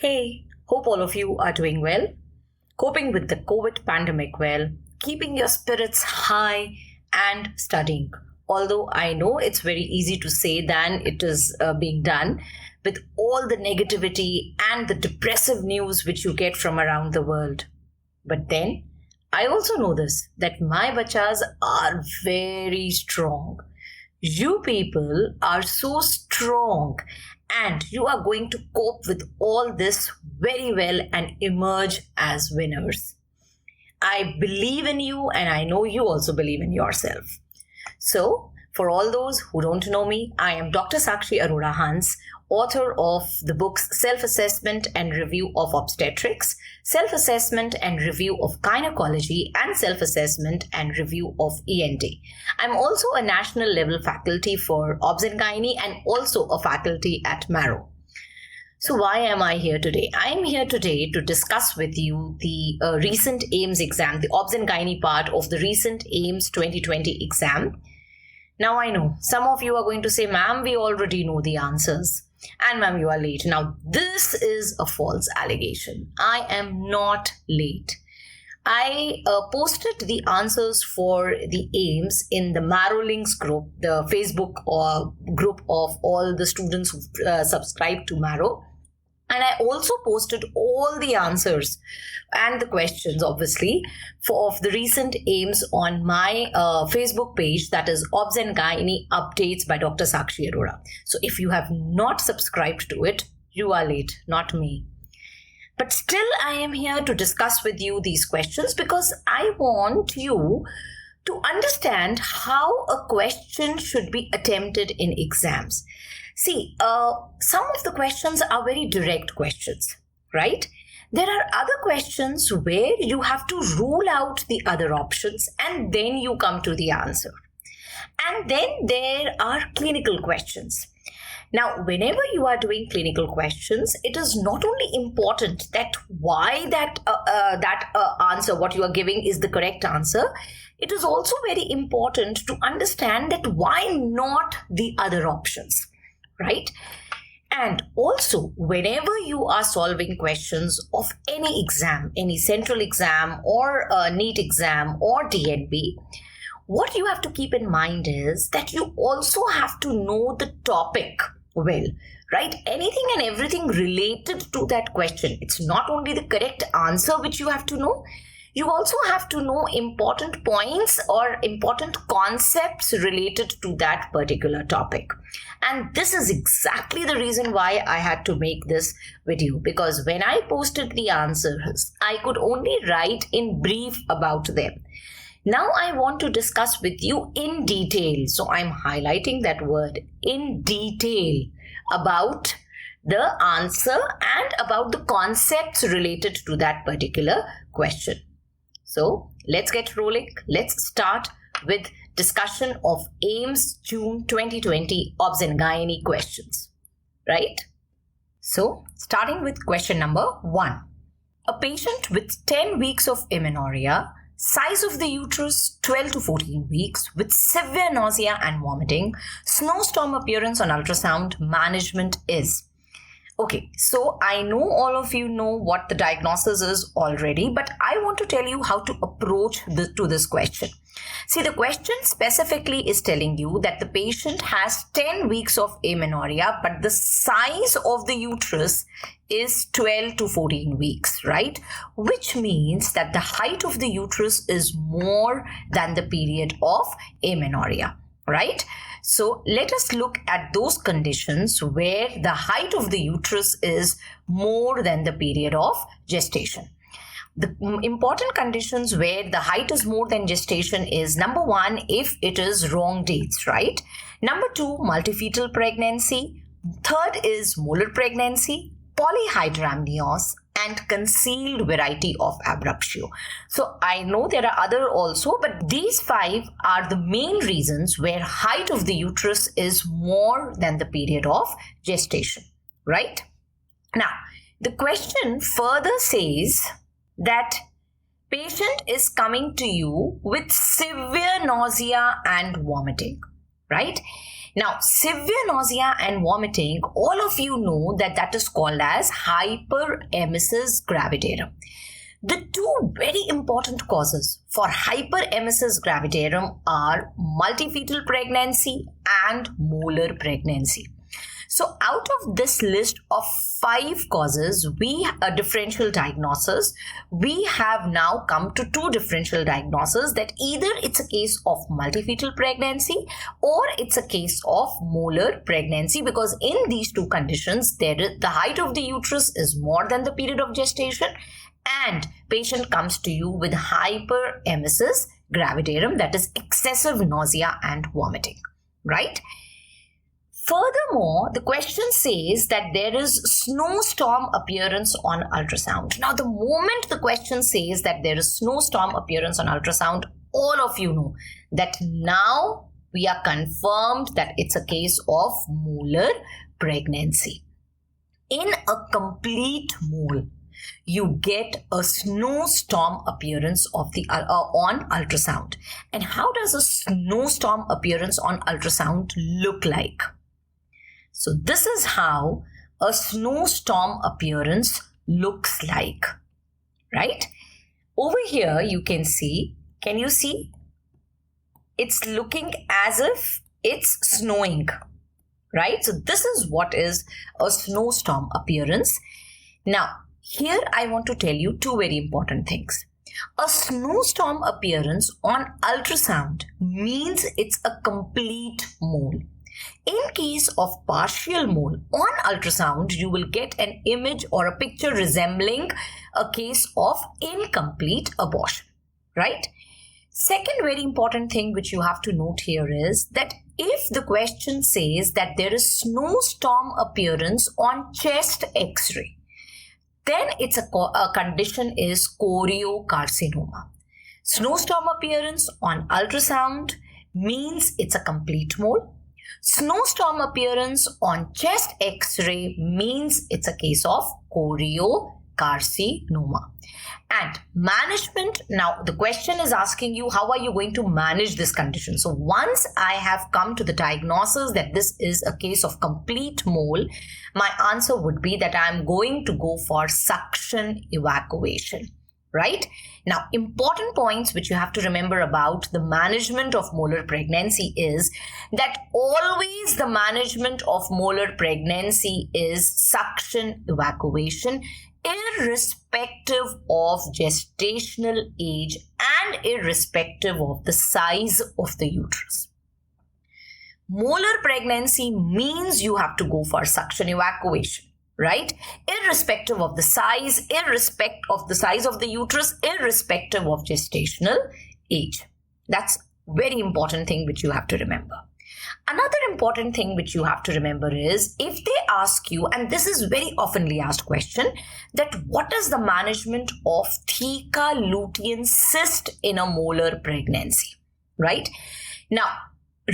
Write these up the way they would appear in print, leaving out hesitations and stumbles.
Hey, hope all of you are doing well, coping with the COVID pandemic well, keeping your spirits high and studying. Although I know it's very easy to say than it is being done with all the negativity and the depressive news which you get from around the world. But then I also know this that my bachas are very strong. You people are so strong and you are going to cope with all this very well and emerge as winners. I believe in you and I know you also believe in yourself. So, for all those who don't know me, I am Dr. Sakshi Arora Hans, author of the books Self-Assessment and Review of Obstetrics, Self-Assessment and Review of Gynecology, and Self-Assessment and Review of ENT. I'm also a national level faculty for Obs and Gynae and also a faculty at Marrow. So why am I here today? I am here today to discuss with you the recent AIIMS exam, the Obs and Gynae part of the recent AIIMS 2020 exam. Now I know some of you are going to say, ma'am, we already know the answers. And ma'am, you are late. Now this is a false allegation. I am not late. I posted the answers for the AIIMS in the Marrow Links group, the Facebook group of all the students who subscribe to Marrow. And I also posted all the answers and the questions, obviously, of the recent AIIMS on my Facebook page, that is Obs and Gynae Updates by Dr. Sakshi Arora. So if you have not subscribed to it, you are late, not me. But still, I am here to discuss with you these questions because I want you to understand how a question should be attempted in exams. See, some of the questions are very direct questions, right? There are other questions where you have to rule out the other options and then you come to the answer. And then there are clinical questions. Now, whenever you are doing clinical questions, it is not only important that why that answer, what you are giving is the correct answer. It is also very important to understand that why not the other options. Right? And also, whenever you are solving questions of any exam, any central exam or NEET exam or DNB, what you have to keep in mind is that you also have to know the topic well, right? Anything and everything related to that question. It's not only the correct answer which you have to know, you also have to know important points or important concepts related to that particular topic. And this is exactly the reason why I had to make this video, because when I posted the answers, I could only write in brief about them. Now I want to discuss with you in detail. So I'm highlighting that word in detail about the answer and about the concepts related to that particular question. So let's get rolling. Let's start with discussion of AIIMS June 2020 Obs and Gynae questions, right? So starting with question number 1. A patient with 10 weeks of amenorrhea, size of the uterus 12 to 14 weeks with severe nausea and vomiting, snowstorm appearance on ultrasound, management is. Okay, so I know all of you know what the diagnosis is already, but I want to tell you how to approach to this question. See, the question specifically is telling you that the patient has 10 weeks of amenorrhea, but the size of the uterus is 12 to 14 weeks, right? Which means that the height of the uterus is more than the period of amenorrhea, right? So let us look at those conditions where the height of the uterus is more than the period of gestation. The important conditions where the height is more than gestation is number 1, if it is wrong dates, right? Number 2, multifetal pregnancy. 3rd is molar pregnancy, polyhydramnios, and concealed variety of abruptio. So I know there are other also, but these 5 are the main reasons where height of the uterus is more than the period of gestation, right? Now, the question further says that patient is coming to you with severe nausea and vomiting, right? Now, severe nausea and vomiting, all of you know that is called as hyperemesis gravidarum. The two very important causes for hyperemesis gravidarum are multifetal pregnancy and molar pregnancy. So out of this list of 5 causes, a differential diagnosis, we have now come to 2 differential diagnoses, that either it's a case of multifetal pregnancy or it's a case of molar pregnancy, because in these 2 conditions, the height of the uterus is more than the period of gestation and patient comes to you with hyperemesis gravidarum, that is excessive nausea and vomiting, right? Furthermore, the question says that there is snowstorm appearance on ultrasound. Now, the moment the question says that there is snowstorm appearance on ultrasound, all of you know that now we are confirmed that it's a case of molar pregnancy. In a complete mole, you get a snowstorm appearance of on ultrasound. And how does a snowstorm appearance on ultrasound look like? So this is how a snowstorm appearance looks like, right? Over here you can see, can you see? It's looking as if it's snowing, right? So this is what is a snowstorm appearance. Now, here I want to tell you 2 very important things. A snowstorm appearance on ultrasound means it's a complete mole. In case of partial mole on ultrasound, you will get an image or a picture resembling a case of incomplete abortion, right? Second very important thing which you have to note here is that if the question says that there is snowstorm appearance on chest X-ray, then it's a condition is choriocarcinoma. Snowstorm appearance on ultrasound means it's a complete mole. Snowstorm appearance on chest X-ray means it's a case of choriocarcinoma. And management, now the question is asking you, how are you going to manage this condition? So once I have come to the diagnosis that this is a case of complete mole, my answer would be that I am going to go for suction evacuation. Right? Now, important points which you have to remember about the management of molar pregnancy is that always the management of molar pregnancy is suction evacuation, irrespective of gestational age and irrespective of the size of the uterus. Molar pregnancy means you have to go for suction evacuation. Right? Irrespective of the size, irrespective of the size of the uterus, irrespective of gestational age. That's very important thing which you have to remember. Another important thing which you have to remember is if they ask you, and this is very oftenly asked question, that what is the management of theca lutein cyst in a molar pregnancy, right? Now,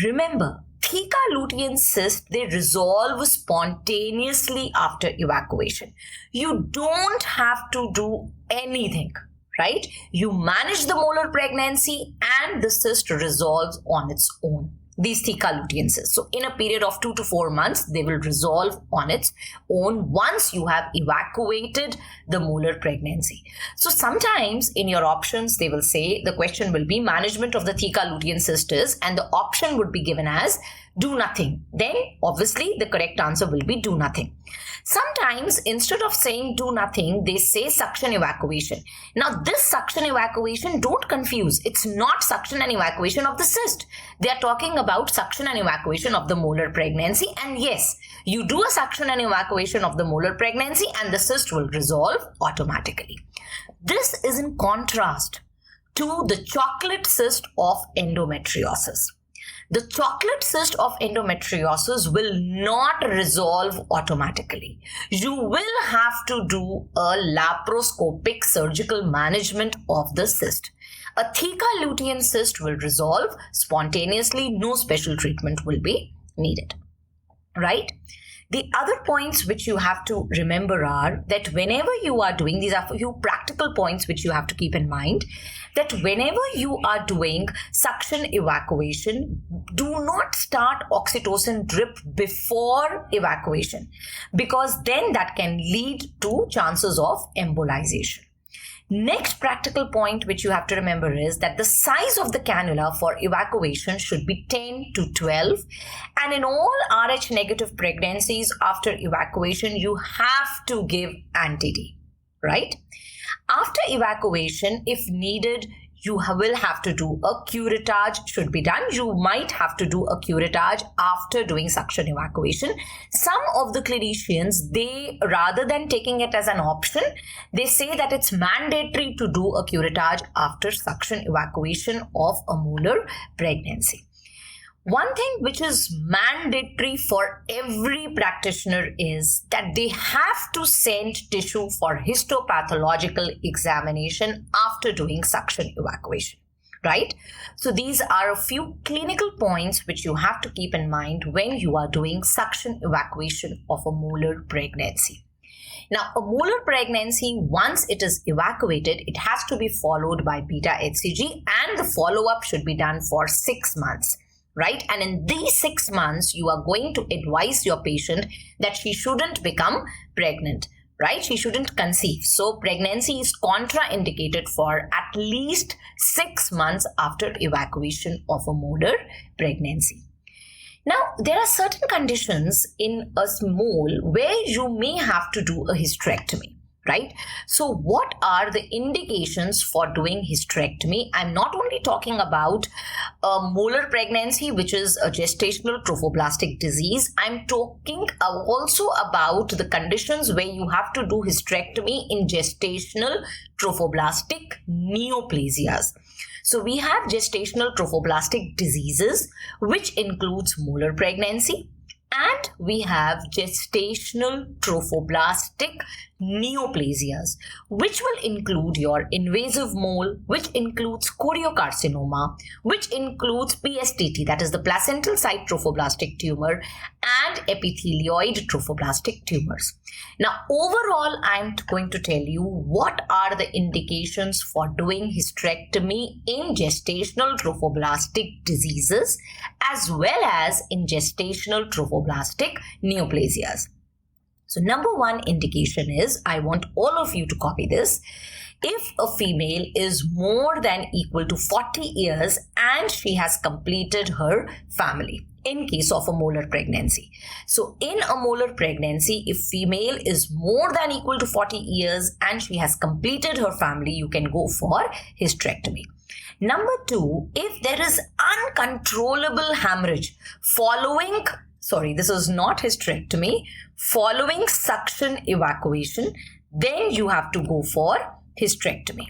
remember, theca lutein cysts, they resolve spontaneously after evacuation. You don't have to do anything, right? You manage the molar pregnancy and the cyst resolves on its own. These theca lutein cysts. So in a period of 2 to 4 months, they will resolve on its own once you have evacuated the molar pregnancy. So sometimes in your options, they will say the question will be management of the theca lutein cyst is, and the option would be given as do nothing. Then obviously the correct answer will be do nothing. Sometimes instead of saying do nothing, they say suction evacuation. Now this suction evacuation, don't confuse. It's not suction and evacuation of the cyst. They are talking about suction and evacuation of the molar pregnancy. And yes, you do a suction and evacuation of the molar pregnancy and the cyst will resolve automatically. This is in contrast to the chocolate cyst of endometriosis. The chocolate cyst of endometriosis will not resolve automatically. You will have to do a laparoscopic surgical management of the cyst. A theca lutein cyst will resolve spontaneously. No special treatment will be needed. Right? The other points which you have to remember are that whenever you are doing, these are a few practical points which you have to keep in mind, that whenever you are doing suction evacuation, do not start oxytocin drip before evacuation, because then that can lead to chances of embolization. Next practical point which you have to remember is that the size of the cannula for evacuation should be 10 to 12, and in all Rh negative pregnancies after evacuation you have to give anti-D, right? After evacuation, if needed, you will have to do a curettage should be done. You might have to do a curettage after doing suction evacuation. Some of the clinicians, they, rather than taking it as an option, they say that it's mandatory to do a curettage after suction evacuation of a molar pregnancy. One thing which is mandatory for every practitioner is that they have to send tissue for histopathological examination after doing suction evacuation, right? So these are a few clinical points which you have to keep in mind when you are doing suction evacuation of a molar pregnancy. Now, a molar pregnancy, once it is evacuated, it has to be followed by beta HCG, and the follow-up should be done for 6 months. Right? And in these 6 months, you are going to advise your patient that she shouldn't become pregnant, right? She shouldn't conceive. So pregnancy is contraindicated for at least 6 months after evacuation of a molar pregnancy. Now, there are certain conditions in a mole where you may have to do a hysterectomy. Right? So what are the indications for doing hysterectomy? I'm not only talking about a molar pregnancy, which is a gestational trophoblastic disease. I'm talking also about the conditions where you have to do hysterectomy in gestational trophoblastic neoplasias. So we have gestational trophoblastic diseases, which includes molar pregnancy, and we have gestational trophoblastic neoplasias, which will include your invasive mole, which includes choriocarcinoma, which includes PSTT, that is the placental site trophoblastic tumor, and epithelioid trophoblastic tumors. Now, overall, I'm going to tell you what are the indications for doing hysterectomy in gestational trophoblastic diseases as well as in gestational trophoblastic neoplasias. So number one indication is, I want all of you to copy this, if a female is more than equal to 40 years and she has completed her family in case of a molar pregnancy. So in a molar pregnancy, if female is more than equal to 40 years and she has completed her family, you can go for hysterectomy. Number two, if there is uncontrollable hemorrhage following, this is not hysterectomy, following suction evacuation, then you have to go for hysterectomy.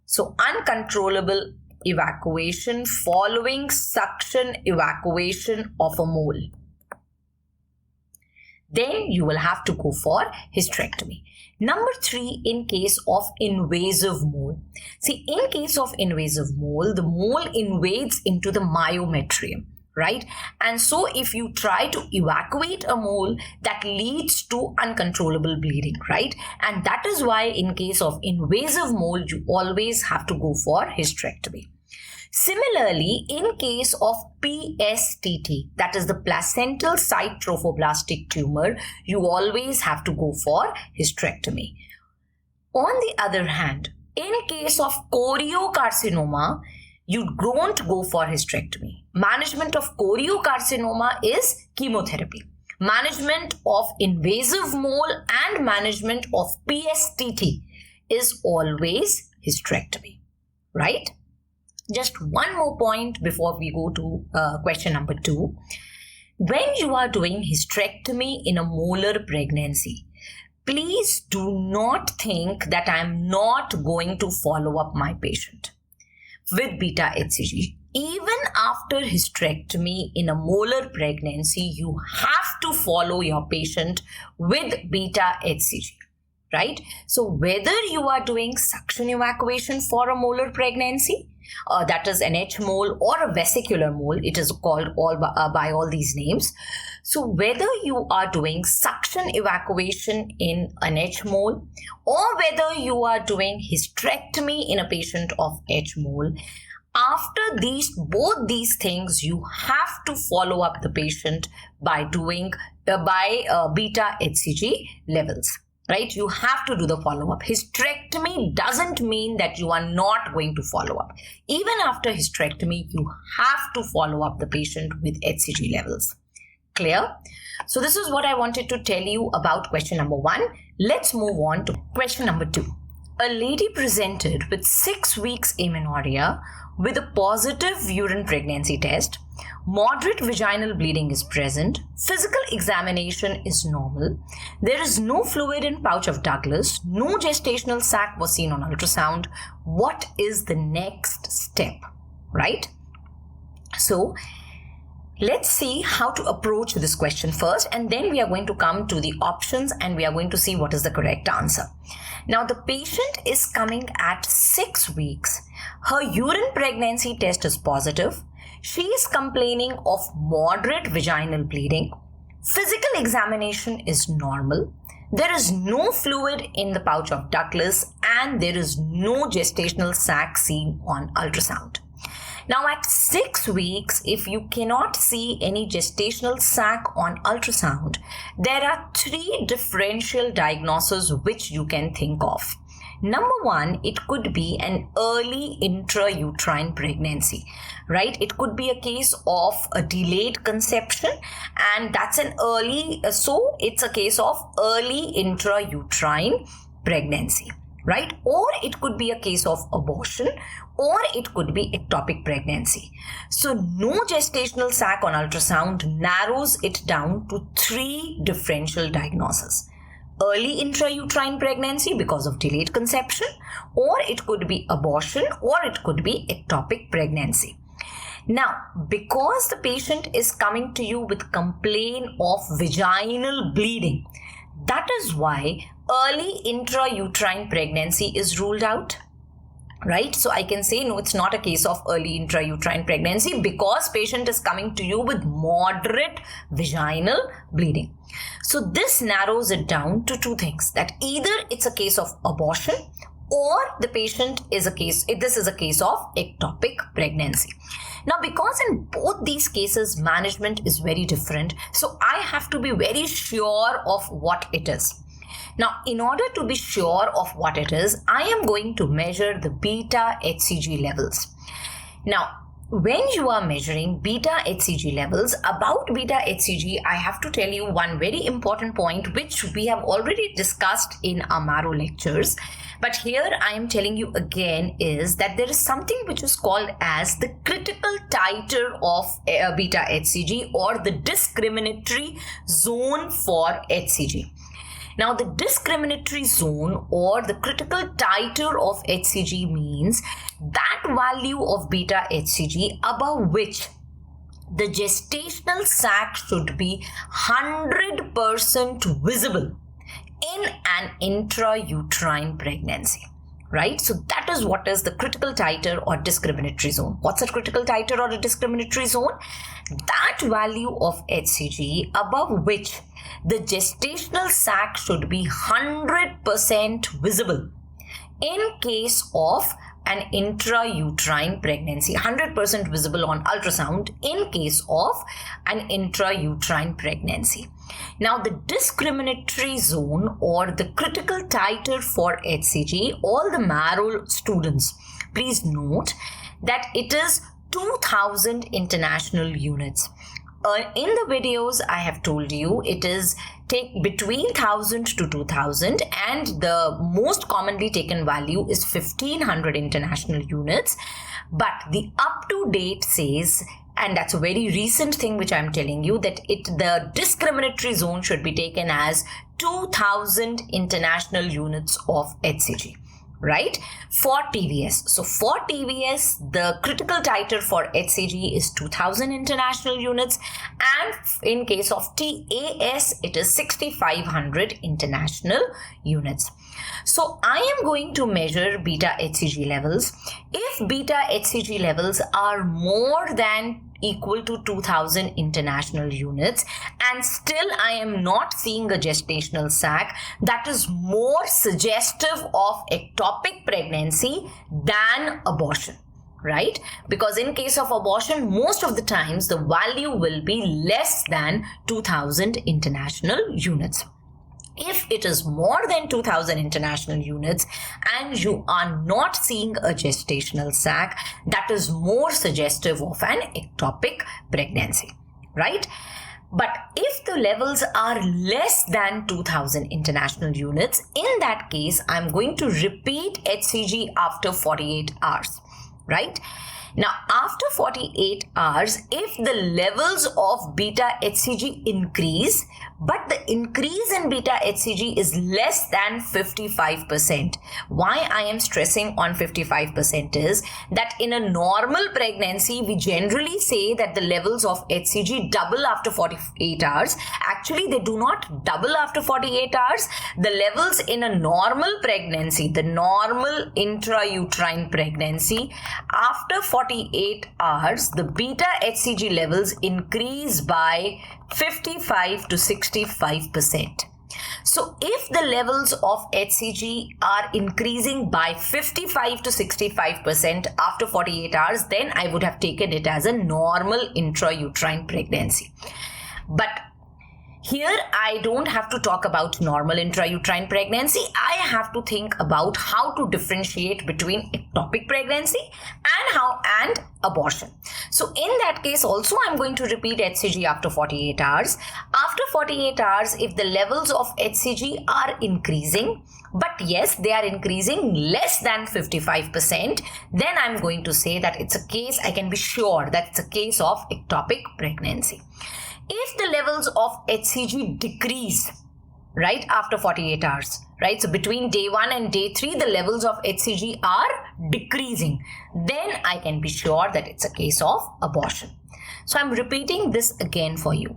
So uncontrollable evacuation following suction evacuation of a mole, then you will have to go for hysterectomy. Number three, in case of invasive mole. See, in case of invasive mole, the mole invades into the myometrium, right? And so if you try to evacuate a mole, that leads to uncontrollable bleeding, right? And that is why in case of invasive mole, you always have to go for hysterectomy. Similarly, in case of PSTT, that is the placental site trophoblastic tumor, you always have to go for hysterectomy. On the other hand, in case of choriocarcinoma, you don't go for hysterectomy. Management of choriocarcinoma is chemotherapy. Management of invasive mole and management of PSTT is always hysterectomy, right? Just one more point before we go to question number 2. When you are doing hysterectomy in a molar pregnancy, please do not think that I am not going to follow up my patient with beta HCG. Even after hysterectomy in a molar pregnancy, you have to follow your patient with beta HCG, right? So whether you are doing suction evacuation for a molar pregnancy, that is an H mole or a vesicular mole, it is called by all these names. So whether you are doing suction evacuation in an H mole or whether you are doing hysterectomy in a patient of H mole, after both these things, you have to follow up the patient by doing beta HCG levels. Right? You have to do the follow-up. Hysterectomy doesn't mean that you are not going to follow up. Even after hysterectomy, you have to follow up the patient with HCG levels. Clear? So this is what I wanted to tell you about question number 1. Let's move on to question number 2. A lady presented with 6 weeks amenorrhea with a positive urine pregnancy test. Moderate vaginal bleeding is present. Physical examination is normal. There is no fluid in pouch of Douglas. No gestational sac was seen on ultrasound. What is the next step? Right? So let's see how to approach this question first, and then we are going to come to the options and we are going to see what is the correct answer. Now the patient is coming at 6 weeks. Her urine pregnancy test is positive. She is complaining of moderate vaginal bleeding. Physical examination is normal. There is no fluid in the pouch of Douglas and there is no gestational sac seen on ultrasound. Now at 6 weeks, if you cannot see any gestational sac on ultrasound, there are 3 differential diagnoses which you can think of. Number 1, it could be an early intrauterine pregnancy, right? It could be a case of a delayed conception, and that's so it's a case of early intrauterine pregnancy, right? Or it could be a case of abortion, or it could be ectopic pregnancy. So no gestational sac on ultrasound narrows it down to 3 differential diagnoses. Early intrauterine pregnancy because of delayed conception, or it could be abortion, or it could be ectopic pregnancy. Now, because the patient is coming to you with complaint of vaginal bleeding, that is why early intrauterine pregnancy is ruled out. Right? So I can say no, it's not a case of early intrauterine pregnancy because patient is coming to you with moderate vaginal bleeding. So this narrows it down to 2 things, that either it's a case of abortion or the patient is this is a case of ectopic pregnancy. Now, because in both these cases management is very different, so I have to be very sure of what it is. Now, in order to be sure of what it is, I am going to measure the beta HCG levels. Now, when you are measuring beta HCG levels, about beta HCG, I have to tell you one very important point which we have already discussed in our marrow lectures. But here I am telling you again is that there is something which is called as the critical titer of beta HCG or the discriminatory zone for HCG. Now, the discriminatory zone or the critical titer of HCG means that value of beta HCG above which the gestational sac should be 100% visible in an intrauterine pregnancy. Right? So that is what is the critical titer or discriminatory zone. What's a critical titer or a discriminatory zone? That value of HCG above which the gestational sac should be 100% visible in case of an intrauterine pregnancy, 100% visible on ultrasound in case of an intrauterine pregnancy. Now, the discriminatory zone or the critical titer for HCG, all the marrow students, please note that it is 2000 international units. In the videos, I have told you it is take between 1000 to 2000 and the most commonly taken value is 1500 international units. But the up to date says, and that's a very recent thing which I'm telling you, that the discriminatory zone should be taken as 2000 international units of HCG. right, for TVS. So for TVS, the critical titer for HCG is 2000 international units, and in case of TAS, it is 6500 international units. So I am going to measure beta HCG levels. If beta HCG levels are more than equal to 2000 international units and still I am not seeing a gestational sac, that is more suggestive of ectopic pregnancy than abortion, right? Because in case of abortion, most of the times the value will be less than 2000 international units. If it is more than 2000 international units and you are not seeing a gestational sac, that is more suggestive of an ectopic pregnancy, right? But if the levels are less than 2000 international units, in that case, I'm going to repeat HCG after 48 hours, right? Now, after 48 hours, if the levels of beta HCG increase, but the increase in beta HCG is less than 55%. Why I am stressing on 55% is that in a normal pregnancy, we generally say that the levels of HCG double after 48 hours. Actually, they do not double after 48 hours. The levels in a normal pregnancy, the normal intrauterine pregnancy, after 48 hours, the beta HCG levels increase by 55 to 65%. So if the levels of HCG are increasing by 55 to 65% after 48 hours, then I would have taken it as a normal intrauterine pregnancy. But here, I don't have to talk about normal intrauterine pregnancy. I have to think about how to differentiate between ectopic pregnancy and abortion. So in that case also, I'm going to repeat HCG after 48 hours. After 48 hours, if the levels of HCG are increasing, but yes, they are increasing less than 55%, then I'm going to say that it's a case, I can be sure that it's a case of ectopic pregnancy. If the levels of HCG decrease, right, after 48 hours, right, so between day 1 and day 3, the levels of HCG are decreasing, then I can be sure that it's a case of abortion. So I'm repeating this again for you.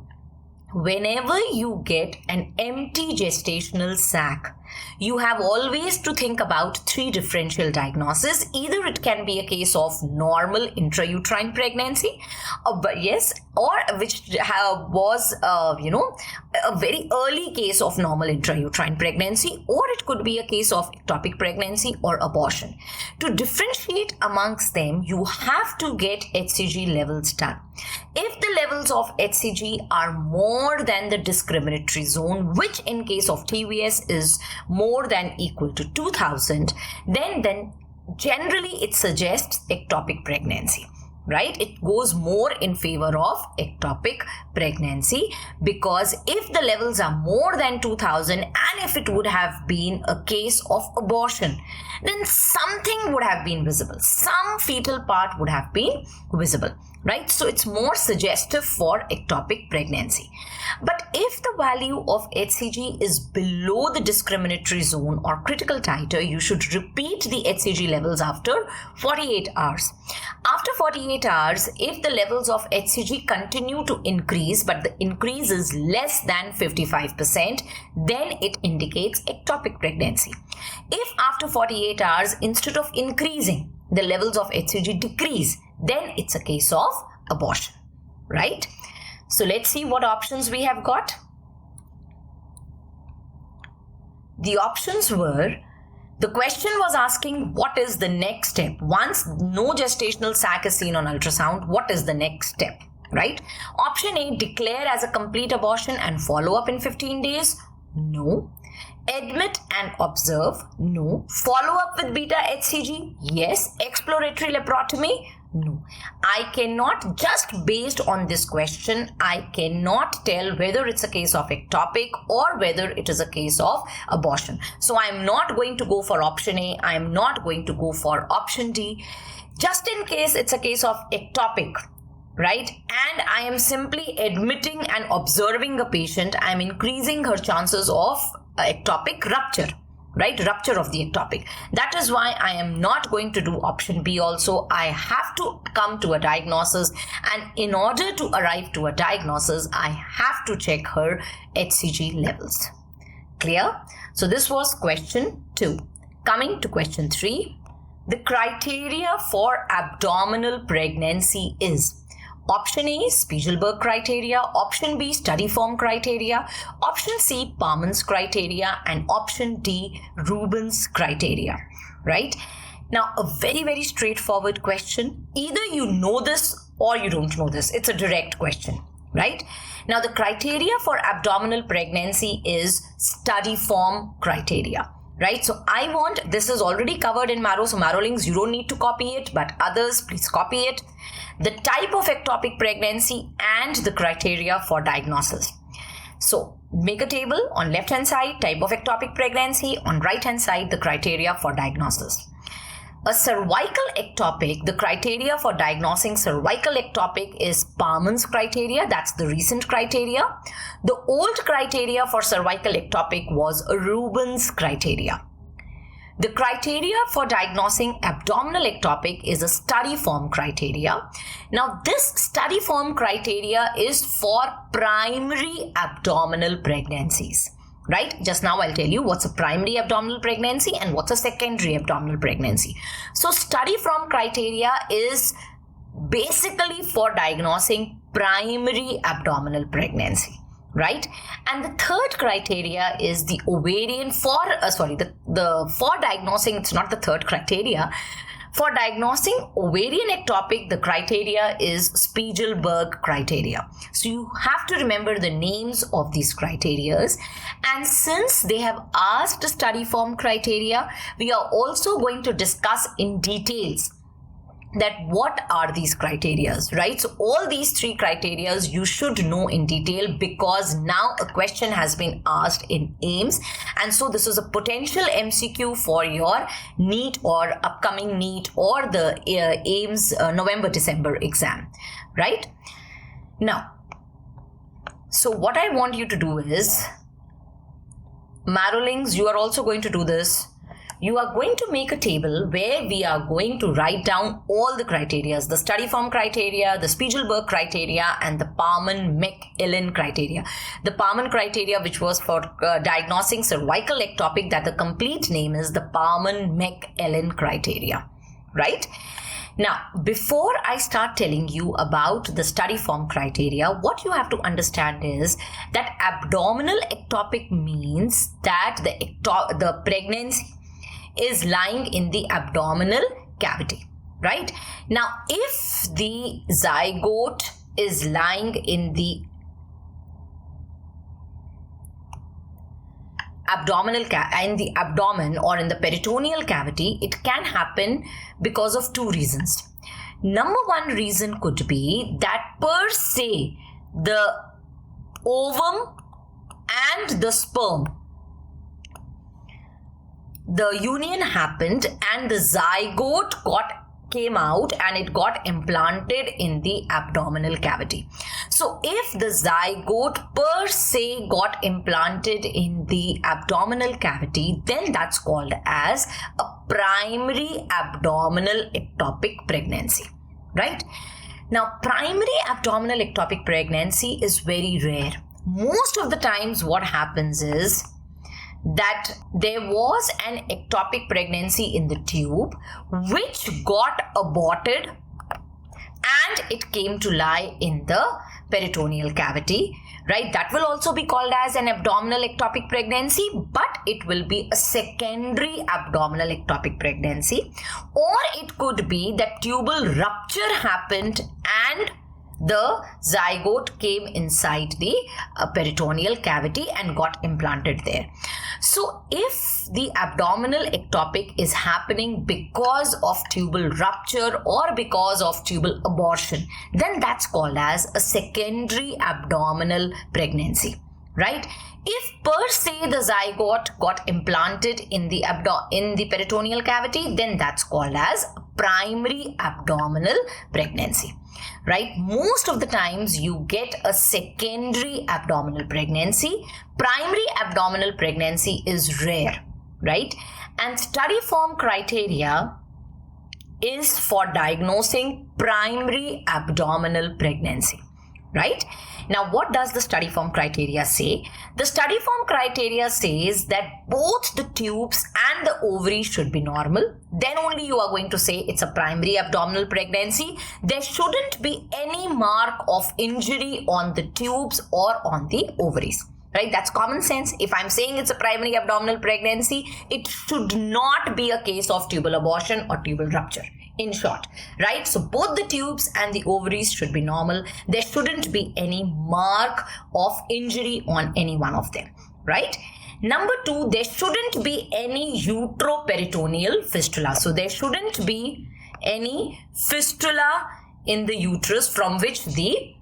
Whenever you get an empty gestational sac, you have always to think about 3 differential diagnoses. Either it can be a case of normal intrauterine pregnancy, or which was a very early case of normal intrauterine pregnancy, or it could be a case of ectopic pregnancy or abortion. To differentiate amongst them, you have to get HCG levels done. If the levels of HCG are more than the discriminatory zone, which in case of TVS is more than equal to 2000, then generally it suggests ectopic pregnancy, right? It goes more in favor of ectopic pregnancy, because if the levels are more than 2000 and if it would have been a case of abortion, then something would have been visible. Some fetal part would have been visible, right? So it's more suggestive for ectopic pregnancy. But if the value of HCG is below the discriminatory zone or critical titer, you should repeat the HCG levels after 48 hours. After 48 hours, if the levels of HCG continue to increase, but the increase is less than 55%, then it indicates ectopic pregnancy. If after 48 hours, instead of increasing, the levels of HCG decrease, then it's a case of abortion, right? So let's see what options we have got. The options were, the question was asking what is the next step? Once no gestational sac is seen on ultrasound, what is the next step, right? Option A, declare as a complete abortion and follow up in 15 days. No. Admit and observe. No. Follow up with beta HCG. Yes. Exploratory laparotomy. No. I cannot, just based on this question, I cannot tell whether it's a case of ectopic or whether it is a case of abortion. So I'm not going to go for option A. I'm not going to go for option D. Just in case it's a case of ectopic, right? And I am simply admitting and observing a patient, I'm increasing her chances of ectopic rupture, right? Rupture of the ectopic. That is why I am not going to do option B also. I have to come to a diagnosis, and in order to arrive to a diagnosis, I have to check her HCG levels. Clear? So this was question 2. Coming to question 3. The criteria for abdominal pregnancy is option A, Spiegel-Berg criteria, option B, study form criteria, option C, Palmer's criteria, and option D, Rubin's criteria, right? Now, a very, very straightforward question. Either you know this or you don't know this. It's a direct question, right? Now, the criteria for abdominal pregnancy is study form criteria. Right, so I want, this is already covered in Marrow, so Marrow links, you don't need to copy it, but others, please copy it. The type of ectopic pregnancy and the criteria for diagnosis. So make a table on left hand side, type of ectopic pregnancy, on right hand side, the criteria for diagnosis. A cervical ectopic, the criteria for diagnosing cervical ectopic is Palmer's criteria. That's the recent criteria. The old criteria for cervical ectopic was Rubin's criteria. The criteria for diagnosing abdominal ectopic is a study form criteria. Now, this study form criteria is for primary abdominal pregnancies. Right? Just now I'll tell you what's a primary abdominal pregnancy and what's a secondary abdominal pregnancy. So study form criteria is basically for diagnosing primary abdominal pregnancy, right? And the third criteria is the ovarian for diagnosing, it's not the third criteria. For diagnosing ovarian ectopic, the criteria is Spiegel-Berg criteria. So you have to remember the names of these criteria. And since they have asked study form criteria, we are also going to discuss in details that what are these criteria, right? So all these 3 criteria you should know in detail, because now a question has been asked in AIIMS, and so this is a potential MCQ for your NEET or upcoming NEET or the AIIMS November-December exam, right? Now, so what I want you to do is, Marolings, you are also going to do this. You are going to make a table where we are going to write down all the criteria, the study form criteria, the Spiegel-Berg criteria, and the Palmer-McEllen criteria. The Palmer criteria, which was for diagnosing cervical ectopic, that the complete name is the Palmer-McEllen criteria, right? Now, before I start telling you about the study form criteria, what you have to understand is that abdominal ectopic means that the pregnancy is lying in the abdominal cavity, right? Now, if the zygote is lying in the abdomen or in the peritoneal cavity, it can happen because of 2 reasons. Number 1 reason could be that per se the ovum and the sperm, the union happened and the zygote came out and it got implanted in the abdominal cavity. So if the zygote per se got implanted in the abdominal cavity, then that's called as a primary abdominal ectopic pregnancy, right? Now, primary abdominal ectopic pregnancy is very rare. Most of the times what happens is that there was an ectopic pregnancy in the tube which got aborted and it came to lie in the peritoneal cavity, right? That will also be called as an abdominal ectopic pregnancy, but it will be a secondary abdominal ectopic pregnancy. Or it could be that tubal rupture happened and the zygote came inside the peritoneal cavity and got implanted there. So if the abdominal ectopic is happening because of tubal rupture or because of tubal abortion, then that's called as a secondary abdominal pregnancy, right? If per se the zygote got implanted in the peritoneal cavity, then that's called as primary abdominal pregnancy, right? Most of the times you get a secondary abdominal pregnancy. Primary abdominal pregnancy is rare, right? And study form criteria is for diagnosing primary abdominal pregnancy, right? Now, what does the study form criteria say? The study form criteria says that both the tubes and the ovary should be normal. Then only you are going to say it's a primary abdominal pregnancy. There shouldn't be any mark of injury on the tubes or on the ovaries. Right? That's common sense. If I'm saying it's a primary abdominal pregnancy, it should not be a case of tubal abortion or tubal rupture. In short, right? So both the tubes and the ovaries should be normal. There shouldn't be any mark of injury on any one of them, right? Number 2, there shouldn't be any uteroperitoneal fistula. So there shouldn't be any fistula in the uterus from which the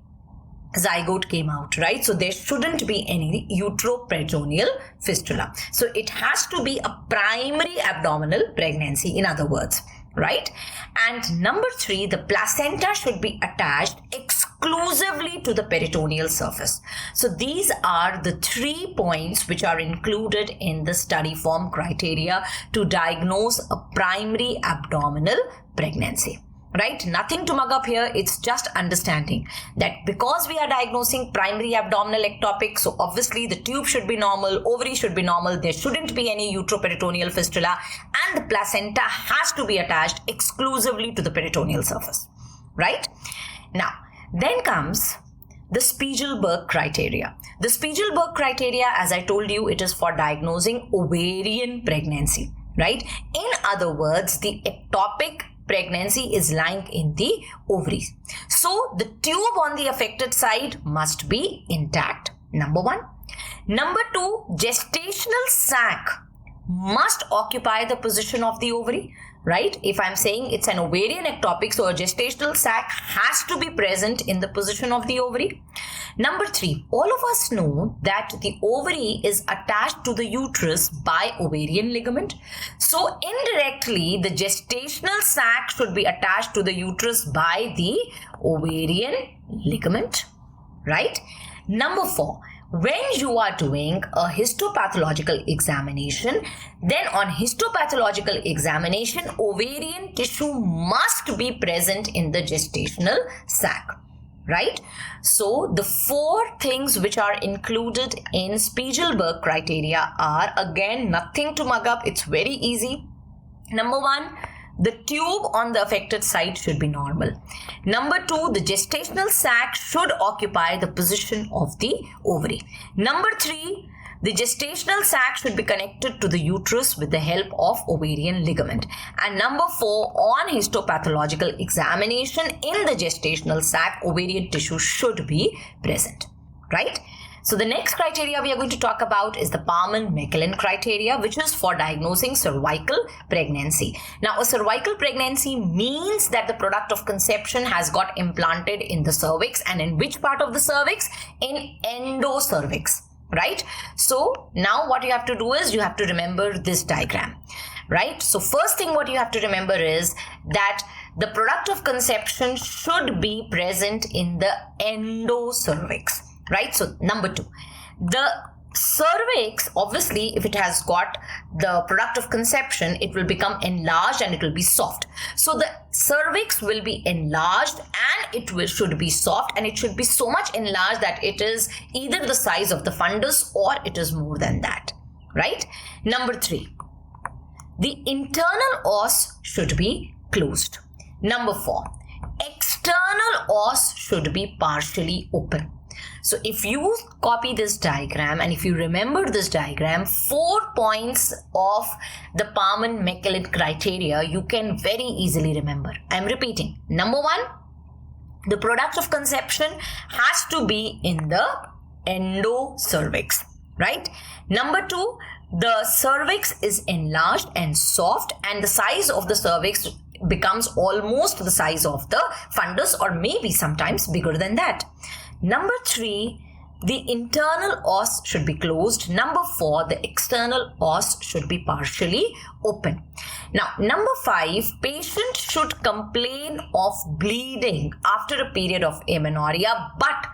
zygote came out, right? So there shouldn't be any uteroperitoneal fistula. So it has to be a primary abdominal pregnancy, in other words, right? And number 3, the placenta should be attached exclusively to the peritoneal surface. So these are the 3 points which are included in the study form criteria to diagnose a primary abdominal pregnancy. Right? Nothing to mug up here. It's just understanding that because we are diagnosing primary abdominal ectopic, so obviously the tube should be normal, ovary should be normal, there shouldn't be any uteroperitoneal fistula, and the placenta has to be attached exclusively to the peritoneal surface. Right? Now, then comes the Spiegelberg criteria. The Spiegelberg criteria, as I told you, it is for diagnosing ovarian pregnancy. Right? In other words, the ectopic pregnancy is lying in the ovaries. So the tube on the affected side must be intact. Number 1. Number 2, gestational sac must occupy the position of the ovary. Right? If I'm saying it's an ovarian ectopic, so a gestational sac has to be present in the position of the ovary. Number 3, all of us know that the ovary is attached to the uterus by ovarian ligament. So indirectly, the gestational sac should be attached to the uterus by the ovarian ligament, right? Number 4, when you are doing a histopathological examination, then on histopathological examination, ovarian tissue must be present in the gestational sac, right? So the 4 things which are included in Spiegelberg criteria are, again, nothing to mug up. It's very easy. Number 1, the tube on the affected side should be normal. Number 2, the gestational sac should occupy the position of the ovary. Number 3, the gestational sac should be connected to the uterus with the help of ovarian ligament. And number 4, on histopathological examination in the gestational sac, ovarian tissue should be present, right? So the next criteria we are going to talk about is the Palmer-Meckelin criteria, which is for diagnosing cervical pregnancy. Now, a cervical pregnancy means that the product of conception has got implanted in the cervix. And in which part of the cervix? In endocervix, right? So now what you have to do is you have to remember this diagram, right? So first thing what you have to remember is that the product of conception should be present in the endocervix. Right? So number 2, the cervix, obviously, if it has got the product of conception, it will become enlarged and it will be soft. So the cervix will be enlarged and it should be soft, and it should be so much enlarged that it is either the size of the fundus or it is more than that. Right? Number 3, the internal os should be closed. Number 4, external os should be partially open. So if you copy this diagram and if you remember this diagram, 4 points of the Palmer-Meckelin criteria you can very easily remember. I'm repeating. Number 1, the product of conception has to be in the endocervix, right? Number 2, the cervix is enlarged and soft, and the size of the cervix becomes almost the size of the fundus, or maybe sometimes bigger than that. Number 3, the internal os should be closed. Number 4, the external os should be partially open. Now, number 5, patient should complain of bleeding after a period of amenorrhea, but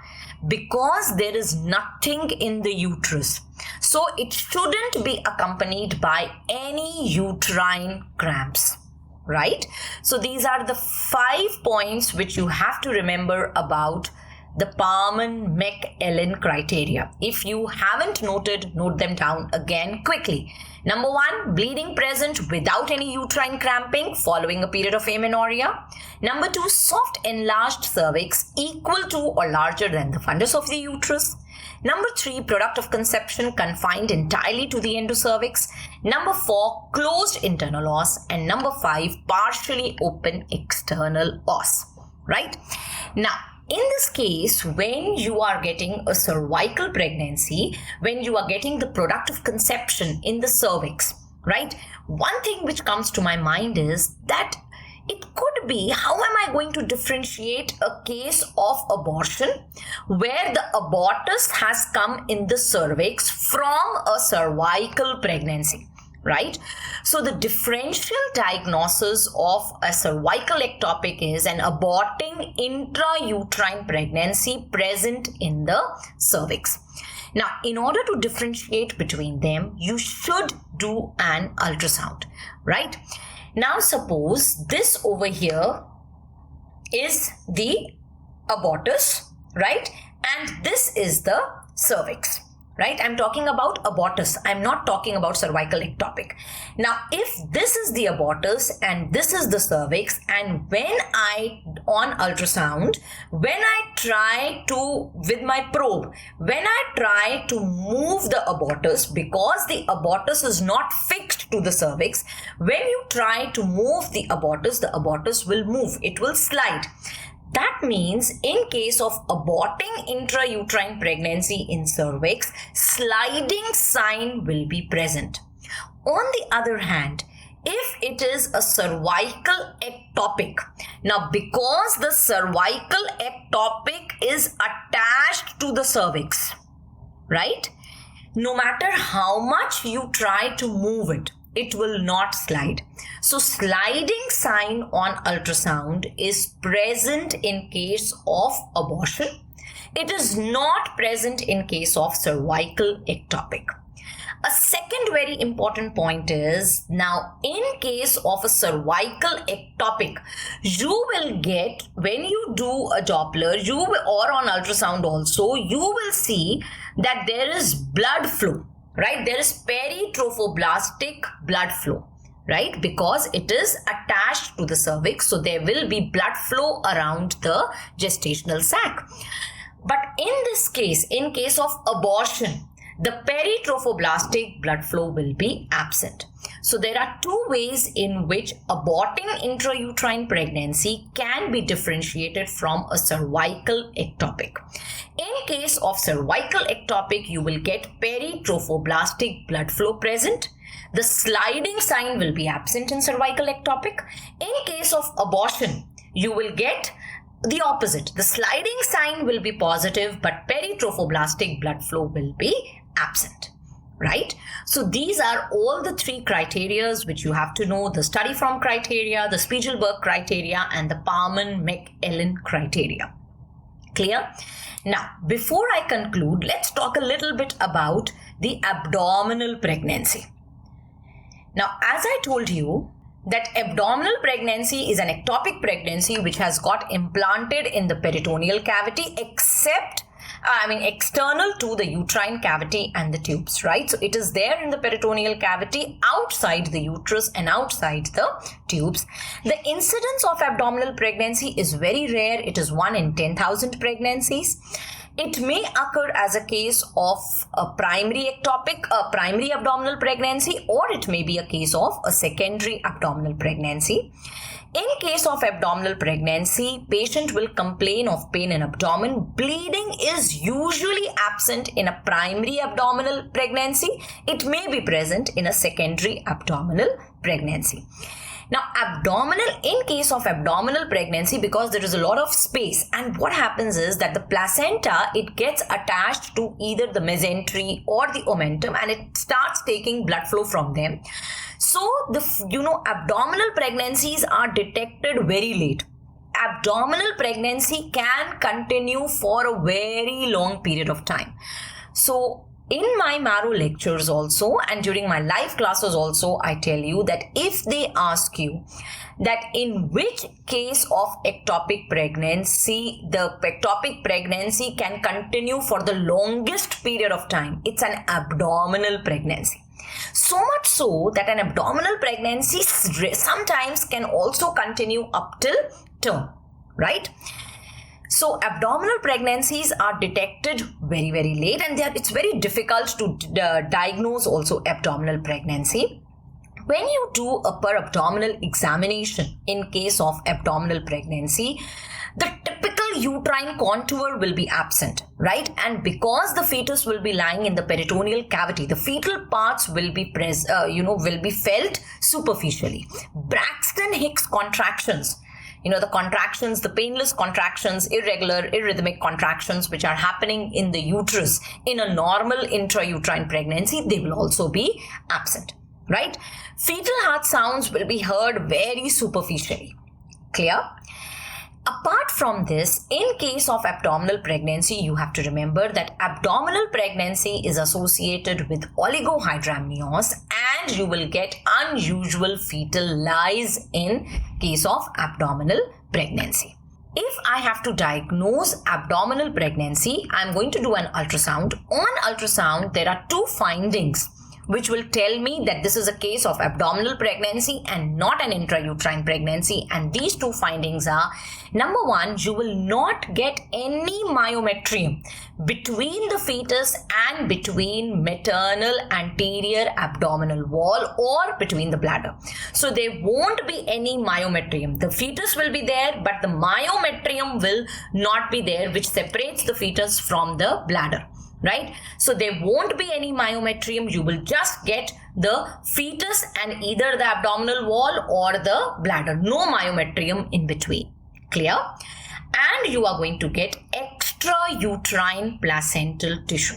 because there is nothing in the uterus. So it shouldn't be accompanied by any uterine cramps, right? So these are the 5 points which you have to remember about the Palman-McElin criteria. If you haven't noted, note them down again quickly. Number 1, bleeding present without any uterine cramping following a period of amenorrhea. Number 2, soft enlarged cervix equal to or larger than the fundus of the uterus. Number 3, product of conception confined entirely to the endocervix. Number 4, closed internal os. And number 5, partially open external os. Right? Now, in this case, when you are getting a cervical pregnancy, when you are getting the product of conception in the cervix, right? One thing which comes to my mind is that it could be, how am I going to differentiate a case of abortion where the abortus has come in the cervix from a cervical pregnancy? Right? So the differential diagnosis of a cervical ectopic is an aborting intrauterine pregnancy present in the cervix. Now, in order to differentiate between them, you should do an ultrasound, right? Now, suppose this over here is the abortus, right? And this is the cervix. Right? I'm talking about abortus. I'm not talking about cervical ectopic. Now, if this is the abortus and this is the cervix, and when I, on ultrasound, when I try to, with my probe, when I try to move the abortus, because the abortus is not fixed to the cervix, when you try to move the abortus will move. It will slide. That means in case of aborting intrauterine pregnancy in cervix, sliding sign will be present. On the other hand, if it is a cervical ectopic, now because the cervical ectopic is attached to the cervix, right? No matter how much you try to move it, it will not slide. So sliding sign on ultrasound is present in case of abortion. It is not present in case of cervical ectopic. A second very important point is, now in case of a cervical ectopic, you will get, when you do a Doppler, or on ultrasound also, you will see that there is blood flow. Right? There is peritropoblastic blood flow, right? Because it is attached to the cervix. So there will be blood flow around the gestational sac. But in this case, in case of abortion, the peritropoblastic blood flow will be absent. So there are 2 ways in which aborting intrauterine pregnancy can be differentiated from a cervical ectopic. In case of cervical ectopic, you will get peritropoblastic blood flow present. The sliding sign will be absent in cervical ectopic. In case of abortion, you will get the opposite. The sliding sign will be positive, but peritropoblastic blood flow will be absent. Right? So these are all the 3 criteria which you have to know: the study from criteria, the Spiegelberg criteria, and the Palman-McElin criteria. Clear? Now, before I conclude, let's talk a little bit about the abdominal pregnancy. Now, as I told you, that abdominal pregnancy is an ectopic pregnancy which has got implanted in the peritoneal cavity, external to the uterine cavity and the tubes, right? So it is there in the peritoneal cavity, outside the uterus and outside the tubes. The incidence of abdominal pregnancy is very rare. It is 1 in 10,000 pregnancies. It may occur as a case of a primary ectopic, a primary abdominal pregnancy, or it may be a case of a secondary abdominal pregnancy. In case of abdominal pregnancy, patient will complain of pain in abdomen. Bleeding is usually absent in a primary abdominal pregnancy. It may be present in a secondary abdominal pregnancy. Now, in case of abdominal pregnancy, because there is a lot of space, and what happens is that the placenta, it gets attached to either the mesentery or the omentum, and it starts taking blood flow from them. So, abdominal pregnancies are detected very late. abdominal pregnancy can continue for a very long period of time. So in my marrow lectures also and during my live classes also, I tell you that if they ask you that in which case of ectopic pregnancy, the ectopic pregnancy can continue for the longest period of time, it's an abdominal pregnancy. So much so that an abdominal pregnancy sometimes can also continue up till term, right? So abdominal pregnancies are detected very, very late, and it's very difficult to diagnose also abdominal pregnancy. When you do a per abdominal examination in case of abdominal pregnancy, the typical uterine contour will be absent, right? And because the fetus will be lying in the peritoneal cavity, the fetal parts will be felt superficially. Braxton Hicks contractions, the contractions, the painless contractions, irregular, irrhythmic contractions which are happening in the uterus in a normal intrauterine pregnancy, they will also be absent, right? Fetal heart sounds will be heard very superficially. Clear? Apart from this, in case of abdominal pregnancy, you have to remember that abdominal pregnancy is associated with oligohydramnios, and you will get unusual fetal lies in case of abdominal pregnancy. If I have to diagnose abdominal pregnancy, I am going to do an ultrasound. On ultrasound, there are two findings which will tell me that this is a case of abdominal pregnancy and not an intrauterine pregnancy. And these two findings are, number one, you will not get any myometrium between the fetus and between maternal anterior abdominal wall or between the bladder. So there won't be any myometrium. The fetus will be there, but the myometrium will not be there, which separates the fetus from the bladder. Right? So there won't be any myometrium. You will just get the fetus and either the abdominal wall or the bladder. No myometrium in between. Clear? And you are going to get extrauterine placental tissue.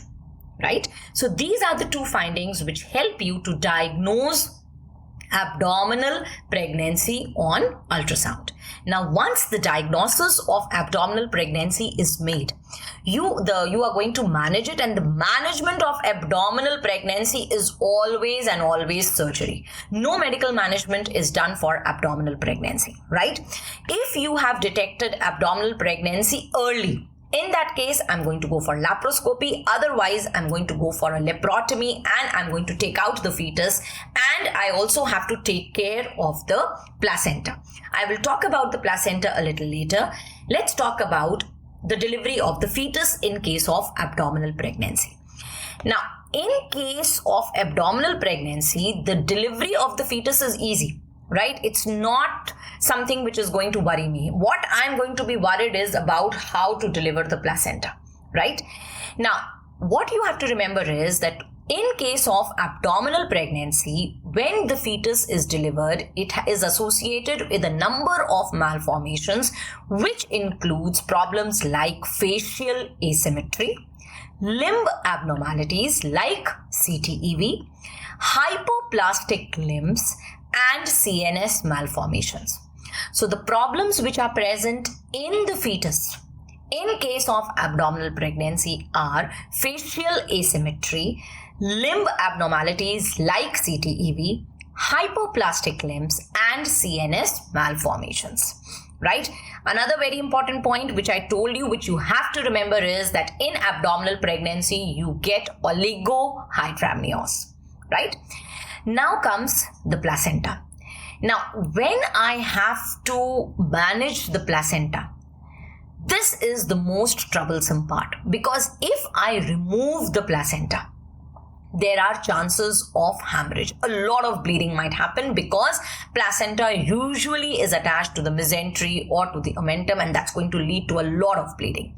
Right? So these are the two findings which help you to diagnose abdominal pregnancy on ultrasound. Now, once the diagnosis of abdominal pregnancy is made, you are going to manage it, and the management of abdominal pregnancy is always and always surgery. No medical management is done for abdominal pregnancy, right? If you have detected abdominal pregnancy early, in that case, I'm going to go for laparoscopy. Otherwise, I'm going to go for a laparotomy and I'm going to take out the fetus. And I also have to take care of the placenta. I will talk about the placenta a little later. Let's talk about the delivery of the fetus in case of abdominal pregnancy. Now, in case of abdominal pregnancy, the delivery of the fetus is easy. Right? It's not something which is going to worry me. What I'm going to be worried is about how to deliver the placenta, right? Now, what you have to remember is that in case of abdominal pregnancy, when the fetus is delivered, it is associated with a number of malformations, which includes problems like facial asymmetry, limb abnormalities like CTEV, hypoplastic limbs, and CNS malformations. So the problems which are present in the fetus in case of abdominal pregnancy are facial asymmetry, limb abnormalities like CTEV, hypoplastic limbs, and CNS malformations. Right? Another very important point which I told you, which you have to remember, is that in abdominal pregnancy you get oligohydramnios. Right? Now comes the placenta. Now, when I have to manage the placenta, this is the most troublesome part, because if I remove the placenta, there are chances of hemorrhage. A lot of bleeding might happen because placenta usually is attached to the mesentery or to the omentum, and that's going to lead to a lot of bleeding.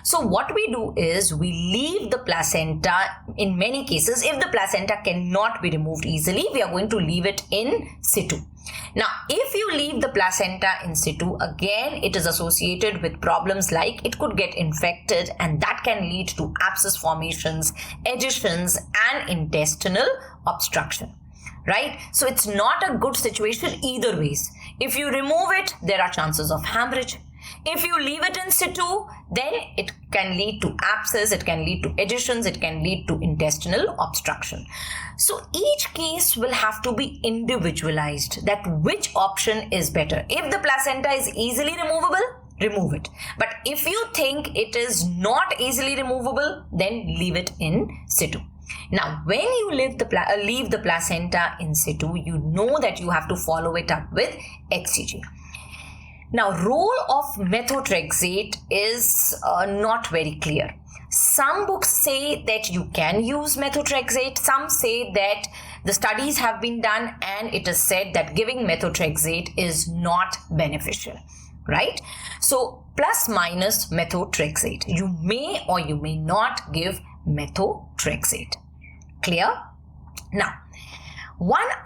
So what we do is we leave the placenta. In many cases, if the placenta cannot be removed easily, we are going to leave it in situ. Now, if you leave the placenta in situ, again, it is associated with problems like it could get infected, and that can lead to abscess formations, adhesions, and intestinal obstruction. Right? So it's not a good situation either ways. If you remove it, there are chances of hemorrhage. If you leave it in situ, then it can lead to abscess, it can lead to adhesions, it can lead to intestinal obstruction. So each case will have to be individualized, that which option is better. If the placenta is easily removable, remove it. But if you think it is not easily removable, then leave it in situ. Now, when you leave the placenta in situ, you know that you have to follow it up with HCG. Now, role of methotrexate is not very clear. Some books say that you can use methotrexate. Some say that the studies have been done and it is said that giving methotrexate is not beneficial, right? So, plus minus methotrexate. You may or you may not give methotrexate. Clear? Now,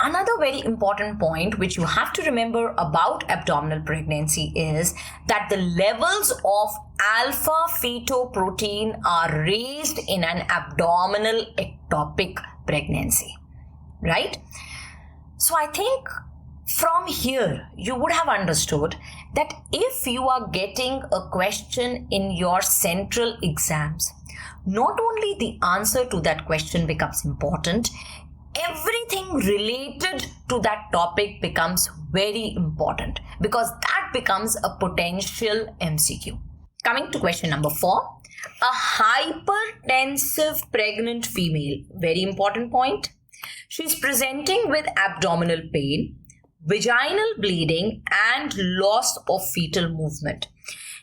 another very important point which you have to remember about abdominal pregnancy is that the levels of alpha fetoprotein are raised in an abdominal ectopic pregnancy, right? So I think from here you would have understood that if you are getting a question in your central exams, not only the answer to that question becomes important, everything related to that topic becomes very important because that becomes a potential MCQ. Coming to question number 4, a hypertensive pregnant female, very important point. She's presenting with abdominal pain, vaginal bleeding and loss of fetal movement.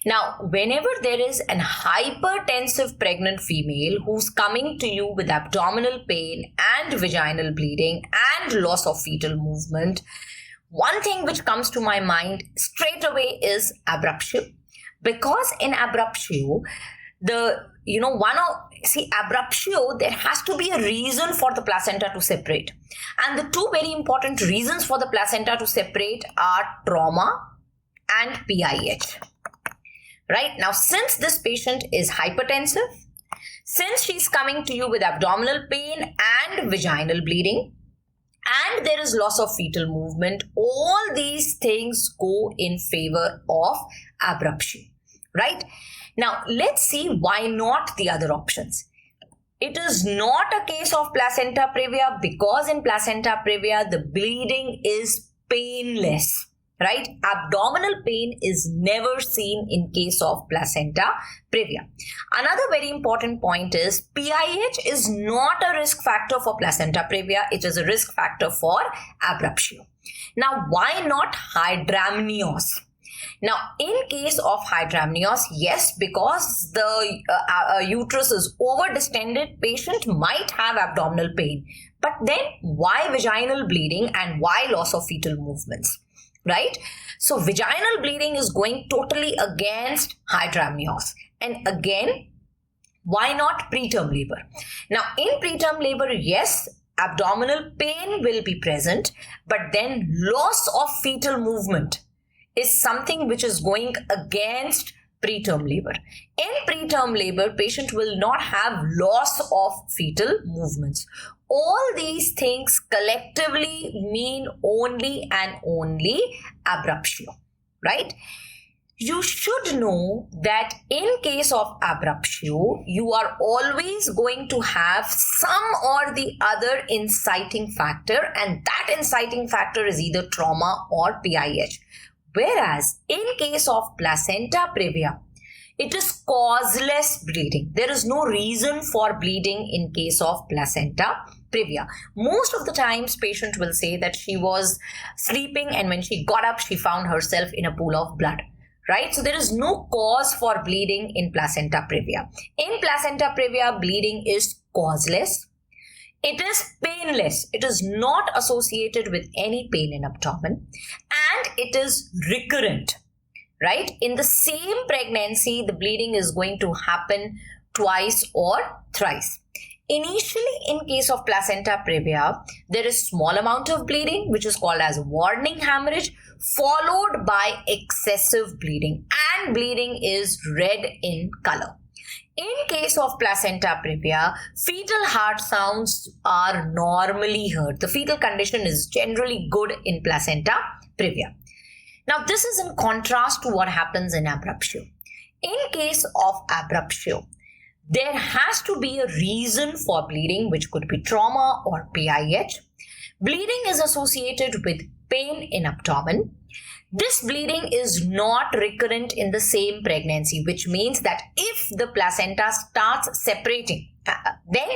Now, whenever there is an hypertensive pregnant female who's coming to you with abdominal pain and vaginal bleeding and loss of fetal movement, one thing which comes to my mind straight away is abruptio. Because in abruptio, abruptio, there has to be a reason for the placenta to separate. And the two very important reasons for the placenta to separate are trauma and PIH. Right? Now, since this patient is hypertensive, since she's coming to you with abdominal pain and vaginal bleeding, and there is loss of fetal movement, all these things go in favor of abruptio, right? Now, let's see why not the other options. It is not a case of placenta previa because in placenta previa, the bleeding is painless. Right? Abdominal pain is never seen in case of placenta previa. Another very important point is PIH is not a risk factor for placenta previa. It is a risk factor for abruptio. Now, why not hydramnios? Now, in case of hydramnios, yes, because the uterus is over-distended, patient might have abdominal pain. But then, why vaginal bleeding and why loss of fetal movements? Right? So vaginal bleeding is going totally against hydramnios. And again, why not preterm labor? Now, in preterm labor, yes, abdominal pain will be present, but then loss of fetal movement is something which is going against preterm labor. In preterm labor, patient will not have loss of fetal movements. All these things collectively mean only and only abruptio, right? You should know that in case of abruptio, you are always going to have some or the other inciting factor, and that inciting factor is either trauma or PIH. Whereas in case of placenta previa, it is causeless bleeding. There is no reason for bleeding in case of placenta previa. Most of the times, patient will say that she was sleeping and when she got up, she found herself in a pool of blood. Right? So there is no cause for bleeding in placenta previa. In placenta previa, bleeding is causeless. It is painless. It is not associated with any pain in abdomen, and it is recurrent. Right? In the same pregnancy, the bleeding is going to happen twice or thrice. Initially, in case of placenta previa, there is small amount of bleeding, which is called as warning hemorrhage, followed by excessive bleeding, and bleeding is red in color. In case of placenta previa, fetal heart sounds are normally heard. The fetal condition is generally good in placenta previa. Now, this is in contrast to what happens in abruptio. In case of abruptio, there has to be a reason for bleeding, which could be trauma or PIH. Bleeding is associated with pain in abdomen. This bleeding is not recurrent in the same pregnancy, which means that if the placenta starts separating, then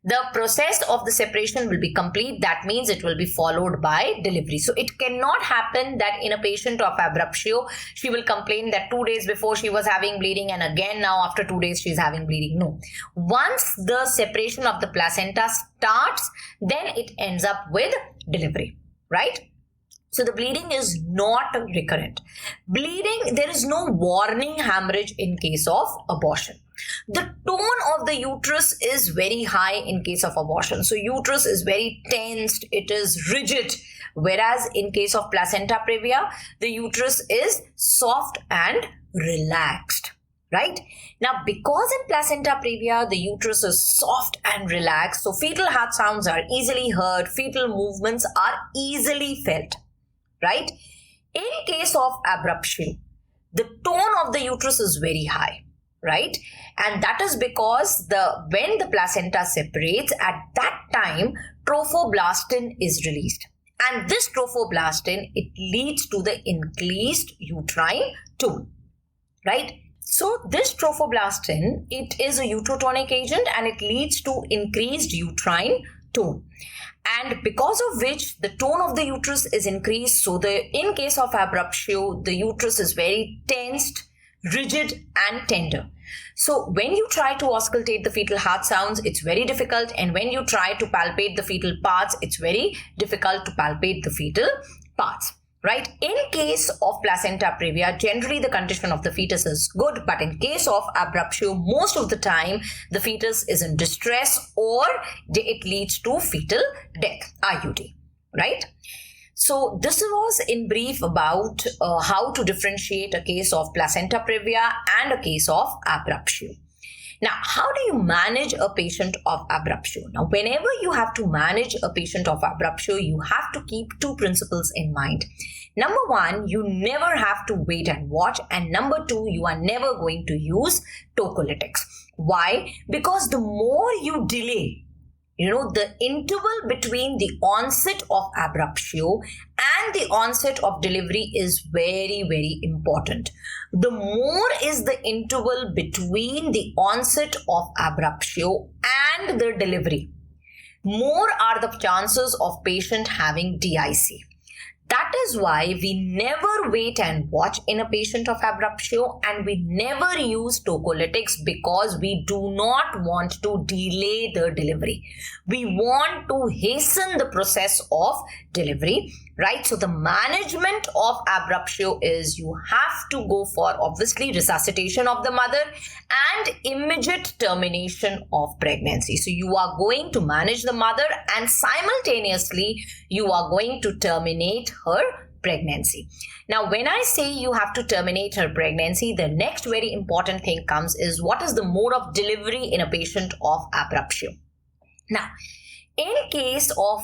the process of the separation will be complete. That means it will be followed by delivery. So it cannot happen that in a patient of abruptio, she will complain that 2 days before she was having bleeding and again now after 2 days she's having bleeding. No. Once the separation of the placenta starts, then it ends up with delivery, right? So the bleeding is not recurrent. Bleeding, there is no warning hemorrhage in case of abortion. The tone of the uterus is very high in case of abortion. So uterus is very tensed, it is rigid. Whereas in case of placenta previa, the uterus is soft and relaxed, right? Now, because in placenta previa, the uterus is soft and relaxed, so fetal heart sounds are easily heard, fetal movements are easily felt, right? In case of abruptio, the tone of the uterus is very high, right? And that is because when the placenta separates, at that time, trophoblastin is released. And this trophoblastin, it leads to the increased uterine tone, right? So this trophoblastin, it is a uterotonic agent and it leads to increased uterine tone. And because of which the tone of the uterus is increased. So in case of abruptio, the uterus is very tensed, rigid and tender. So when you try to auscultate the fetal heart sounds, it's very difficult. And when you try to palpate the fetal parts, it's very difficult to palpate the fetal parts, right? In case of placenta previa, generally the condition of the fetus is good. But in case of abruptio, most of the time, the fetus is in distress or it leads to fetal death, IUD, right? So this was in brief about how to differentiate a case of placenta previa and a case of abruptio. Now, how do you manage a patient of abruptio? Now, whenever you have to manage a patient of abruptio, you have to keep two principles in mind. Number one, you never have to wait and watch. And number two, you are never going to use tocolytics. Why? Because the more you delay, the interval between the onset of abruptio and the onset of delivery is very, very important. The more is the interval between the onset of abruptio and the delivery, more are the chances of patient having DIC. That is why we never wait and watch in a patient of abruptio and we never use tocolytics because we do not want to delay the delivery. We want to hasten the process of delivery, right? So the management of abruptio is you have to go for obviously resuscitation of the mother and immediate termination of pregnancy. So you are going to manage the mother and simultaneously you are going to terminate her pregnancy. Now, when I say you have to terminate her pregnancy, the next very important thing comes is what is the mode of delivery in a patient of abruptio. Now, in case of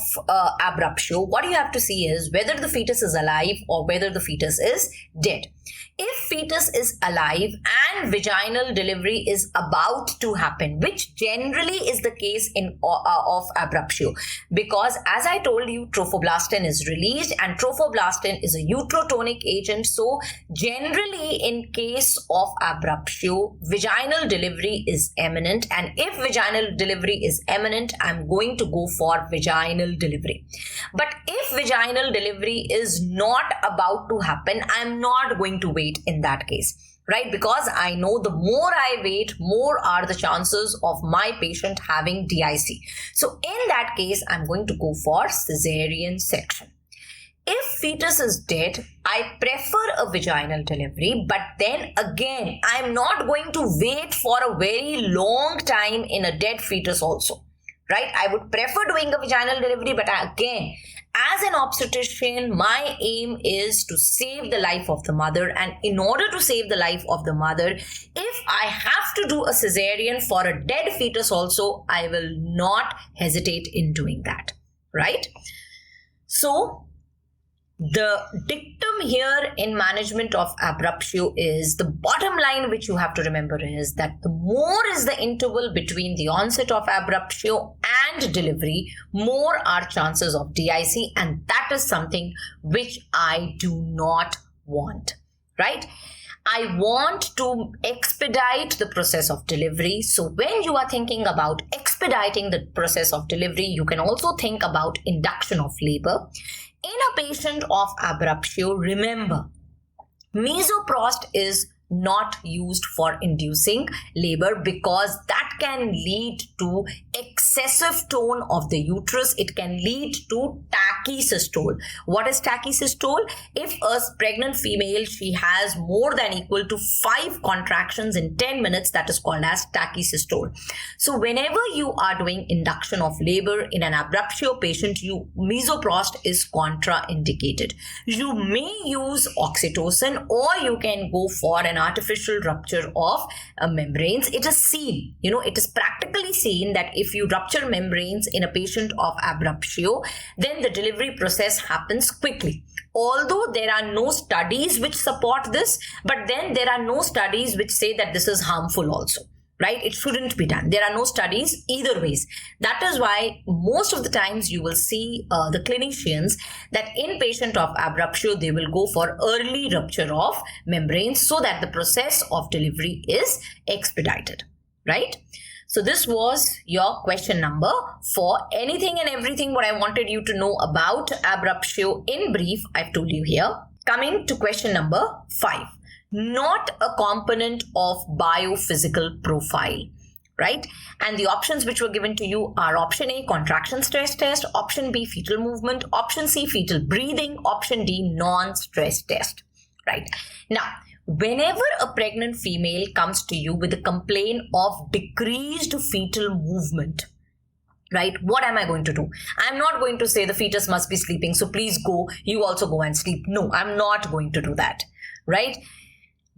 abruptio, what you have to see is whether the fetus is alive or whether the fetus is dead. If fetus is alive and vaginal delivery is about to happen, which generally is the case of abruptio, because as I told you, trophoblastin is released and trophoblastin is a uterotonic agent. So generally in case of abruptio, vaginal delivery is imminent, and if vaginal delivery is imminent, I'm going to go for vaginal delivery. But if vaginal delivery is not about to happen, I'm not going to wait in that case, right? Because I know the more I wait, more are the chances of my patient having DIC. So in that case, I'm going to go for cesarean section. If fetus is dead, I prefer a vaginal delivery, but then again, I'm not going to wait for a very long time in a dead fetus also, right? I would prefer doing a vaginal delivery, but again, as an obstetrician, my aim is to save the life of the mother. And in order to save the life of the mother, if I have to do a cesarean for a dead fetus also, I will not hesitate in doing that, right? So the dictum here in management of abruptio is the bottom line, which you have to remember is that the more is the interval between the onset of abruptio and delivery, more are chances of DIC, and that is something which I do not want, right? I want to expedite the process of delivery. So when you are thinking about expediting the process of delivery, you can also think about induction of labor. In a patient of abruptio, remember, misoprost is not used for inducing labor because that can lead to excessive tone of the uterus. It can lead to tachysystole. What is tachysystole? If a pregnant female, she has more than equal to 5 contractions in 10 minutes, that is called as tachysystole. So whenever you are doing induction of labor in an abruptio patient, misoprost is contraindicated. You may use oxytocin, or you can go for an artificial rupture of membranes. It is seen, it is practically seen that if you rupture membranes in a patient of abruptio, then the delivery process happens quickly. Although there are no studies which support this, but then there are no studies which say that this is harmful also. Right? It shouldn't be done. There are no studies either ways. That is why most of the times you will see the clinicians that in patient of abruptio, they will go for early rupture of membranes so that the process of delivery is expedited. Right? So this was your question number 4. Anything and everything what I wanted you to know about abruptio in brief, I've told you here. Coming to question number 5. Not a component of biophysical profile, right? And the options which were given to you are option A, contraction stress test, option B, fetal movement, option C, fetal breathing, option D, non-stress test, right? Now, whenever a pregnant female comes to you with a complaint of decreased fetal movement, right? What am I going to do? I'm not going to say the fetus must be sleeping, so please go, you also go and sleep. No, I'm not going to do that, right?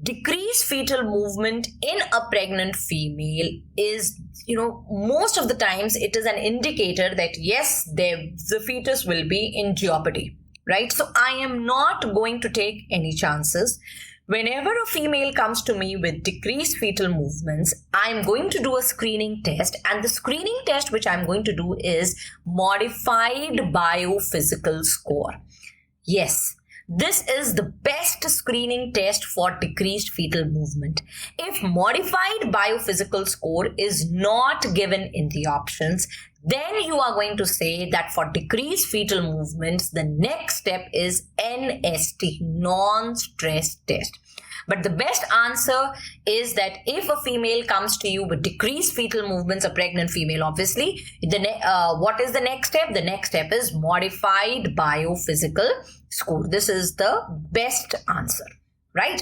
Decreased fetal movement in a pregnant female is, most of the times it is an indicator that yes, the fetus will be in jeopardy, right? So I am not going to take any chances. Whenever a female comes to me with decreased fetal movements, I'm going to do a screening test, and the screening test which I'm going to do is modified biophysical score. Yes. This is the best screening test for decreased fetal movement. If modified biophysical score is not given in the options, then you are going to say that for decreased fetal movements, the next step is NST, non-stress test. But the best answer is that if a female comes to you with decreased fetal movements, a pregnant female, obviously, what is the next step? The next step is modified biophysical score. This is the best answer, right?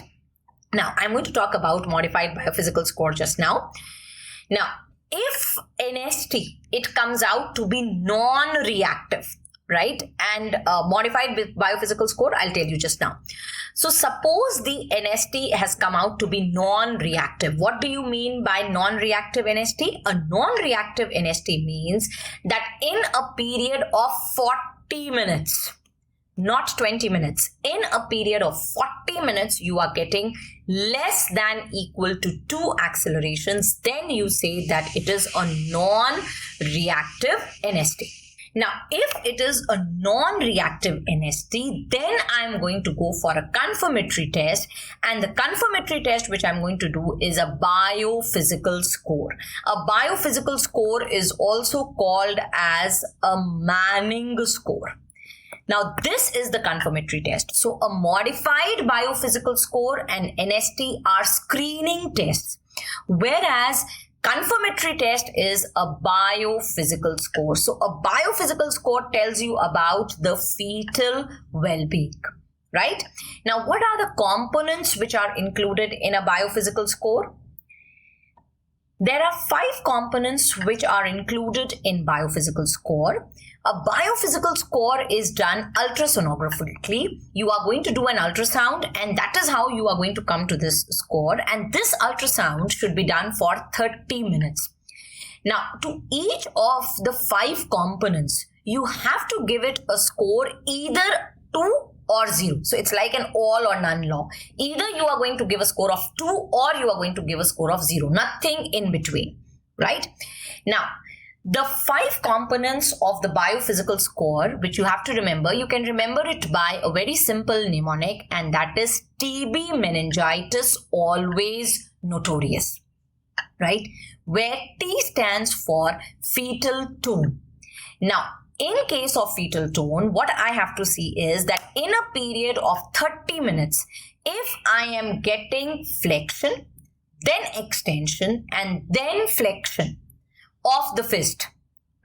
Now, I'm going to talk about modified biophysical score just now. Now, if NST, it comes out to be non-reactive, right? And modified biophysical score, I'll tell you just now. So suppose the NST has come out to be non-reactive. What do you mean by non-reactive NST? A non-reactive NST means that in a period of 40 minutes, not 20 minutes, in a period of 40 minutes, you are getting less than equal to 2 accelerations, then you say that it is a non-reactive NST. Now, if it is a non-reactive NST, then I'm going to go for a confirmatory test, and the confirmatory test which I'm going to do is a biophysical score. A biophysical score is also called as a Manning score. Now, this is the confirmatory test. So, a modified biophysical score and NST are screening tests, whereas confirmatory test is a biophysical score. So a biophysical score tells you about the fetal well-being, right? Now, what are the components which are included in a biophysical score? There are 5 components which are included in biophysical score. A biophysical score is done ultrasonographically. You are going to do an ultrasound, and that is how you are going to come to this score. And this ultrasound should be done for 30 minutes. Now, to each of the 5 components, you have to give it a score either 2 or 0. So it's like an all or none law. Either you are going to give a score of 2 or you are going to give a score of 0. Nothing in between, right? Now, the 5 components of the biophysical score, which you have to remember, you can remember it by a very simple mnemonic, and that is TB meningitis always notorious, right? Where T stands for fetal tone. Now, in case of fetal tone, what I have to see is that in a period of 30 minutes, if I am getting flexion, then extension, and then flexion of the fist,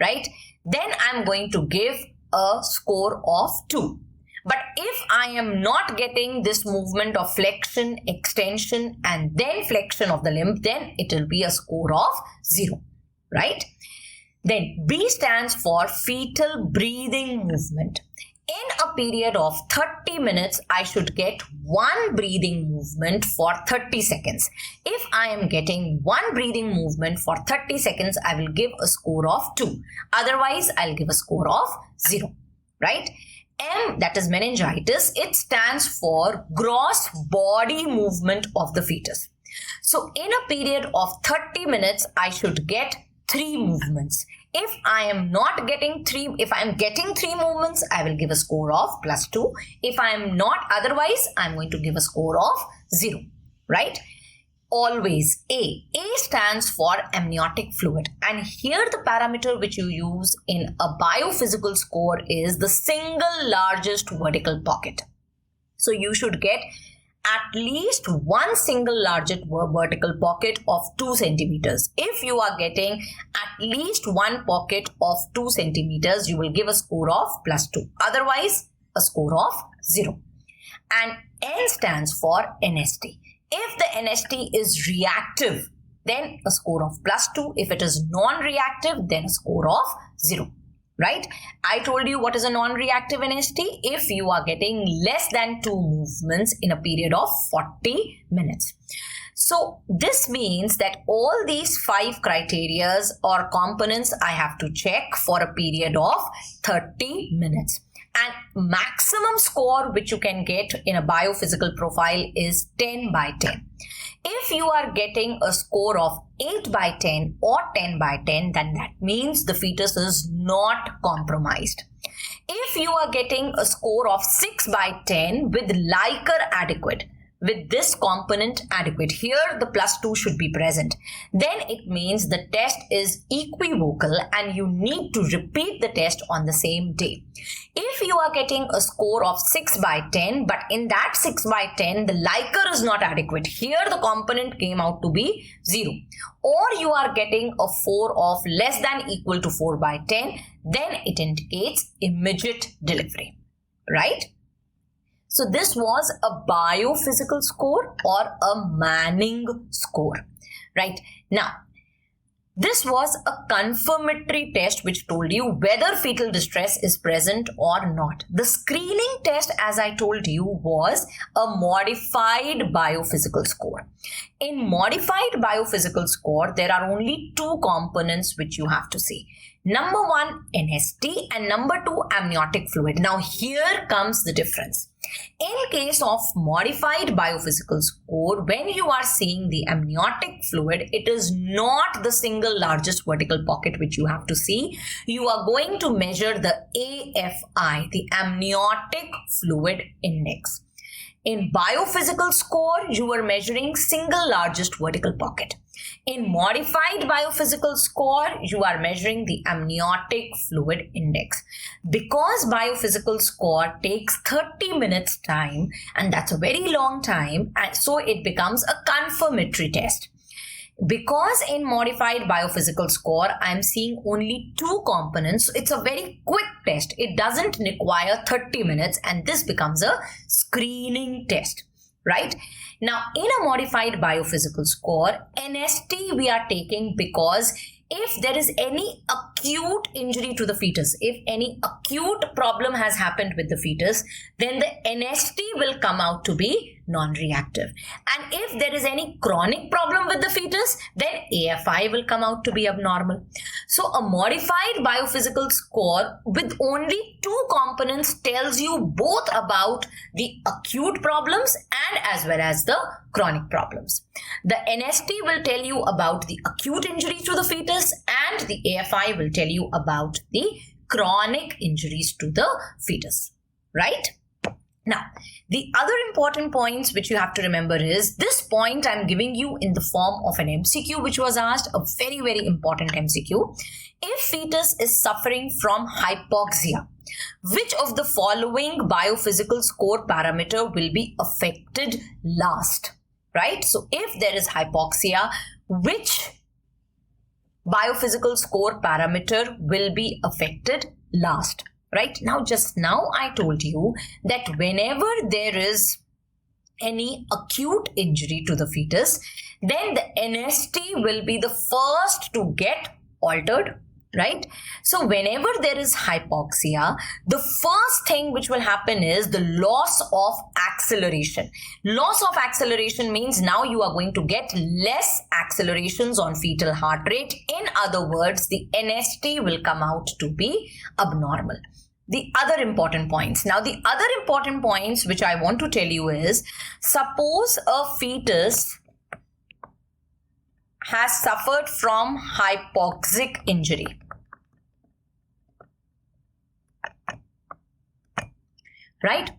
right, then I'm going to give a score of 2. But if I am not getting this movement of flexion, extension, and then flexion of the limb, then it will be a score of 0, right? Then B stands for fetal breathing movement. In a period of 30 minutes, I should get 1 breathing movement for 30 seconds. If I am getting 1 breathing movement for 30 seconds, I will give a score of 2. Otherwise, I'll give a score of 0, right? M, that is meningitis, it stands for gross body movement of the fetus. So in a period of 30 minutes, I should get 3 movements. If I am not getting 3, if I am getting 3 movements, I will give a score of +2. If I am not, otherwise, I am going to give a score of 0, right? Always A. A stands for amniotic fluid. And here the parameter which you use in a biophysical score is the single largest vertical pocket. So you should get at least 1 single largest vertical pocket of 2 centimeters. If you are getting at least 1 pocket of 2 centimeters, you will give a score of +2. Otherwise, a score of 0. And N stands for NST. If the NST is reactive, then a score of +2. If it is non-reactive, then a score of 0. Right? I told you what is a non-reactive NST. If you are getting less than 2 movements in a period of 40 minutes. So this means that all these 5 criterias or components I have to check for a period of 30 minutes. And maximum score which you can get in a biophysical profile is 10 by 10. If you are getting a score of 8 by 10 or 10 by 10, then that means the fetus is not compromised. If you are getting a score of 6 by 10 with Liker adequate, with this component adequate, here the +2 should be present, then it means the test is equivocal and you need to repeat the test on the same day. If you are getting a score of 6 by 10, but in that 6 by 10, the Liker is not adequate, here the component came out to be 0, or you are getting a 4 of less than equal to 4 by 10, then it indicates immediate delivery, right? So this was a biophysical score or a Manning score, right? Now, this was a confirmatory test which told you whether fetal distress is present or not. The screening test, as I told you, was a modified biophysical score. In modified biophysical score, there are only 2 components which you have to see. Number 1, NST, and number 2, amniotic fluid. Now, here comes the difference. In case of modified biophysical score, when you are seeing the amniotic fluid, it is not the single largest vertical pocket which you have to see. You are going to measure the AFI, the amniotic fluid index. In biophysical score, you are measuring single largest vertical pocket. In modified biophysical score, you are measuring the amniotic fluid index. Because biophysical score takes 30 minutes time, and that's a very long time, and so it becomes a confirmatory test. Because in modified biophysical score, I'm seeing only 2 components, so it's a very quick test. It doesn't require 30 minutes, and this becomes a screening test, right? Now, in a modified biophysical score, NST we are taking because if there is any acute injury to the fetus, if any acute problem has happened with the fetus, then the NST will come out to be non-reactive. And if there is any chronic problem with the fetus, then AFI will come out to be abnormal. So a modified biophysical score with only 2 components tells you both about the acute problems and as well as the chronic problems. The NST will tell you about the acute injury to the fetus, and the AFI will tell you about the chronic injuries to the fetus, right? Now, the other important points which you have to remember is this point I'm giving you in the form of an MCQ which was asked, a very, very important MCQ. If fetus is suffering from hypoxia, which of the following biophysical score parameter will be affected last, right? So if there is hypoxia, which biophysical score parameter will be affected last? Right? Now, just now I told you that whenever there is any acute injury to the fetus, then the NST will be the first to get altered, right? So whenever there is hypoxia, the first thing which will happen is the loss of acceleration. Loss of acceleration means now you are going to get less accelerations on fetal heart rate. In other words, the NST will come out to be abnormal. The other important points. Now, the other important points which I want to tell you is, suppose a fetus has suffered from hypoxic injury. Right?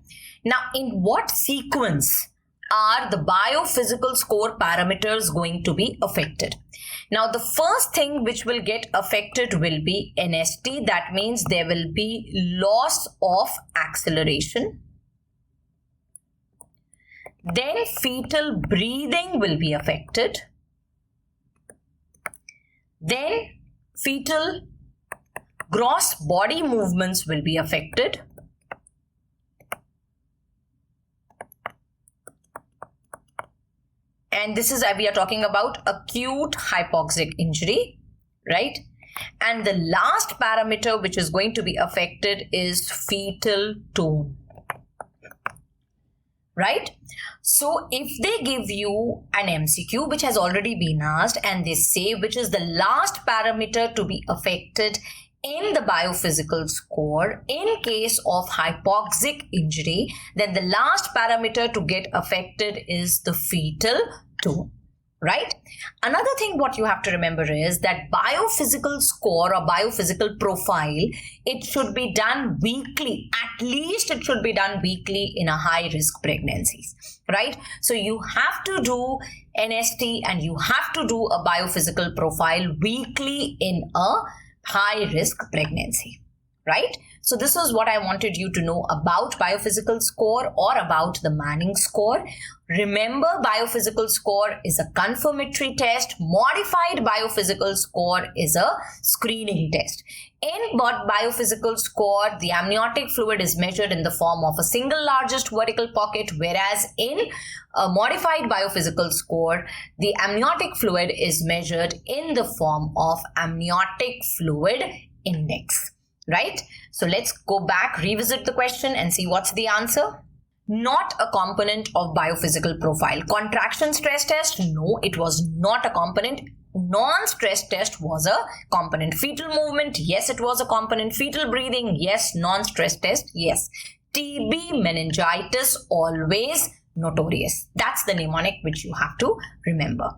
Now, in what sequence are the biophysical score parameters going to be affected? Now, the first thing which will get affected will be NST. That means there will be loss of acceleration. Then fetal breathing will be affected. Then fetal gross body movements will be affected. And this is, we are talking about acute hypoxic injury, right? And the last parameter which is going to be affected is fetal tone, right? So if they give you an MCQ which has already been asked and they say which is the last parameter to be affected in the biophysical score in case of hypoxic injury, then the last parameter to get affected is the fetal tone, right? Another thing what you have to remember is that biophysical score or biophysical profile, it should be done weekly. At least it should be done weekly in a high risk pregnancies, right? So you have to do NST and you have to do a biophysical profile weekly in a high risk pregnancy, right? So this is what I wanted you to know about biophysical score or about the Manning score. Remember, biophysical score is a confirmatory test. Modified biophysical score is a screening test. In biophysical score, the amniotic fluid is measured in the form of a single largest vertical pocket, whereas in a modified biophysical score, the amniotic fluid is measured in the form of amniotic fluid index. Right? So let's go back, revisit the question and see what's the answer. Not a component of biophysical profile. Contraction stress test? No, it was not a component. Non-stress test was a component. Fetal movement? Yes, it was a component. Fetal breathing? Yes. Non-stress test? Yes. TB, meningitis, always notorious. That's the mnemonic which you have to remember.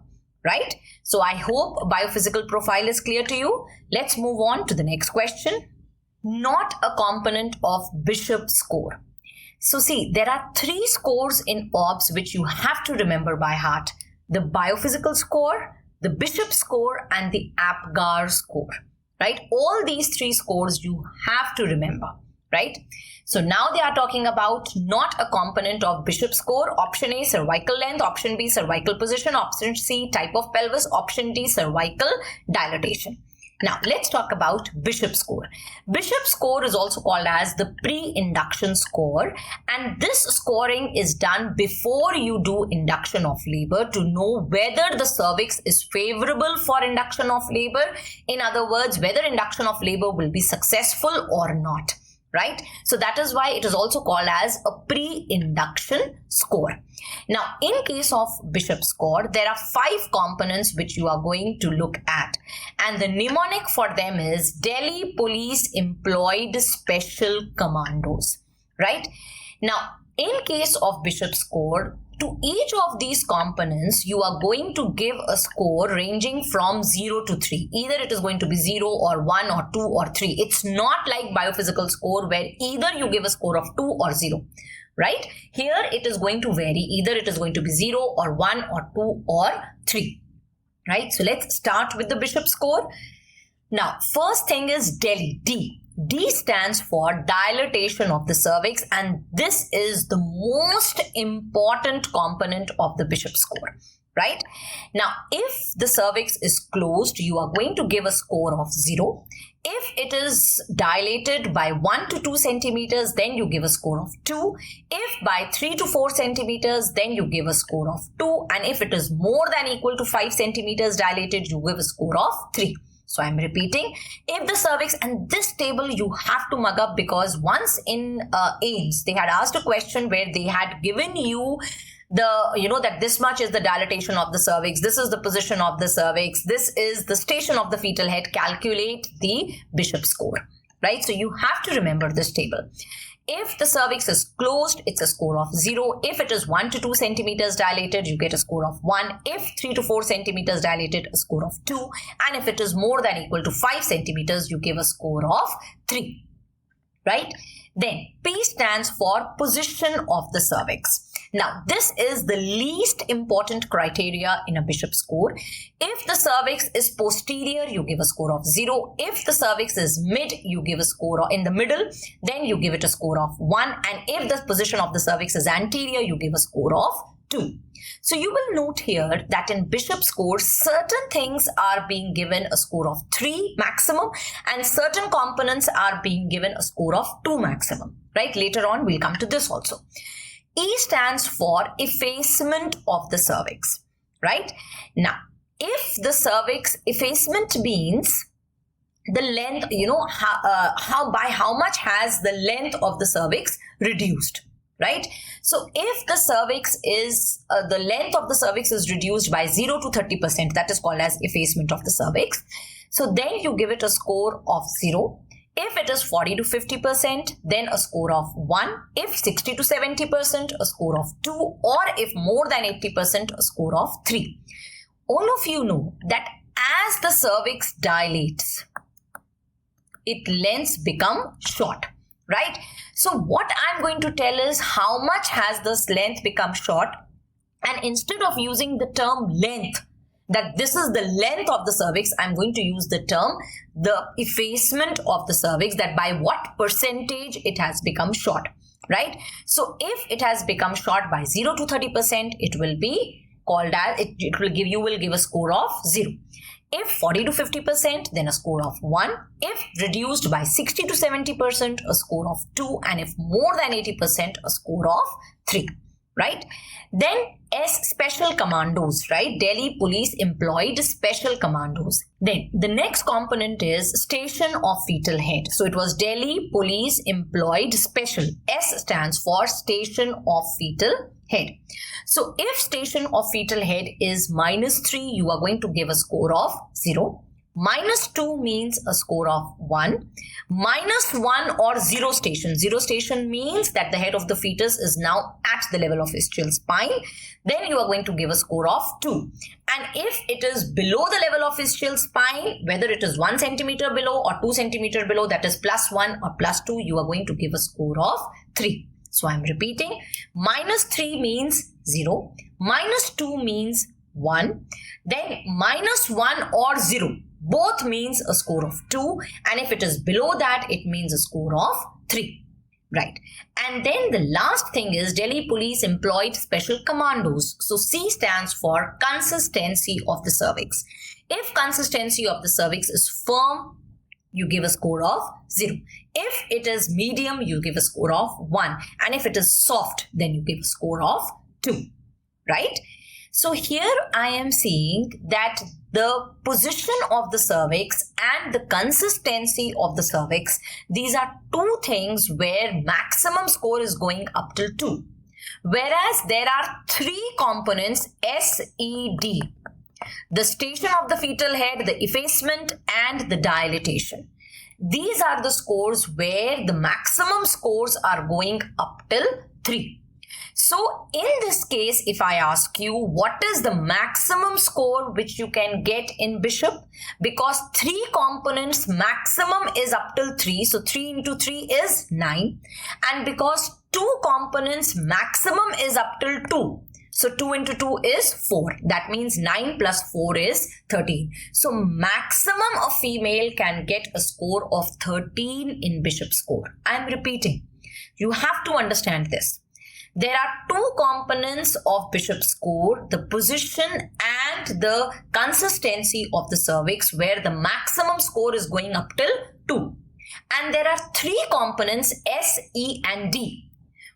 Right? So I hope biophysical profile is clear to you. Let's move on to the next question. Not a component of Bishop score. So see, there are 3 scores in OBS which you have to remember by heart. The biophysical score, the Bishop score and the APGAR score, right? All these 3 scores you have to remember, right? So now they are talking about not a component of Bishop score. Option A, cervical length. Option B, cervical position. Option C, type of pelvis. Option D, cervical dilatation. Now, let's talk about Bishop score. Bishop score is also called as the pre-induction score, and this scoring is done before you do induction of labor to know whether the cervix is favorable for induction of labor. In other words, whether induction of labor will be successful or not. right? So that is why it is also called as a pre-induction score. Now, in case of Bishop score, there are 5 components which you are going to look at, and the mnemonic for them is Delhi Police Employed Special Commandos, right? Now, in case of Bishop score, to each of these components, you are going to give a score ranging from 0 to 3. Either it is going to be 0 or 1 or 2 or 3. It's not like biophysical score where either you give a score of 2 or 0, right? Here it is going to vary. Either it is going to be 0 or 1 or 2 or 3, right? So let's start with the Bishop score. Now, first thing is Delhi, D. D stands for dilatation of the cervix, and this is the most important component of the Bishop score, right? Now, if the cervix is closed, you are going to give a score of 0. If it is dilated by 1 to 2 centimeters, then you give a score of 2. If by 3 to 4 centimeters, then you give a score of 2. And if it is more than equal to 5 centimeters dilated, you give a score of 3. So I'm repeating, if the cervix, and this table you have to mug up, because once in AIIMS, they had asked a question where they had given you the, that this much is the dilatation of the cervix, this is the position of the cervix, this is the station of the fetal head, calculate the Bishop score, right? So you have to remember this table. If the cervix is closed, it's a score of 0. If it is 1 to 2 centimeters dilated, you get a score of 1. If 3 to 4 centimeters dilated, a score of 2. And if it is more than equal to 5 centimeters, you give a score of 3, right? Then P stands for position of the cervix. Now, this is the least important criteria in a Bishop score. If the cervix is posterior, you give a score of 0. If the cervix is mid, you give a score in the middle, then you give it a score of 1. And if the position of the cervix is anterior, you give a score of 2. So you will note here that in Bishop score, certain things are being given a score of 3 maximum, and certain components are being given a score of 2 maximum, right? Later on, we'll come to this also. E stands for effacement of the cervix, right? Now, if the cervix effacement means the length, by how much has the length of the cervix reduced, right? So if the cervix is, the length of the cervix is reduced by 0 to 30%, that is called as effacement of the cervix. So then you give it a score of 0. If it is 40 to 50%, then a score of 1. If 60 to 70%, a score of 2. Or if more than 80%, a score of 3. All of you know that as the cervix dilates, its lengths become short, right? So what I'm going to tell is how much has this length become short, and instead of using the term length, that this is the length of the cervix, I'm going to use the term the effacement of the cervix, that by what percentage it has become short, right? So if it has become short by 0 to 30%, it will be called as, you will give a score of 0. If 40 to 50%, then a score of 1. If reduced by 60 to 70%, a score of 2. And if more than 80%, a score of 3, right? Then S, special commandos, right? Delhi Police Employed Special Commandos. Then the next component is station of fetal head. So it was Delhi Police Employed Special. S stands for station of fetal head. So if station of fetal head is -3, you are going to give a score of 0. -2 means a score of 1. -1 or 0 station. 0 station means that the head of the fetus is now at the level of ischial spine. Then you are going to give a score of 2. And if it is below the level of ischial spine, whether it is 1 centimeter below or 2 centimeter below, that is +1 or +2, you are going to give a score of 3. So I'm repeating, -3 means 0, -2 means 1, then -1 or 0. Both means a score of 2, and if it is below that, it means a score of 3, right? And then the last thing is Delhi Police Employed Special Commandos. So C stands for consistency of the cervix. If consistency of the cervix is firm, you give a score of 0. If it is medium, you give a score of 1. And if it is soft, then you give a score of 2, right? So here I am seeing that the position of the cervix and the consistency of the cervix, these are two things where maximum score is going up till 2. Whereas there are 3 components, S, E, D. The station of the fetal head, the effacement, and the dilatation. These are the scores where the maximum scores are going up till 3. So in this case, if I ask you what is the maximum score which you can get in Bishop, because 3 components maximum is up till 3, so 3 into 3 is 9, and because 2 components maximum is up till 2, so 2 into 2 is 4. That means 9 plus 4 is 13. So maximum a female can get a score of 13 in Bishop score. I am repeating. You have to understand this. There are 2 components of Bishop score, the position and the consistency of the cervix, where the maximum score is going up till 2. And there are 3 components, S, E and D,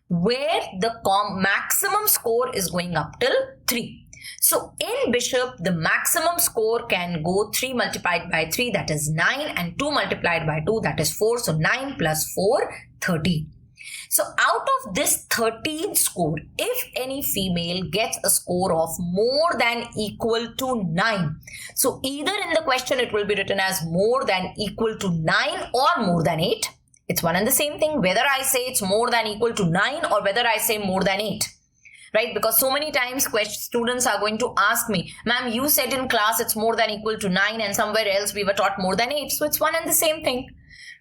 where the maximum score is going up till 3. So in Bishop, the maximum score can go 3 multiplied by 3, that is 9, and 2 multiplied by 2, that is 4. So 9 plus 4, 13. So out of this 13 score, if any female gets a score of more than equal to 9, so either in the question it will be written as more than equal to 9 or more than 8. It's one and the same thing whether I say it's more than equal to 9 or whether I say more than 8. Right? Because so many times students are going to ask me, ma'am, you said in class it's more than equal to 9 and somewhere else we were taught more than 8. So it's one and the same thing.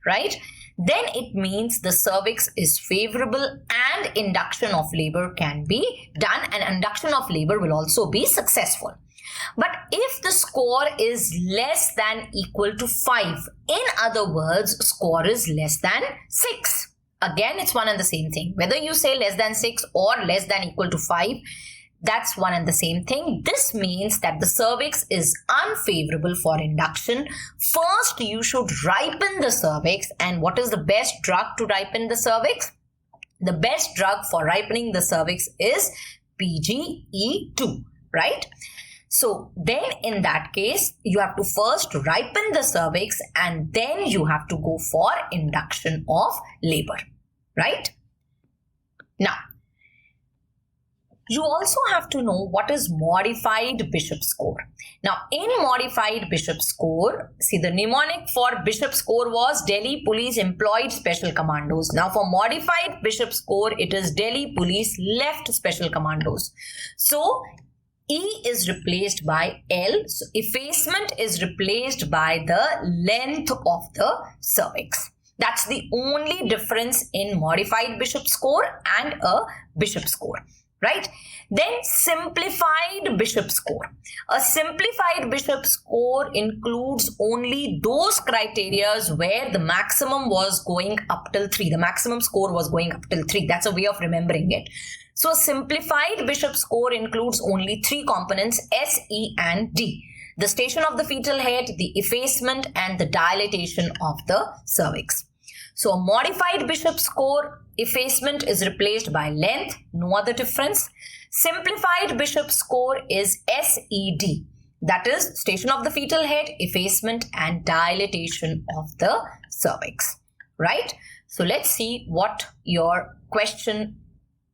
Right? Then it means the cervix is favorable and induction of labor can be done, and induction of labor will also be successful. But if the score is less than equal to 5, in other words, score is less than 6. Again, it's one and the same thing. Whether you say less than 6 or less than equal to 5, that's one and the same thing. This means that the cervix is unfavorable for induction. First, you should ripen the cervix. And what is the best drug to ripen the cervix? The best drug for ripening the cervix is PGE2, right? So then in that case, you have to first ripen the cervix and then you have to go for induction of labor, right? Now, you also have to know what is modified Bishop score. Now, in modified Bishop score, see, the mnemonic for Bishop score was Delhi Police Employed Special Commandos. Now, for modified Bishop score, it is Delhi Police Left Special Commandos. So, E is replaced by L. So, effacement is replaced by the length of the cervix. That's the only difference in modified Bishop score and a Bishop score. Right? Then simplified Bishop score. A simplified Bishop score includes only those criterias where the maximum was going up till 3. The maximum score was going up till 3. That's a way of remembering it. So a simplified Bishop score includes only 3 components, S, E and D. The station of the fetal head, the effacement and the dilatation of the cervix. So a modified Bishop score, effacement is replaced by length, no other difference. Simplified Bishop score is SED, that is station of the fetal head, effacement and dilatation of the cervix, right? So let's see what your question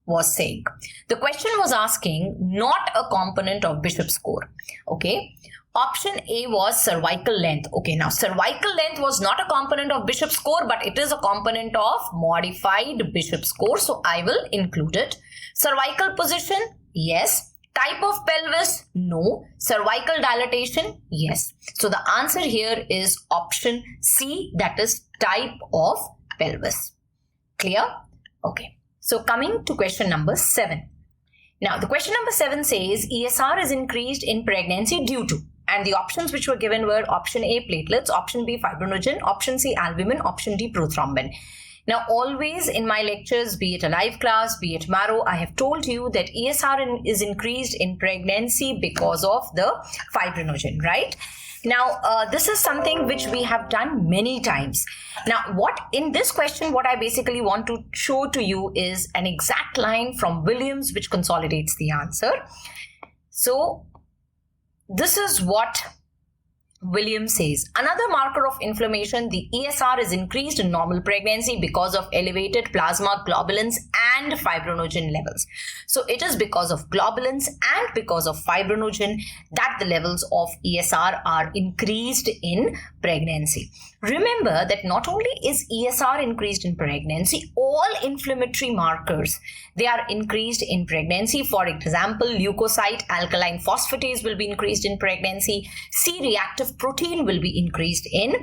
was saying. The question was asking not a component of Bishop score, okay? Option A was cervical length. Okay, now cervical length was not a component of Bishop score, but it is a component of modified Bishop score. So I will include it. Cervical position, yes. Type of pelvis, no. Cervical dilatation, yes. So the answer here is option C, that is type of pelvis. Clear? Okay. So coming to question number 7. Now the question number 7 says ESR is increased in pregnancy due to, and the options which were given were option A, platelets, option B, fibrinogen, option C, albumin, option D, prothrombin. Now, always in my lectures, be it a live class, be it marrow, I have told you that ESR is increased in pregnancy because of the fibrinogen, right? Now, this is something which we have done many times. Now, what in this question, what I basically want to show to you is an exact line from Williams which consolidates the answer. So, this is what Williams says, another marker of inflammation, the ESR, is increased in normal pregnancy because of elevated plasma globulins and fibrinogen levels. So it is because of globulins and because of fibrinogen that the levels of ESR are increased in pregnancy. Remember that not only is ESR increased in pregnancy, all inflammatory markers, they are increased in pregnancy. For example, leukocyte alkaline phosphatase will be increased in pregnancy. C-reactive protein will be increased in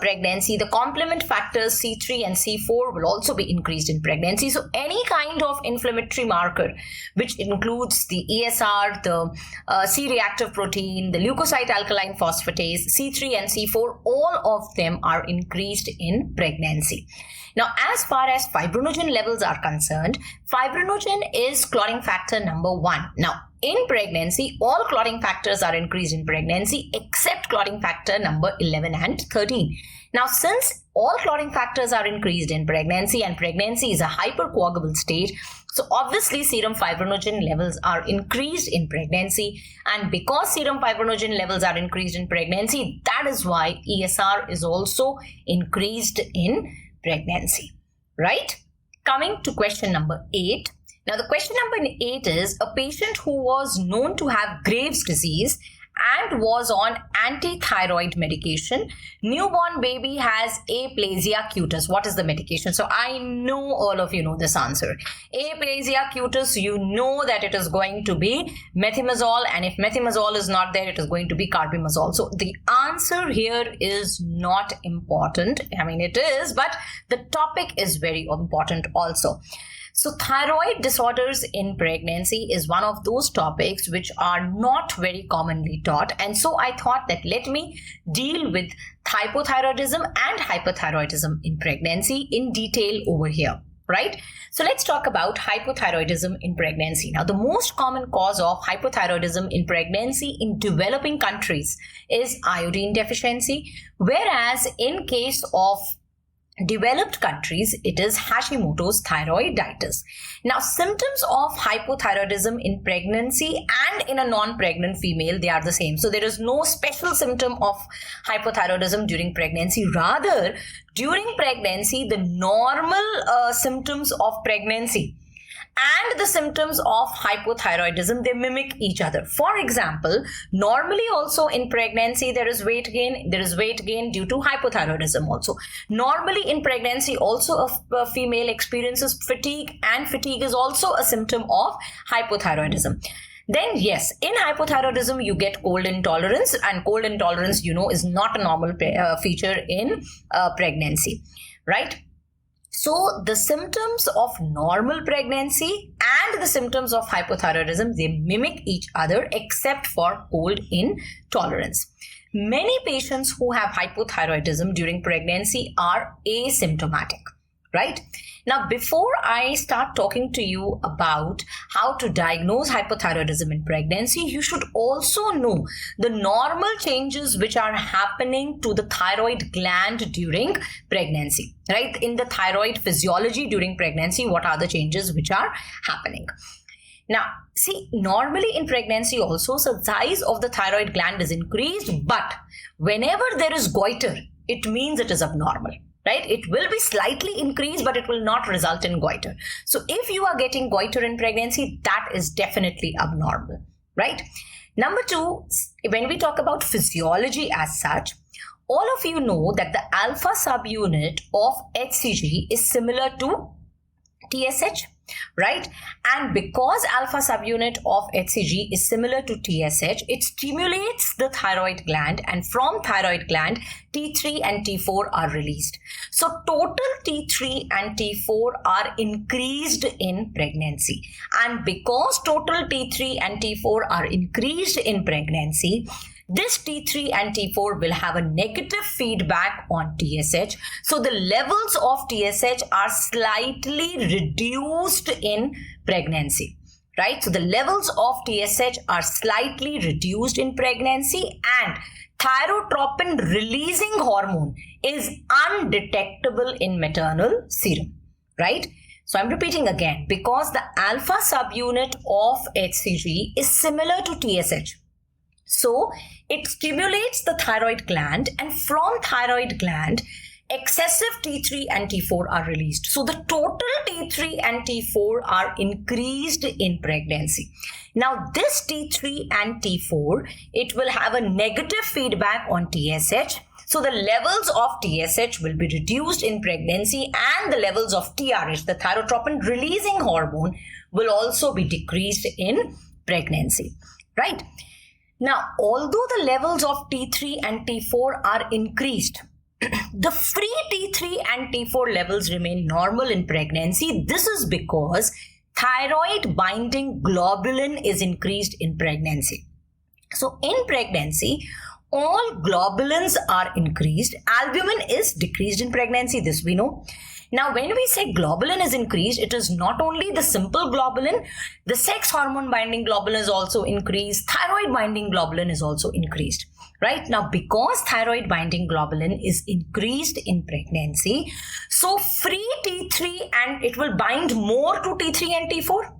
pregnancy. The complement factors C3 and C4 will also be increased in pregnancy. So any kind of inflammatory marker, which includes the ESR, the C-reactive protein, the leukocyte alkaline phosphatase, C3 and C4, all of them are increased in pregnancy. Now, as far as fibrinogen levels are concerned, fibrinogen is clotting factor number 1. Now, in pregnancy, all clotting factors are increased in pregnancy except clotting factor number 11 and 13. Now, since all clotting factors are increased in pregnancy and pregnancy is a hypercoagulable state, so obviously serum fibrinogen levels are increased in pregnancy, and because serum fibrinogen levels are increased in pregnancy, that is why ESR is also increased in pregnancy, right? Coming to question number 8. Now, the question number 8 is, a patient who was known to have Graves' disease and was on anti-thyroid medication. Newborn baby has aplasia cutis. What is the medication? So I know all of you know this answer. Aplasia cutis, you know that it is going to be methimazole, and if methimazole is not there, it is going to be carbimazole. So the answer here is not important. I mean, it is, but the topic is very important also. So thyroid disorders in pregnancy is one of those topics which are not very commonly taught. And so I thought that let me deal with hypothyroidism and hyperthyroidism in pregnancy in detail over here, right? So let's talk about hypothyroidism in pregnancy. Now, the most common cause of hypothyroidism in pregnancy in developing countries is iodine deficiency, whereas in case of developed countries, it is Hashimoto's thyroiditis. Now, symptoms of hypothyroidism in pregnancy and in a non-pregnant female, they are the same. So there is no special symptom of hypothyroidism during pregnancy. Rather, during pregnancy, the normal symptoms of pregnancy and the symptoms of hypothyroidism, they mimic each other. For example, normally also in pregnancy there is weight gain. There is weight gain due to hypothyroidism also. Normally in pregnancy also a female experiences fatigue, and fatigue is also a symptom of hypothyroidism. Then yes, in hypothyroidism you get cold intolerance, and cold intolerance, you know, is not a normal feature in pregnancy, right? So the symptoms of normal pregnancy and the symptoms of hypothyroidism, they mimic each other except for cold intolerance. Many patients who have hypothyroidism during pregnancy are asymptomatic, right? Now, before I start talking to you about how to diagnose hypothyroidism in pregnancy, you should also know the normal changes which are happening to the thyroid gland during pregnancy, right? In the thyroid physiology during pregnancy, what are the changes which are happening? Now, see, normally in pregnancy also, the size of the thyroid gland is increased, but whenever there is goiter, it means it is abnormal. Right? It will be slightly increased, but it will not result in goiter. So if you are getting goiter in pregnancy, that is definitely abnormal, right? Number 2, when we talk about physiology as such, all of you know that the alpha subunit of HCG is similar to TSH, right? And because alpha subunit of HCG is similar to TSH, it stimulates the thyroid gland, and from thyroid gland, T3 and T4 are released. So total T3 and T4 are increased in pregnancy. And because total T3 and T4 are increased in pregnancy, this T3 and T4 will have a negative feedback on TSH. So the levels of TSH are slightly reduced in pregnancy, right? So the levels of TSH are slightly reduced in pregnancy, and thyrotropin releasing hormone is undetectable in maternal serum, right? So I'm repeating again, because the alpha subunit of HCG is similar to TSH. So it stimulates the thyroid gland, and from thyroid gland, excessive T3 and T4 are released. So the total T3 and T4 are increased in pregnancy. Now this T3 and T4, it will have a negative feedback on TSH. So the levels of TSH will be reduced in pregnancy, and the levels of TRH, the thyrotropin releasing hormone, will also be decreased in pregnancy, right? Now, although the levels of T3 and T4 are increased, the free T3 and T4 levels remain normal in pregnancy. This is because thyroid binding globulin is increased in pregnancy. So in pregnancy, all globulins are increased. Albumin is decreased in pregnancy. This we know. Now, when we say globulin is increased, it is not only the simple globulin, the sex hormone binding globulin is also increased. Thyroid binding globulin is also increased. Right now, because thyroid binding globulin is increased in pregnancy, so free T3 and it will bind more to T3 and T4.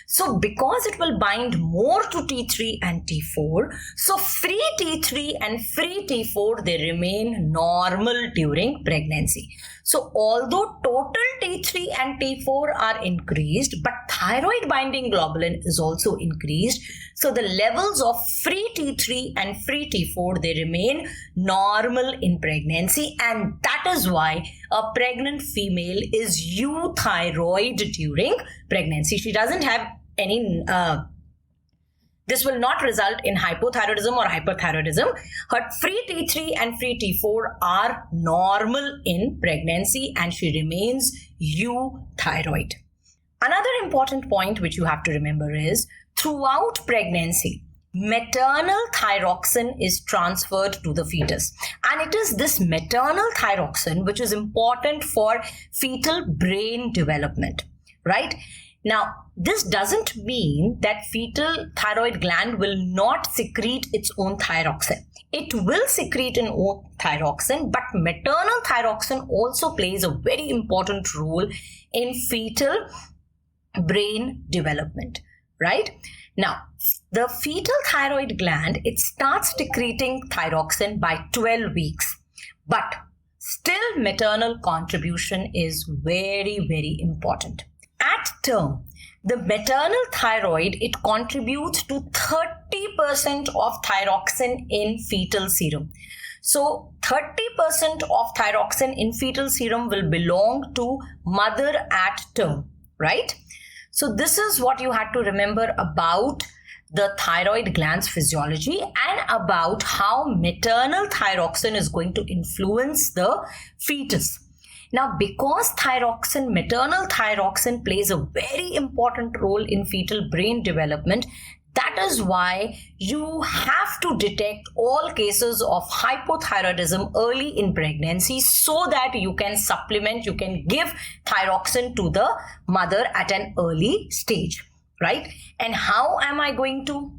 So because it will bind more to T3 and T4, so free T3 and free T4, they remain normal during pregnancy. So although total T3 and T4 are increased, but thyroid binding globulin is also increased. So the levels of free T3 and free T4, they remain normal in pregnancy, and that is why a pregnant female is euthyroid during pregnancy. She doesn't have any this will not result in hypothyroidism or hyperthyroidism. Her free T3 and free T4 are normal in pregnancy, and she remains euthyroid. Another important point which you have to remember is, throughout pregnancy, maternal thyroxine is transferred to the fetus, and it is this maternal thyroxine which is important for fetal brain development, right? Now, this doesn't mean that fetal thyroid gland will not secrete its own thyroxine. It will secrete its own thyroxine, but maternal thyroxine also plays a very important role in fetal brain development, right? Now, the fetal thyroid gland, it starts secreting thyroxine by 12 weeks, but still maternal contribution is very, very important. At term, the maternal thyroid, it contributes to 30% of thyroxine in fetal serum. So 30% of thyroxine in fetal serum will belong to mother at term, right? So this is what you had to remember about the thyroid gland's physiology and about how maternal thyroxine is going to influence the fetus. Now, because thyroxine, maternal thyroxine plays a very important role in fetal brain development, that is why you have to detect all cases of hypothyroidism early in pregnancy so that you can supplement, you can give thyroxine to the mother at an early stage, right? And how am I going to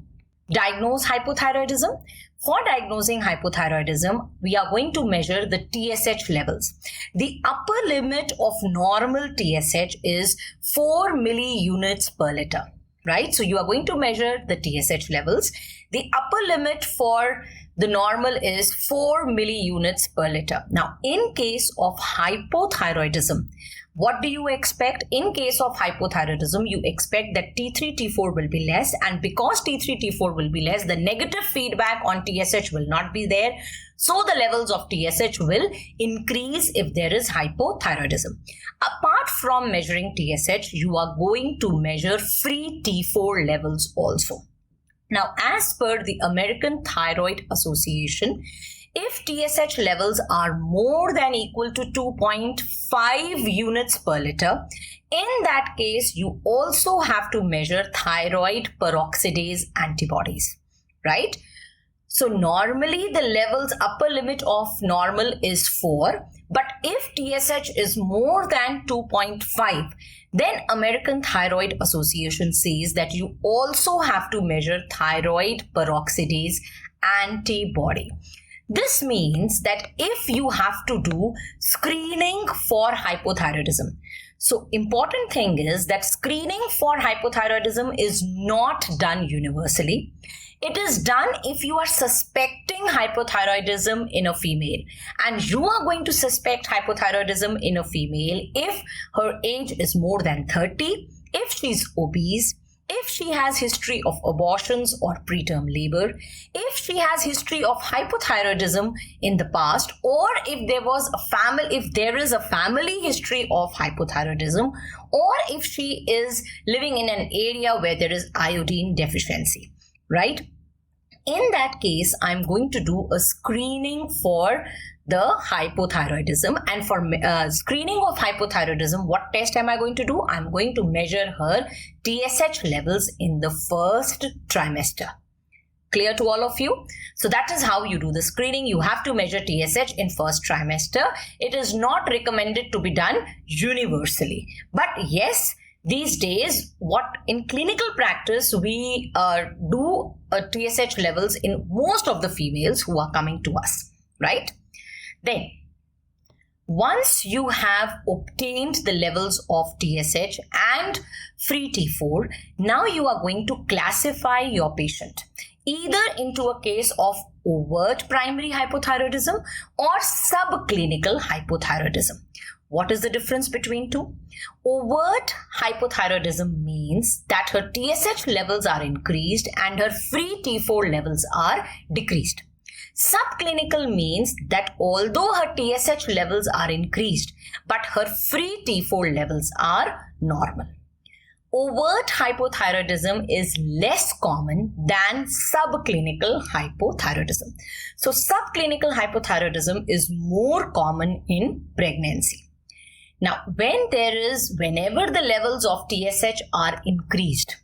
diagnose hypothyroidism? For diagnosing hypothyroidism, we are going to measure the TSH levels. The upper limit of normal TSH is 4 milliunits per liter, right? So you are going to measure the TSH levels. The upper limit for the normal is 4 milliunits per liter. Now, in case of hypothyroidism, what do you expect? In case of hypothyroidism, you expect that T3, T4 will be less, and because T3, T4 will be less, the negative feedback on TSH will not be there. So the levels of TSH will increase if there is hypothyroidism. Apart from measuring TSH, you are going to measure free T4 levels also. Now, as per the American Thyroid Association, if TSH levels are more than equal to 2.5 units per liter, in that case, you also have to measure thyroid peroxidase antibodies, right? So normally the levels, upper limit of normal is 4, but if TSH is more than 2.5, then American Thyroid Association says that you also have to measure thyroid peroxidase antibody. This means that if you have to do screening for hypothyroidism, so important thing is that screening for hypothyroidism is not done universally. It is done if you are suspecting hypothyroidism in a female, and you are going to suspect hypothyroidism in a female if her age is more than 30, if she's obese, if she has history of abortions or preterm labor, if she has history of hypothyroidism in the past, or if there is a family history of hypothyroidism, or if she is living in an area where there is iodine deficiency, right? In that case, I'm going to do a screening for the hypothyroidism, and for screening of hypothyroidism, what test am I going to do? I'm going to measure her TSH levels in the first trimester. Clear to all of you? So that is how you do the screening. You have to measure TSH in first trimester. It is not recommended to be done universally, but yes, these days, what in clinical practice, we do TSH levels in most of the females who are coming to us, right? Then, once you have obtained the levels of TSH and free T4, now you are going to classify your patient either into a case of overt primary hypothyroidism or subclinical hypothyroidism. What is the difference between two? Overt hypothyroidism means that her TSH levels are increased and her free T4 levels are decreased. Subclinical means that although her TSH levels are increased, but her free T4 levels are normal. Overt hypothyroidism is less common than subclinical hypothyroidism. So subclinical hypothyroidism is more common in pregnancy. Now, whenever the levels of TSH are increased,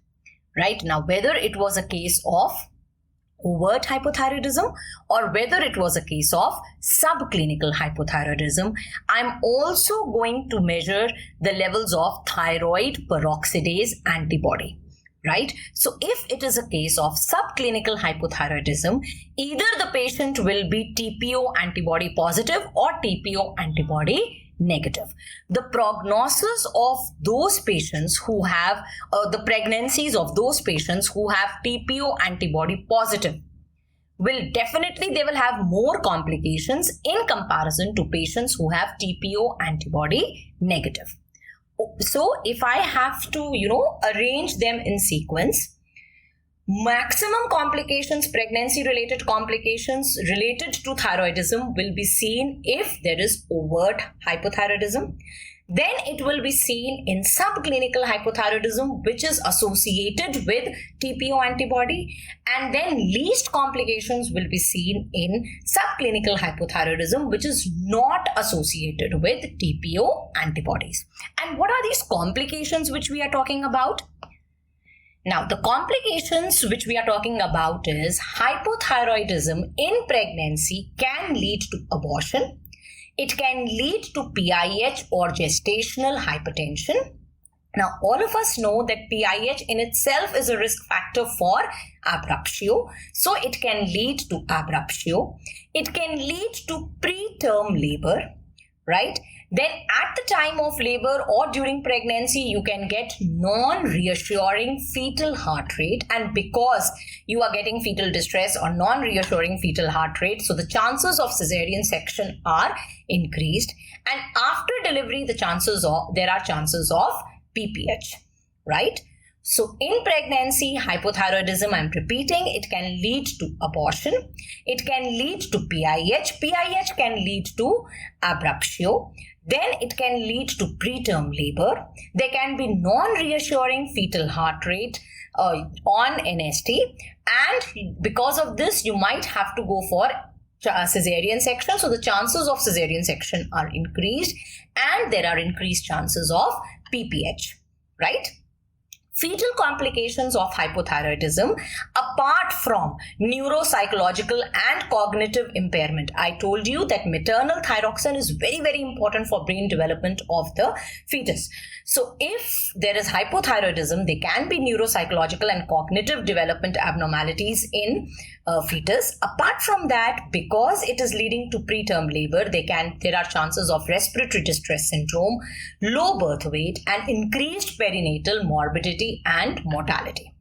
right? Now, whether it was a case of overt hypothyroidism or whether it was a case of subclinical hypothyroidism, I'm also going to measure the levels of thyroid peroxidase antibody, right? So if it is a case of subclinical hypothyroidism, either the patient will be TPO antibody positive or TPO antibody negative. The prognosis of those patients who have the pregnancies of those patients who have TPO antibody positive they will have more complications in comparison to patients who have TPO antibody negative. So if I have to, arrange them in sequence, maximum complications, pregnancy-related complications related to thyroidism will be seen if there is overt hypothyroidism. Then it will be seen in subclinical hypothyroidism, which is associated with TPO antibody. And then least complications will be seen in subclinical hypothyroidism, which is not associated with TPO antibodies. And what are these complications which we are talking about? Now, the complications which we are talking about is hypothyroidism in pregnancy can lead to abortion. It can lead to PIH or gestational hypertension. Now, all of us know that PIH in itself is a risk factor for abruptio. So, it can lead to abruptio. It can lead to preterm labor, right? Then at the time of labor or during pregnancy, you can get non-reassuring fetal heart rate. And because you are getting fetal distress or non-reassuring fetal heart rate, so the chances of cesarean section are increased. And after delivery, there are chances of PPH, right? So in pregnancy, hypothyroidism, I'm repeating, it can lead to abortion. It can lead to PIH. PIH can lead to abruptio. Then it can lead to preterm labor. There can be non-reassuring fetal heart rate on NST. And because of this, you might have to go for cesarean section. So the chances of cesarean section are increased and there are increased chances of PPH, right? Fetal complications of hypothyroidism, apart from neuropsychological and cognitive impairment. I told you that maternal thyroxine is very, very important for brain development of the fetus. So if there is hypothyroidism, there can be neuropsychological and cognitive development abnormalities in fetus. Apart from that, because it is leading to preterm labor, there are chances of respiratory distress syndrome, low birth weight, and increased perinatal morbidity and mortality,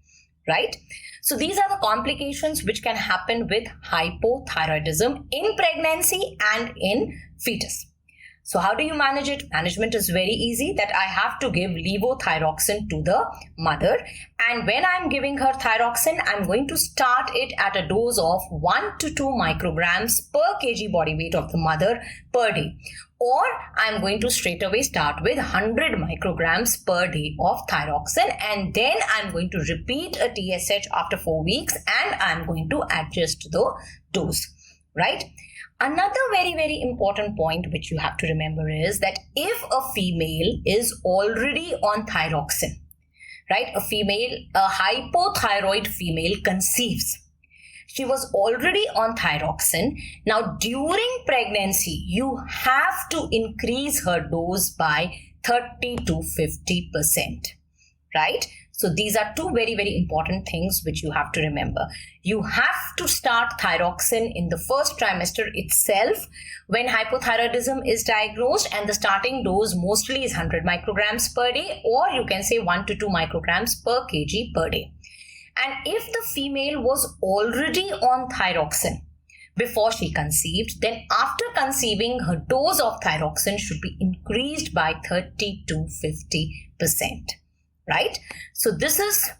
right? So these are the complications which can happen with hypothyroidism in pregnancy and in fetus. So how do you manage it? Management is very easy, that I have to give levothyroxine to the mother. And when I'm giving her thyroxine, I'm going to start it at a dose of 1 to 2 micrograms per kg body weight of the mother per day. Or I'm going to straight away start with 100 micrograms per day of thyroxine, and then I'm going to repeat a TSH after 4 weeks, and I'm going to adjust the dose, right? Another very, very important point which you have to remember is that if a female is already on thyroxine, right? A hypothyroid female conceives. She was already on thyroxine. Now, during pregnancy, you have to increase her dose by 30 to 50%, right? So these are two very, very important things which you have to remember. You have to start thyroxine in the first trimester itself when hypothyroidism is diagnosed, and the starting dose mostly is 100 micrograms per day, or you can say 1 to 2 micrograms per kg per day. And if the female was already on thyroxine before she conceived, then after conceiving, her dose of thyroxine should be increased by 30 to 50%. Right? So this is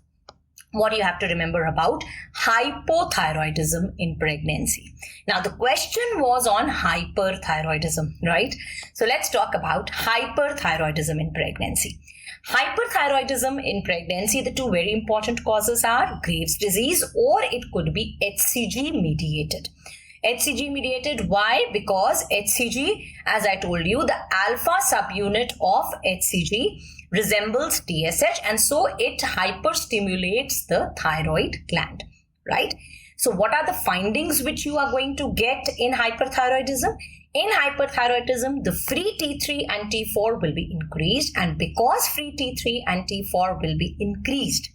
what you have to remember about hypothyroidism in pregnancy. Now the question was on hyperthyroidism, right? So let's talk about hyperthyroidism in pregnancy. Hyperthyroidism in pregnancy, the two very important causes are Graves' disease, or it could be HCG mediated. HCG mediated, why? Because HCG, as I told you, the alpha subunit of HCG resembles TSH, and so it hyperstimulates the thyroid gland, right? So what are the findings which you are going to get in hyperthyroidism? In hyperthyroidism, the free T3 and T4 will be increased, and because free T3 and T4 will be increased,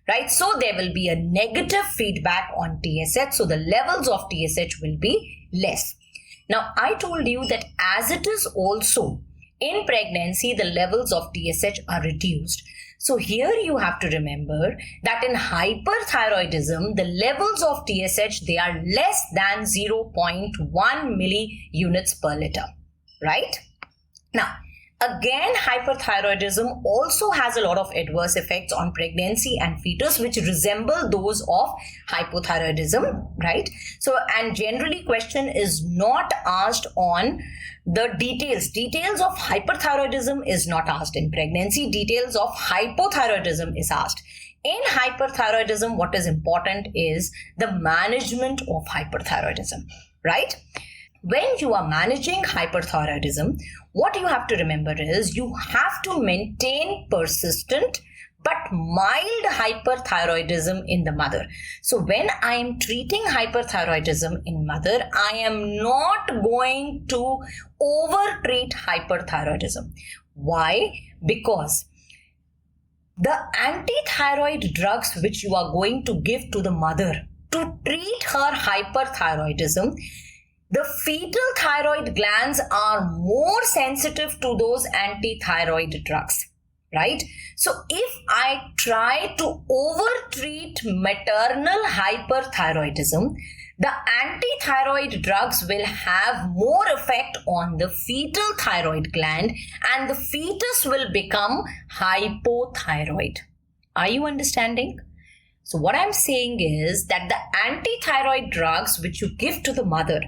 right, so there will be a negative feedback on TSH, so the levels of TSH will be less. Now, I told you that as it is also in pregnancy, the levels of TSH are reduced. So here you have to remember that in hyperthyroidism, the levels of TSH, they are less than 0.1 milliunits per liter, right? Now, again, hyperthyroidism also has a lot of adverse effects on pregnancy and fetus which resemble those of hypothyroidism, right? So, and generally question is not asked on the details. Details of hyperthyroidism is not asked in pregnancy. Details of hypothyroidism is asked. In hyperthyroidism, what is important is the management of hyperthyroidism, right? When you are managing hyperthyroidism, what you have to remember is you have to maintain persistent but mild hyperthyroidism in the mother. So when I am treating hyperthyroidism in mother, I am not going to over-treat hyperthyroidism. Why? Because the antithyroid drugs which you are going to give to the mother to treat her hyperthyroidism, the fetal thyroid glands are more sensitive to those antithyroid drugs, right? So if I try to over-treat maternal hyperthyroidism, the antithyroid drugs will have more effect on the fetal thyroid gland and the fetus will become hypothyroid. Are you understanding? So what I'm saying is that the antithyroid drugs which you give to the mother,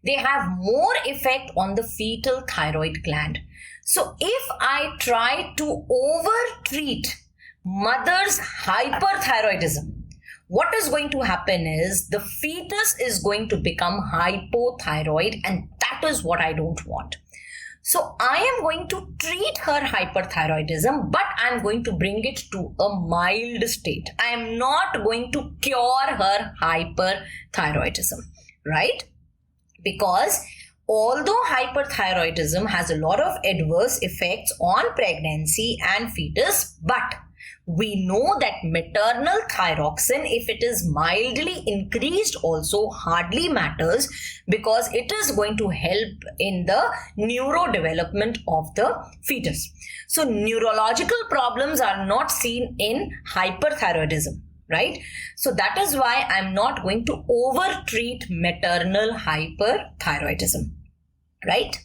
they have more effect on the fetal thyroid gland. So if I try to over-treat mother's hyperthyroidism, what is going to happen is the fetus is going to become hypothyroid, and that is what I don't want. So I am going to treat her hyperthyroidism, but I am going to bring it to a mild state. I am not going to cure her hyperthyroidism, right? Because although hyperthyroidism has a lot of adverse effects on pregnancy and fetus, but we know that maternal thyroxine, if it is mildly increased also, hardly matters, because it is going to help in the neurodevelopment of the fetus. So neurological problems are not seen in hyperthyroidism, right? So that is why I'm not going to over-treat maternal hyperthyroidism, right?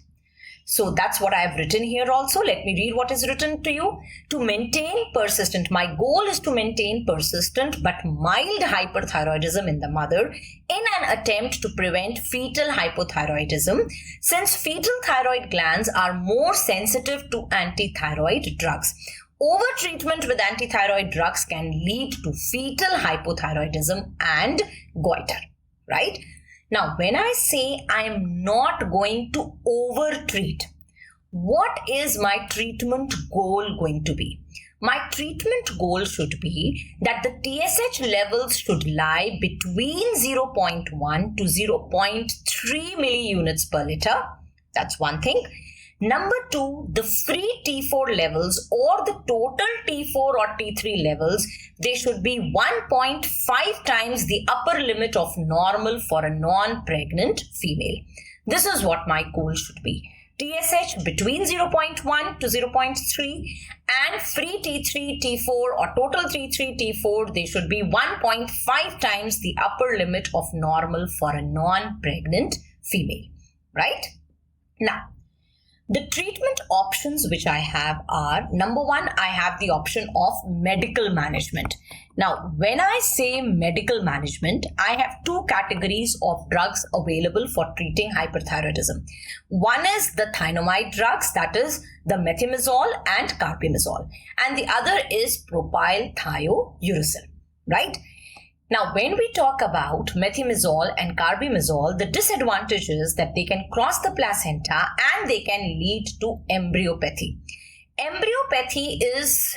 So that's what I have written here also. Let me read what is written to you. To maintain persistent, my goal is to maintain persistent but mild hyperthyroidism in the mother in an attempt to prevent fetal hypothyroidism, since fetal thyroid glands are more sensitive to antithyroid drugs. Overtreatment with antithyroid drugs can lead to fetal hypothyroidism and goiter, right? Now, when I say I am not going to overtreat, what is my treatment goal going to be? My treatment goal should be that the TSH levels should lie between 0.1 to 0.3 milliunits per liter. That's one thing. Number two, the free T4 levels or the total T4 or T3 levels, they should be 1.5 times the upper limit of normal for a non-pregnant female. This is what my goal should be. TSH between 0.1 to 0.3 and free T3, T4 or total T3, T4, they should be 1.5 times the upper limit of normal for a non-pregnant female, right? Now, the treatment options which I have are, number one, I have the option of medical management. Now, when I say medical management, I have two categories of drugs available for treating hyperthyroidism. One is the thiamide drugs, that is the methimazole and carbimazole. And the other is propylthiouracil, right? Now, when we talk about methimazole and carbimazole, the disadvantage is that they can cross the placenta and they can lead to embryopathy. Embryopathy is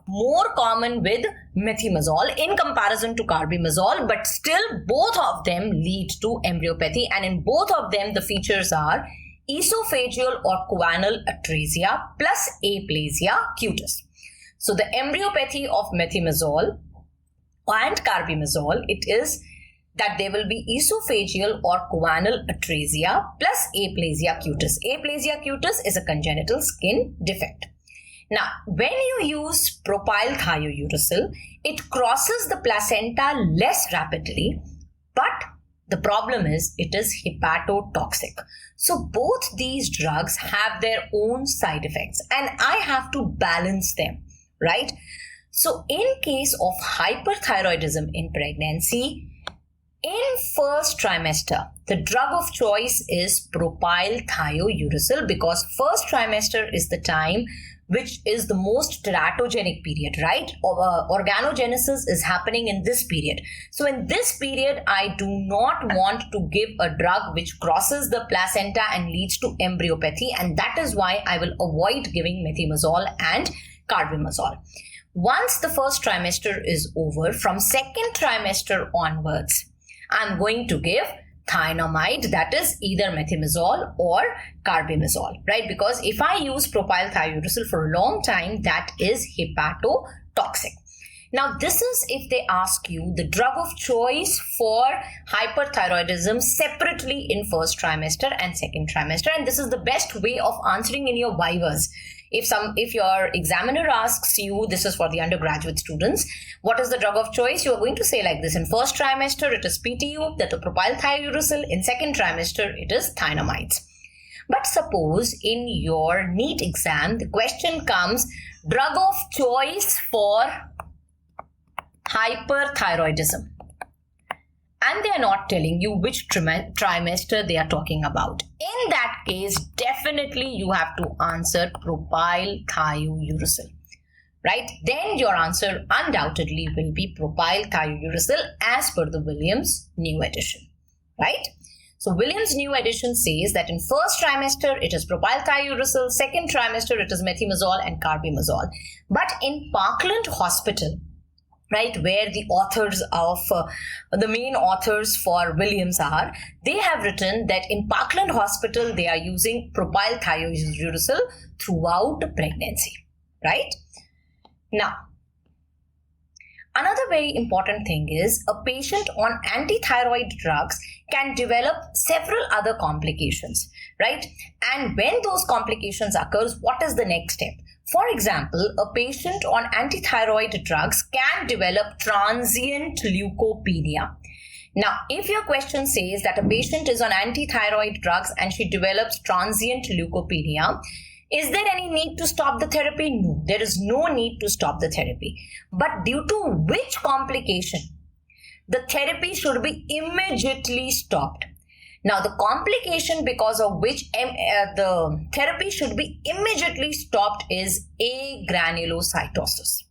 more common with methimazole in comparison to carbimazole, but still both of them lead to embryopathy, and in both of them the features are esophageal or choanal atresia plus aplasia cutis. So the embryopathy of methimazole and carbimazole, it is that there will be esophageal or choanal atresia plus aplasia cutis. Aplasia cutis is a congenital skin defect. Now, when you use propylthiouracil, it crosses the placenta less rapidly, but the problem is it is hepatotoxic. So both these drugs have their own side effects and I have to balance them, right? So in case of hyperthyroidism in pregnancy, in first trimester, the drug of choice is propylthiouracil, because first trimester is the time which is the most teratogenic period, right? Organogenesis is happening in this period. So in this period, I do not want to give a drug which crosses the placenta and leads to embryopathy, and that is why I will avoid giving methimazole and carbimazole. Once the first trimester is over, from second trimester onwards, I'm going to give thiamide, that is either methimazole or carbimazole, right? Because if I use propylthiouracil for a long time, that is hepatotoxic. Now, this is if they ask you the drug of choice for hyperthyroidism separately in first trimester and second trimester, and this is the best way of answering in your vivas. If your examiner asks you, this is for the undergraduate students, what is the drug of choice? You are going to say like this: in first trimester, it is PTU, that is propylthiouracil. In second trimester, it is thiamides. But suppose in your NEET exam, the question comes, drug of choice for hyperthyroidism, and they are not telling you which trimester they are talking about. In that case, definitely you have to answer propylthiouracil, right? Then your answer undoubtedly will be propylthiouracil as per the Williams new edition, right? So Williams' new edition says that in first trimester it is propylthiouracil, second trimester it is methimazole and carbimazole. But in Parkland Hospital, right, where the authors of the main authors for Williams are, they have written that in Parkland Hospital they are using propylthiouracil throughout pregnancy, right? Now, another very important thing is a patient on antithyroid drugs can develop several other complications, right? And when those complications occurs, what is the next step? For example, a patient on antithyroid drugs can develop transient leukopenia. Now, if your question says that a patient is on antithyroid drugs and she develops transient leukopenia, is there any need to stop the therapy? No, there is no need to stop the therapy. But due to which complication? The therapy should be immediately stopped. Now, the complication because of which the therapy should be immediately stopped is agranulocytosis,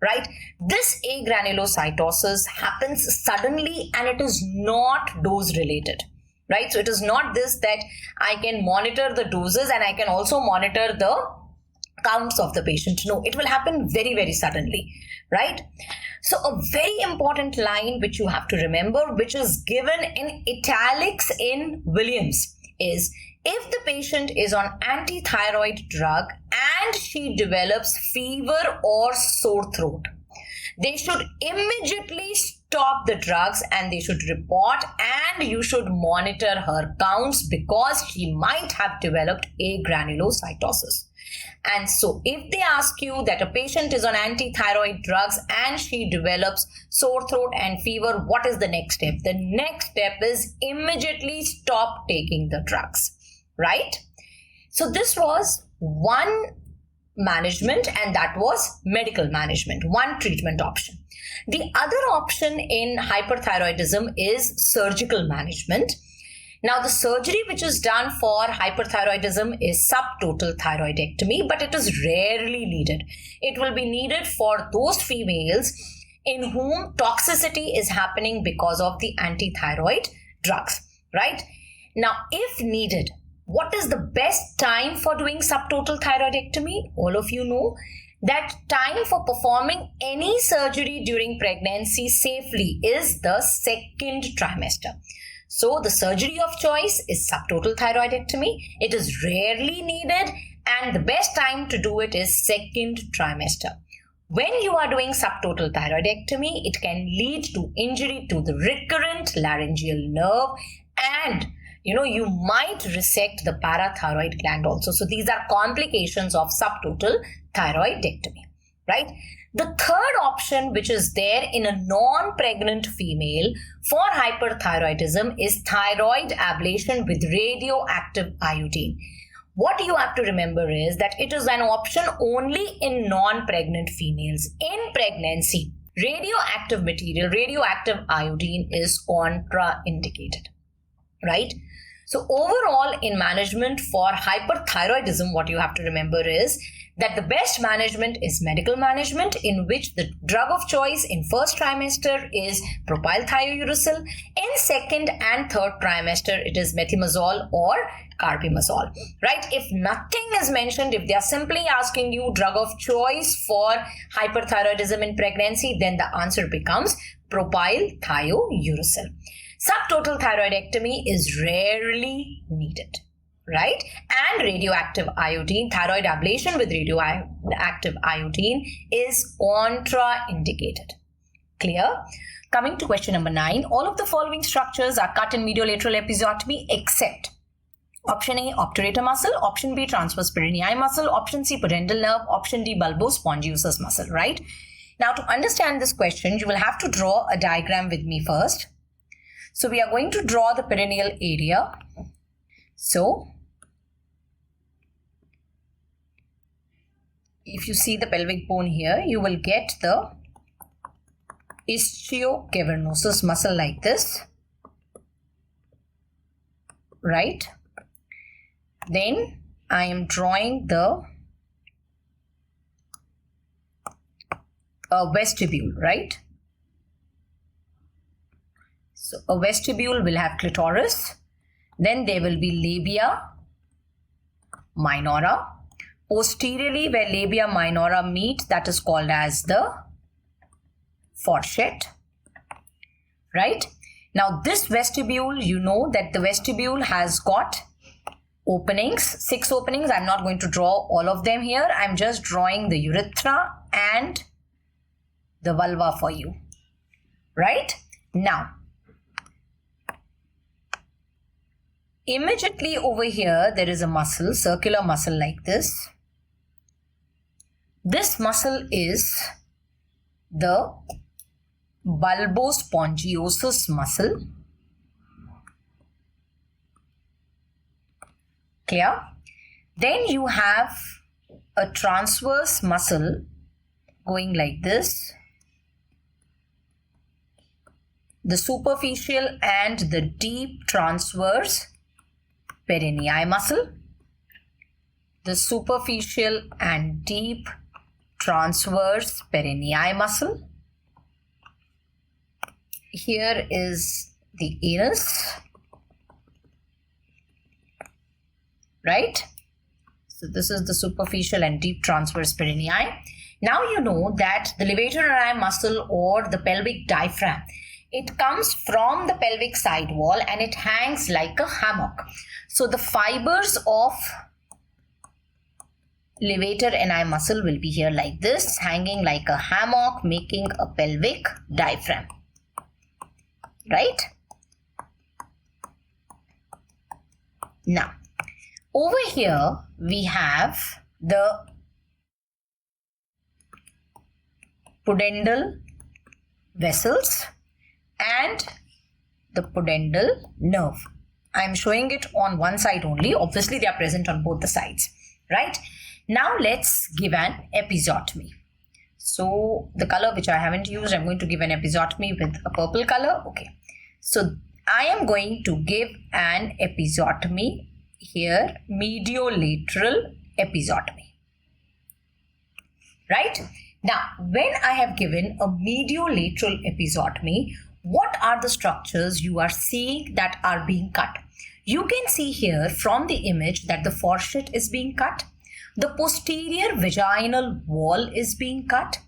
right? This agranulocytosis happens suddenly and it is not dose related, right? So it is not this that I can monitor the doses and I can also monitor the counts of the patient. No, it will happen very, very suddenly, right? So a very important line which you have to remember, which is given in italics in Williams, is if the patient is on antithyroid drug and she develops fever or sore throat, they should immediately stop the drugs and they should report, and you should monitor her counts because she might have developed agranulocytosis. And so if they ask you that a patient is on antithyroid drugs and she develops sore throat and fever, what is the next step? The next step is immediately stop taking the drugs, right? So this was one management, and that was medical management, one treatment option. The other option in hyperthyroidism is surgical management. Now, the surgery which is done for hyperthyroidism is subtotal thyroidectomy, but it is rarely needed. It will be needed for those females in whom toxicity is happening because of the antithyroid drugs, right? Now, if needed, what is the best time for doing subtotal thyroidectomy? All of you know that time for performing any surgery during pregnancy safely is the second trimester. So the surgery of choice is subtotal thyroidectomy. It is rarely needed and the best time to do it is second trimester. When you are doing subtotal thyroidectomy, it can lead to injury to the recurrent laryngeal nerve, and you might resect the parathyroid gland also. So these are complications of subtotal thyroidectomy, right? The third option which is there in a non-pregnant female for hyperthyroidism is thyroid ablation with radioactive iodine. What you have to remember is that it is an option only in non-pregnant females. In pregnancy, radioactive material, radioactive iodine is contraindicated, right? So overall, in management for hyperthyroidism, what you have to remember is that the best management is medical management, in which the drug of choice in first trimester is propylthiouracil. In second and third trimester, it is methimazole or carbimazole, right? If nothing is mentioned, if they are simply asking you drug of choice for hyperthyroidism in pregnancy, then the answer becomes propylthiouracil. Subtotal thyroidectomy is rarely needed, right? And radioactive iodine, thyroid ablation with radioactive iodine is contraindicated. Clear? Coming to question number 9, all of the following structures are cut in mediolateral episiotomy except option A, obturator muscle, option B, transverse perineal muscle, option C, pudendal nerve, option D, bulbospongiosus muscle, right? Now, to understand this question, you will have to draw a diagram with me first. So we are going to draw the perineal area. So if you see the pelvic bone here, you will get the ischiocavernosus muscle like this, right? Then I am drawing the vestibule, right? So a vestibule will have clitoris, Then there will be labia minora. Posteriorly, where labia minora meet, that is called as the fourchette. Right? Now this vestibule, you know that the vestibule has got openings, 6 openings. I'm not going to draw all of them here. I'm just drawing the urethra and the vulva for you. Right? Now, immediately over here, there is a muscle, circular muscle like this. This muscle is the bulbospongiosus muscle. Clear? Then you have a transverse muscle going like this. The superficial and the deep transverse perineal muscle. The superficial and deep transverse perineal muscle. Here is the anus. Right? So this is the superficial and deep transverse perineal. Now you know that the levator ani muscle or the pelvic diaphragm, it comes from the pelvic side wall and it hangs like a hammock. So the fibers of levator ani muscle will be here like this, hanging like a hammock, making a pelvic diaphragm. Right? Now, over here we have the pudendal vessels and the pudendal nerve. I am showing it on one side only. Obviously, they are present on both the sides. Right? Now, let's give an episiotomy. So, the color which I haven't used, I'm going to give an episiotomy with a purple color. Okay. So, I am going to give an episiotomy here, mediolateral episiotomy. Right? Now, when I have given a mediolateral episiotomy, what are the structures you are seeing that are being cut? You can see here from the image that the fourchette is being cut. The posterior vaginal wall is being cut,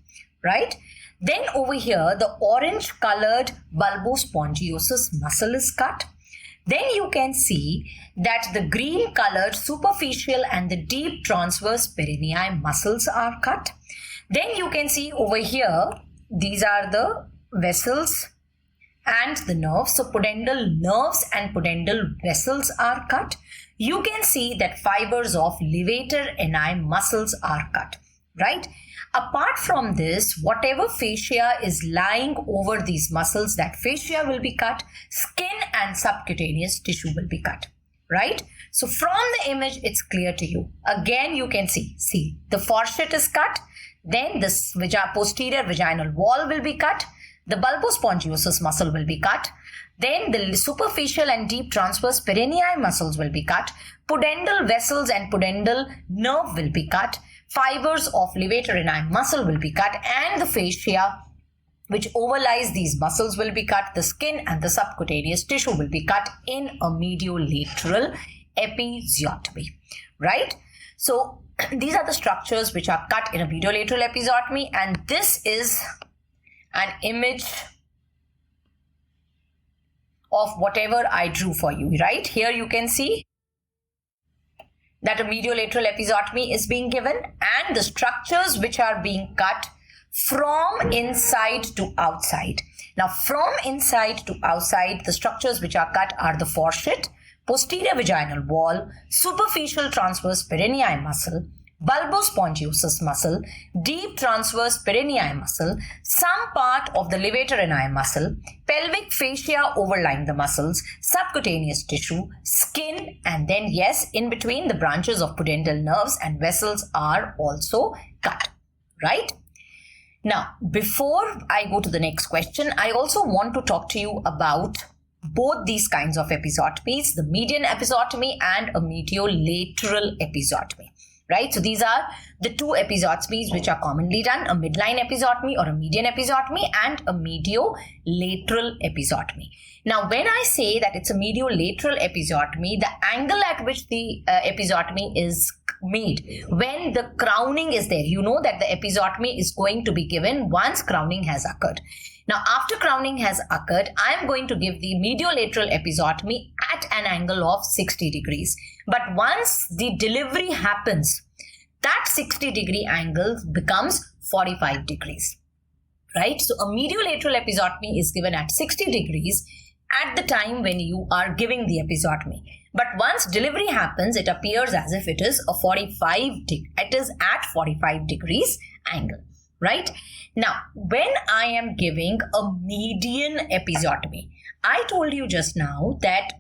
right? Then over here, the orange colored bulbospongiosus muscle is cut. Then you can see that the green colored superficial and the deep transverse perineal muscles are cut. Then you can see over here, these are the vessels and the nerves. So pudendal nerves and pudendal vessels are cut. You can see that fibers of levator ani muscles are cut, right? Apart from this, whatever fascia is lying over these muscles, that fascia will be cut. Skin and subcutaneous tissue will be cut, right? So from the image, it's clear to you. Again, you can see the fourchette is cut. Then this posterior vaginal wall will be cut. The bulbospongiosus muscle will be cut. Then the superficial and deep transverse perineal muscles will be cut. Pudendal vessels and pudendal nerve will be cut. Fibers of levator ani muscle will be cut, and the fascia which overlies these muscles will be cut. The skin and the subcutaneous tissue will be cut in a mediolateral episiotomy, right? So these are the structures which are cut in a mediolateral episiotomy, and this is an image of whatever I drew for you, right? Here you can see that a mediolateral episiotomy is being given, and the structures which are being cut from inside to outside. Now, from inside to outside, the structures which are cut are the fourchette, posterior vaginal wall, superficial transverse perineal muscle, bulbospongiosus muscle, deep transverse perineal muscle, some part of the levator ani muscle, pelvic fascia overlying the muscles, subcutaneous tissue, skin, and then yes, in between the branches of pudendal nerves and vessels are also cut, right? Now, before I go to the next question, I also want to talk to you about both these kinds of episiotomies, the median episiotomy and a mediolateral episiotomy. right? So these are the two episiotomies which are commonly done, a midline episiotomy or a median episiotomy and a mediolateral episiotomy. Now, when I say that it's a mediolateral episiotomy, the angle at which the episiotomy is made when the crowning is there, you know that the episiotomy is going to be given once crowning has occurred. Now, after crowning has occurred, I am going to give the mediolateral episiotomy at an angle of 60 degrees. But once the delivery happens, that 60-degree angle becomes 45 degrees, right? So a mediolateral episiotomy is given at 60 degrees at the time when you are giving the episiotomy. But once delivery happens, it appears as if it is at 45 degrees angle, right? Now, when I am giving a median episiotomy, I told you just now that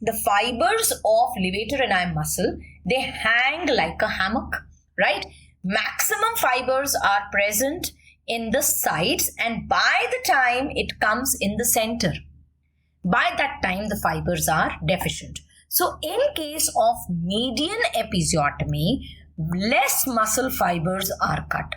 the fibers of levator ani muscle, they hang like a hammock, right? Maximum fibers are present in the sides, and by the time it comes in the center, by that time the fibers are deficient. So in case of median episiotomy, less muscle fibers are cut.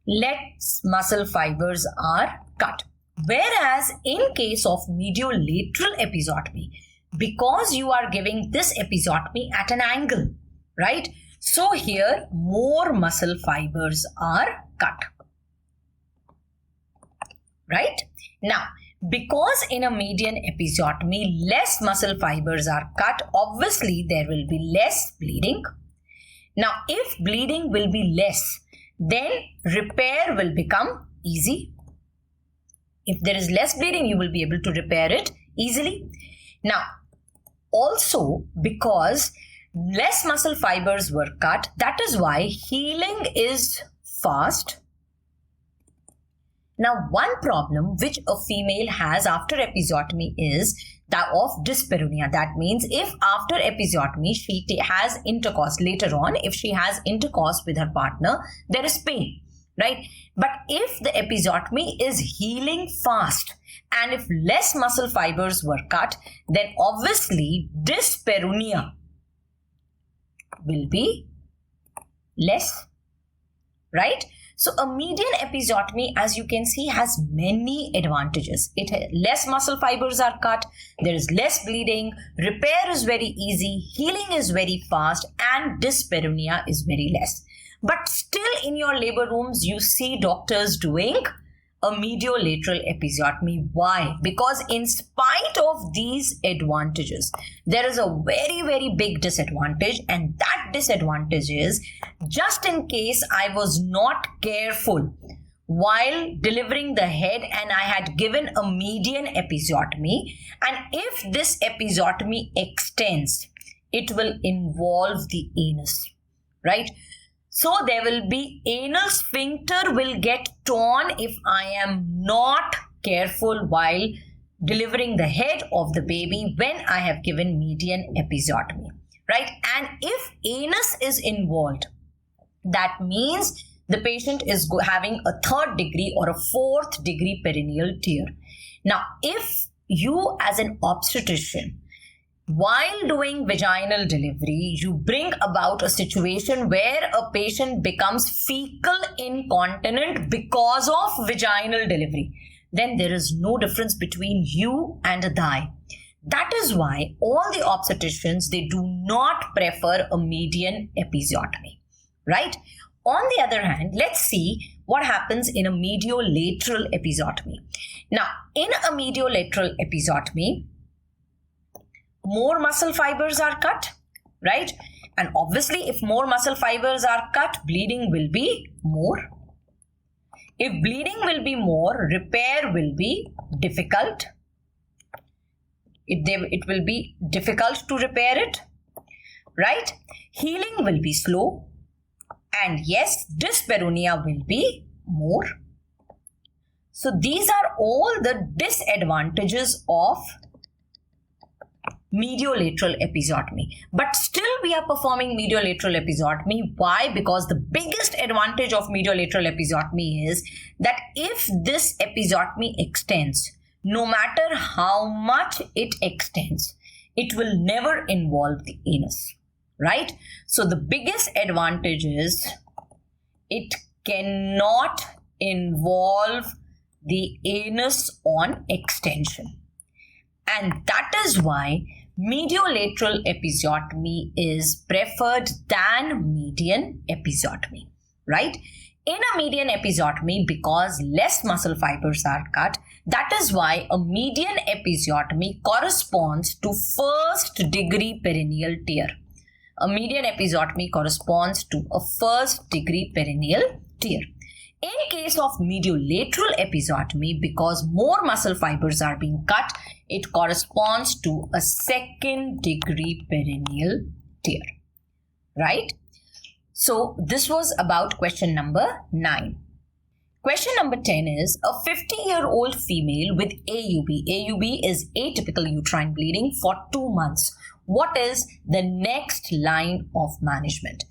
Less muscle fibers are cut. Whereas in case of mediolateral episiotomy, because you are giving this episiotomy at an angle, right? So here more muscle fibers are cut, right? Now, because in a median episiotomy, less muscle fibers are cut, obviously there will be less bleeding. Now, if bleeding will be less, then repair will become easy. If there is less bleeding, you will be able to repair it easily. Now, also because less muscle fibers were cut, that is why healing is fast. Now, one problem which a female has after episiotomy is that of dyspareunia. That means if after episiotomy she has intercourse later on, if she has intercourse with her partner, there is pain, right? But if the episiotomy is healing fast and if less muscle fibers were cut, then obviously dyspareunia will be less, right? So a median episiotomy, as you can see, has many advantages. Less muscle fibers are cut, there is less bleeding, repair is very easy, healing is very fast, and dyspareunia is very less. But still in your labor rooms, you see doctors doing a mediolateral episiotomy. Why? Because in spite of these advantages, there is a very, very big disadvantage, and that disadvantage is just in case I was not careful while delivering the head and I had given a median episiotomy, and if this episiotomy extends, it will involve the anus, right? So there will be anal sphincter will get torn if I am not careful while delivering the head of the baby when I have given median episiotomy, right? And if anus is involved, that means the patient is having a 3rd degree or a 4th degree perineal tear. Now, if you as an obstetrician, while doing vaginal delivery, you bring about a situation where a patient becomes fecal incontinent because of vaginal delivery, then there is no difference between you and a thigh. That is why all the obstetricians, they do not prefer a median episiotomy, right? On the other hand, let's see what happens in a mediolateral episiotomy. Now, in a mediolateral episiotomy, more muscle fibers are cut, right? And obviously, if more muscle fibers are cut, bleeding will be more. If bleeding will be more, repair will be difficult. It will be difficult to repair it, right? Healing will be slow. And yes, dyspareunia will be more. So these are all the disadvantages of mediolateral episiotomy. But still we are performing mediolateral episiotomy. Why? Because the biggest advantage of mediolateral episiotomy is that if this episiotomy extends, no matter how much it extends, It will never involve the anus, right? So the biggest advantage is it cannot involve the anus on extension. And that is why mediolateral episiotomy is preferred than median episiotomy, right? In a median episiotomy, because less muscle fibers are cut, that is why a median episiotomy corresponds to first degree perineal tear. A median episiotomy corresponds to a first degree perineal tear. In case of mediolateral episiotomy, because more muscle fibers are being cut, it corresponds to a second degree perineal tear, right? So this was about question number 9. Question number 10 is a 50-year-old female with AUB. AUB is atypical uterine bleeding for 2 months. What is the next line of management?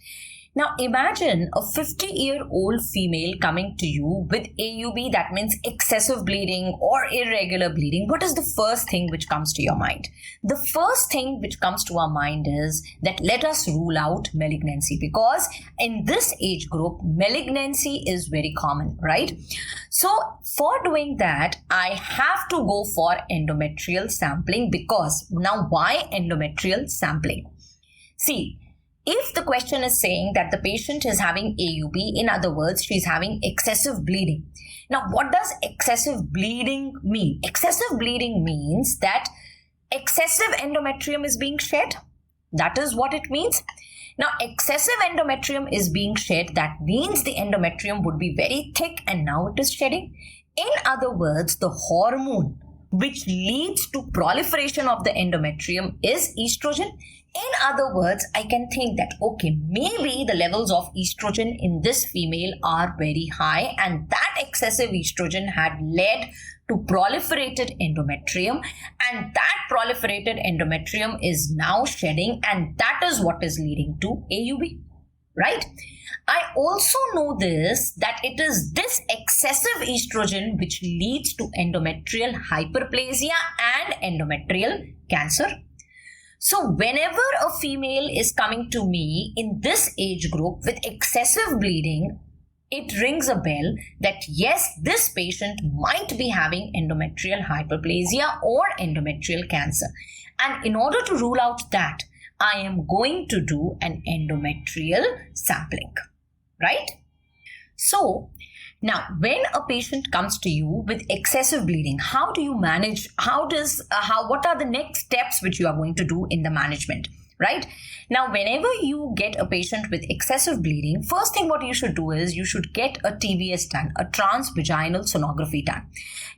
Now imagine a 50-year-old female coming to you with AUB, that means excessive bleeding or irregular bleeding. What is the first thing which comes to your mind? The first thing which comes to our mind is that let us rule out malignancy, because in this age group, malignancy is very common, right? So for doing that, I have to go for endometrial sampling, because now why endometrial sampling? See, if the question is saying that the patient is having AUB, in other words, she is having excessive bleeding. Now, what does excessive bleeding mean? Excessive bleeding means that excessive endometrium is being shed. That is what it means. Now, excessive endometrium is being shed. That means the endometrium would be very thick and now it is shedding. In other words, the hormone which leads to proliferation of the endometrium is estrogen. In other words, I can think that, okay, maybe the levels of estrogen in this female are very high, and that excessive estrogen had led to proliferated endometrium, and that proliferated endometrium is now shedding, and that is what is leading to AUB, right? I also know this, that it is this excessive estrogen which leads to endometrial hyperplasia and endometrial cancer. So whenever a female is coming to me in this age group with excessive bleeding, it rings a bell that yes, this patient might be having endometrial hyperplasia or endometrial cancer. And in order to rule out that, I am going to do an endometrial sampling, right? So now, when a patient comes to you with excessive bleeding, how do you manage? What are the next steps which you are going to do in the management, right? Now, whenever you get a patient with excessive bleeding, first thing what you should do is you should get a TVS done, a transvaginal sonography done.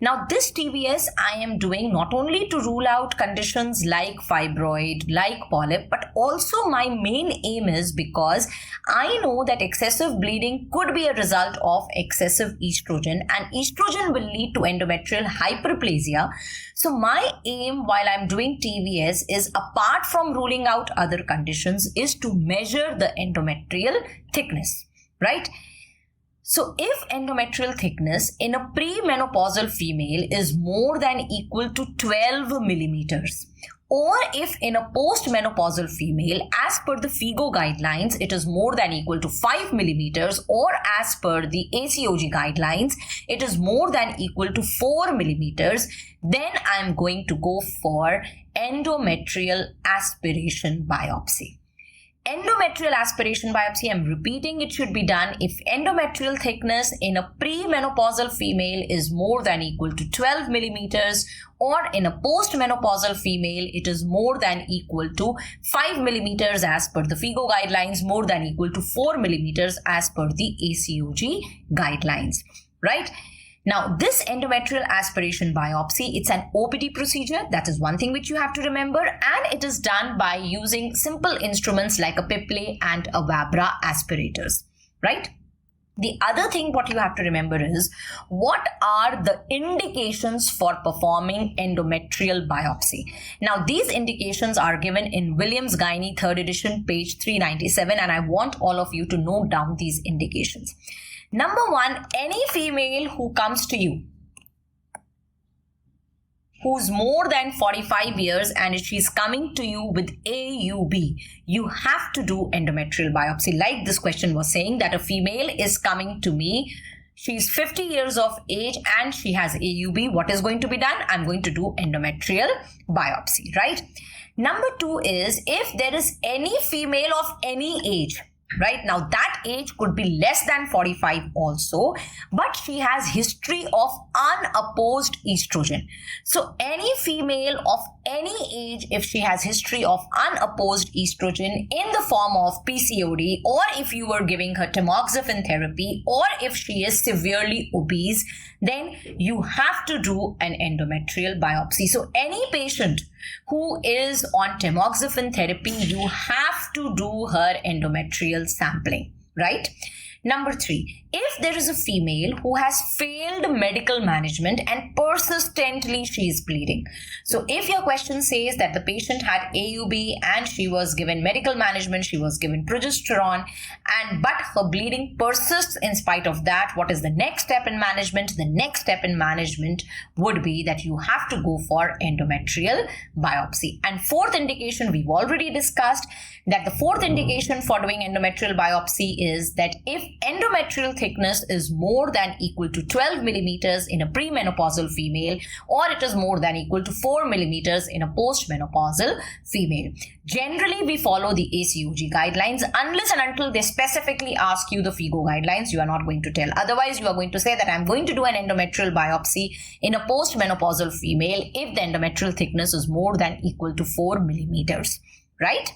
Now, this TVS I am doing not only to rule out conditions like fibroid, like polyp, but also my main aim is because I know that excessive bleeding could be a result of excessive estrogen, and estrogen will lead to endometrial hyperplasia. So my aim while I'm doing TVS is, apart from ruling out other conditions, is to measure the endometrial thickness, right? So if endometrial thickness in a premenopausal female is more than equal to 12 millimeters, or if in a postmenopausal female, as per the FIGO guidelines, it is more than equal to 5 millimeters, or as per the ACOG guidelines, it is more than equal to 4 millimeters, then I am going to go for endometrial aspiration biopsy. Endometrial aspiration biopsy, I'm repeating, it should be done if endometrial thickness in a premenopausal female is more than equal to 12 millimeters, or in a postmenopausal female, it is more than equal to 5 millimeters as per the FIGO guidelines, more than equal to 4 millimeters as per the ACOG guidelines, right? Now, this endometrial aspiration biopsy, it's an OPD procedure. That is one thing which you have to remember. And it is done by using simple instruments like a Pipley and a Vabra aspirators, right? The other thing what you have to remember is, what are the indications for performing endometrial biopsy? Now, these indications are given in Williams Gynae 3rd edition, page 397, and I want all of you to note down these indications. Number 1, any female who comes to you who's more than 45 years and she's coming to you with AUB, you have to do endometrial biopsy. Like this question was saying, that a female is coming to me, she's 50 years of age and she has AUB. What is going to be done? I'm going to do endometrial biopsy, right? Number 2 is, if there is any female of any age, right? Now that age could be less than 45 also, but she has history of unopposed estrogen. So any female of any age, if she has history of unopposed estrogen in the form of PCOD, or if you were giving her tamoxifen therapy, or if she is severely obese, then you have to do an endometrial biopsy. So any patient who is on tamoxifen therapy, you have to do her endometrial sampling, right? Number 3, if there is a female who has failed medical management and persistently she is bleeding. So if your question says that the patient had AUB and she was given medical management, she was given progesterone, but her bleeding persists in spite of that, what is the next step in management? The next step in management would be that you have to go for endometrial biopsy. And 4th indication, we've already discussed that the 4th indication for doing endometrial biopsy is that if endometrial thickness is more than equal to 12 millimeters in a premenopausal female, or it is more than equal to 4 millimeters in a postmenopausal female. Generally, we follow the ACOG guidelines unless and until they specifically ask you the FIGO guidelines. You are not going to tell. Otherwise, you are going to say that I'm going to do an endometrial biopsy in a postmenopausal female if the endometrial thickness is more than equal to 4 millimeters, right?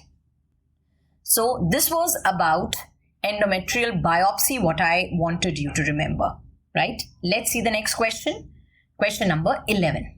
So this was about endometrial biopsy, what I wanted you to remember, right? Let's see the next question. Question number 11.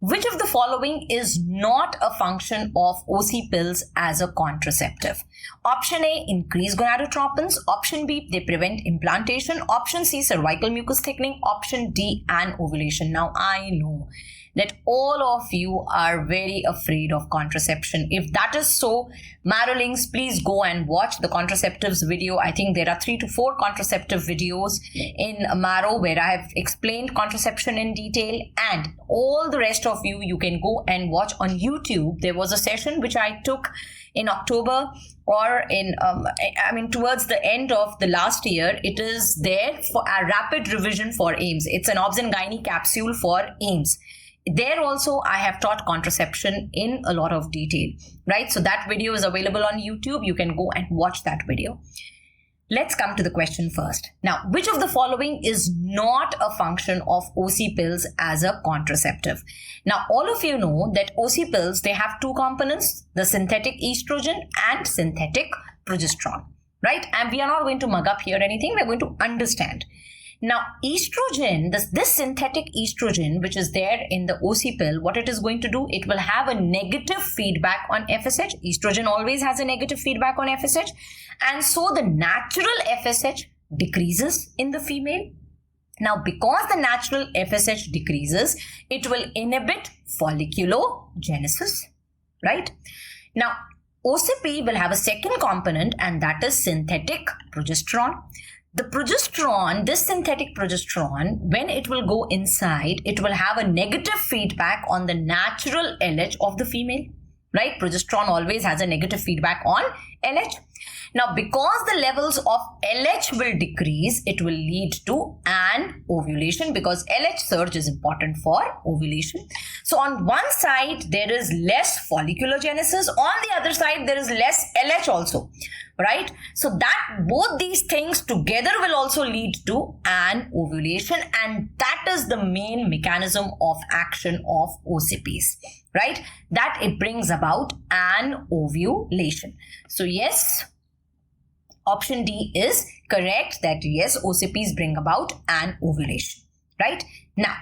Which of the following is not a function of OC pills as a contraceptive? Option A, increase gonadotropins. Option B, they prevent implantation. Option C, cervical mucus thickening. Option D, anovulation. Now I know that all of you are very afraid of contraception. If that is so, Marolings, please go and watch the contraceptives video. I think there are 3 to 4 contraceptive videos in Maro where I have explained contraception in detail, and all the rest of you, you can go and watch on YouTube. There was a session which I took in October or in, towards the end of the last year. It is there for a rapid revision for AIIMS. It's an obs and gynae capsule for AIIMS. There also I have taught contraception in a lot of detail, right? So that video is available on YouTube. You can go and watch that video. Let's come to the question first. Now, which of the following is not a function of OC pills as a contraceptive? Now, all of you know that OC pills, they have 2 components, the synthetic estrogen and synthetic progesterone, right? And we are not going to mug up here anything. We're going to understand. Now, estrogen, this synthetic estrogen, which is there in the OC pill, what it is going to do, it will have a negative feedback on FSH. Estrogen always has a negative feedback on FSH. And so the natural FSH decreases in the female. Now, because the natural FSH decreases, it will inhibit folliculogenesis, right? Now, OCP will have a second component, and that is synthetic progesterone. The progesterone, this synthetic progesterone, when it will go inside, it will have a negative feedback on the natural LH of the female, right? Progesterone always has a negative feedback on LH. Now, because the levels of LH will decrease, it will lead to anovulation, because LH surge is important for ovulation. So on one side, there is less folliculogenesis. On the other side, there is less LH also, right? So that both these things together will also lead to anovulation, and that is the main mechanism of action of OCPs, right? That it brings about anovulation. So yes, option D is correct, that yes, OCPs bring about anovulation, right? Now,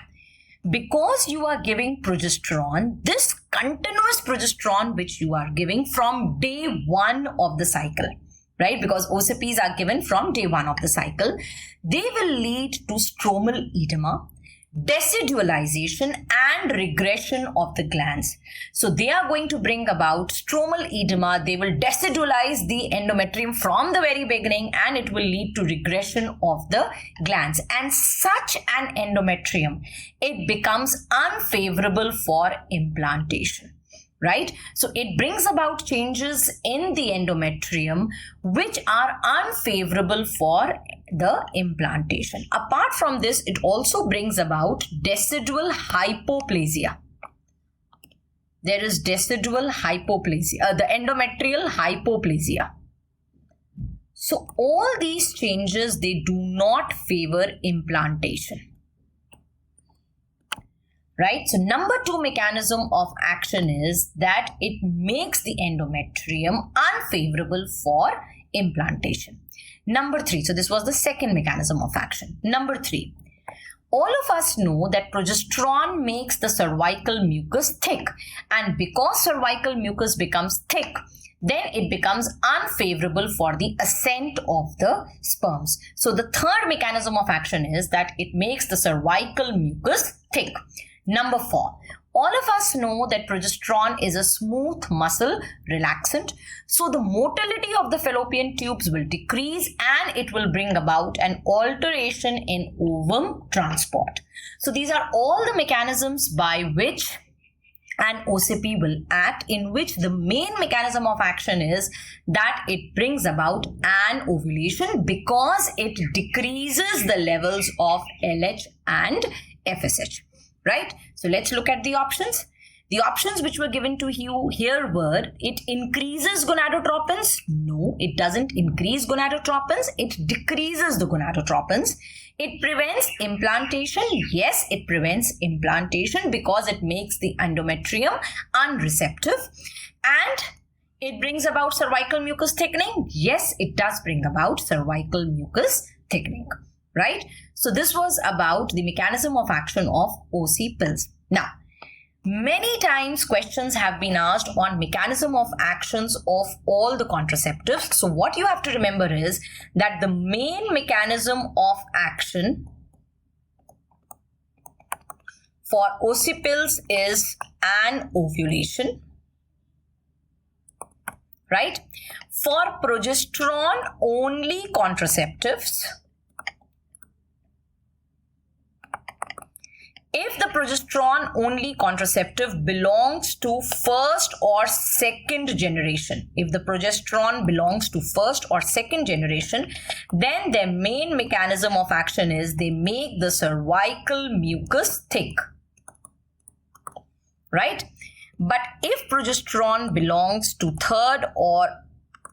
because you are giving progesterone, this continuous progesterone which you are giving from day 1 of the cycle, right? Because OCPs are given from day 1 of the cycle, they will lead to stromal edema. decidualization and regression of the glands. So they are going to bring about stromal edema. They will decidualize the endometrium from the very beginning, and it will lead to regression of the glands. And such an endometrium, it becomes unfavorable for implantation. Right? So it brings about changes in the endometrium which are unfavorable for the implantation. Apart from this, it also brings about decidual hypoplasia. There is decidual hypoplasia, the endometrial hypoplasia. So all these changes, they do not favor implantation. Right? So number 2 mechanism of action is that it makes the endometrium unfavorable for implantation. Number 3, so this was the second mechanism of action. Number 3, all of us know that progesterone makes the cervical mucus thick, and because cervical mucus becomes thick, then it becomes unfavorable for the ascent of the sperms. So the third mechanism of action is that it makes the cervical mucus thick. Number 4, all of us know that progesterone is a smooth muscle relaxant. So the motility of the fallopian tubes will decrease, and it will bring about an alteration in ovum transport. So these are all the mechanisms by which an OCP will act, in which the main mechanism of action is that it brings about an ovulation because it decreases the levels of LH and FSH. Right? So let's look at the options. The options which were given to you here were, it increases gonadotropins. No, it doesn't increase gonadotropins. It decreases the gonadotropins. It prevents implantation. Yes, it prevents implantation because it makes the endometrium unreceptive. And it brings about cervical mucus thickening. Yes, it does bring about cervical mucus thickening. Right? So this was about the mechanism of action of OC pills. Now, many times questions have been asked on mechanism of actions of all the contraceptives. So what you have to remember is that the main mechanism of action for OC pills is an ovulation. Right? For progesterone only contraceptives, if the progesterone only contraceptive belongs to first or second generation, if the progesterone belongs to first or second generation, then their main mechanism of action is they make the cervical mucus thick. Right? But if progesterone belongs to third or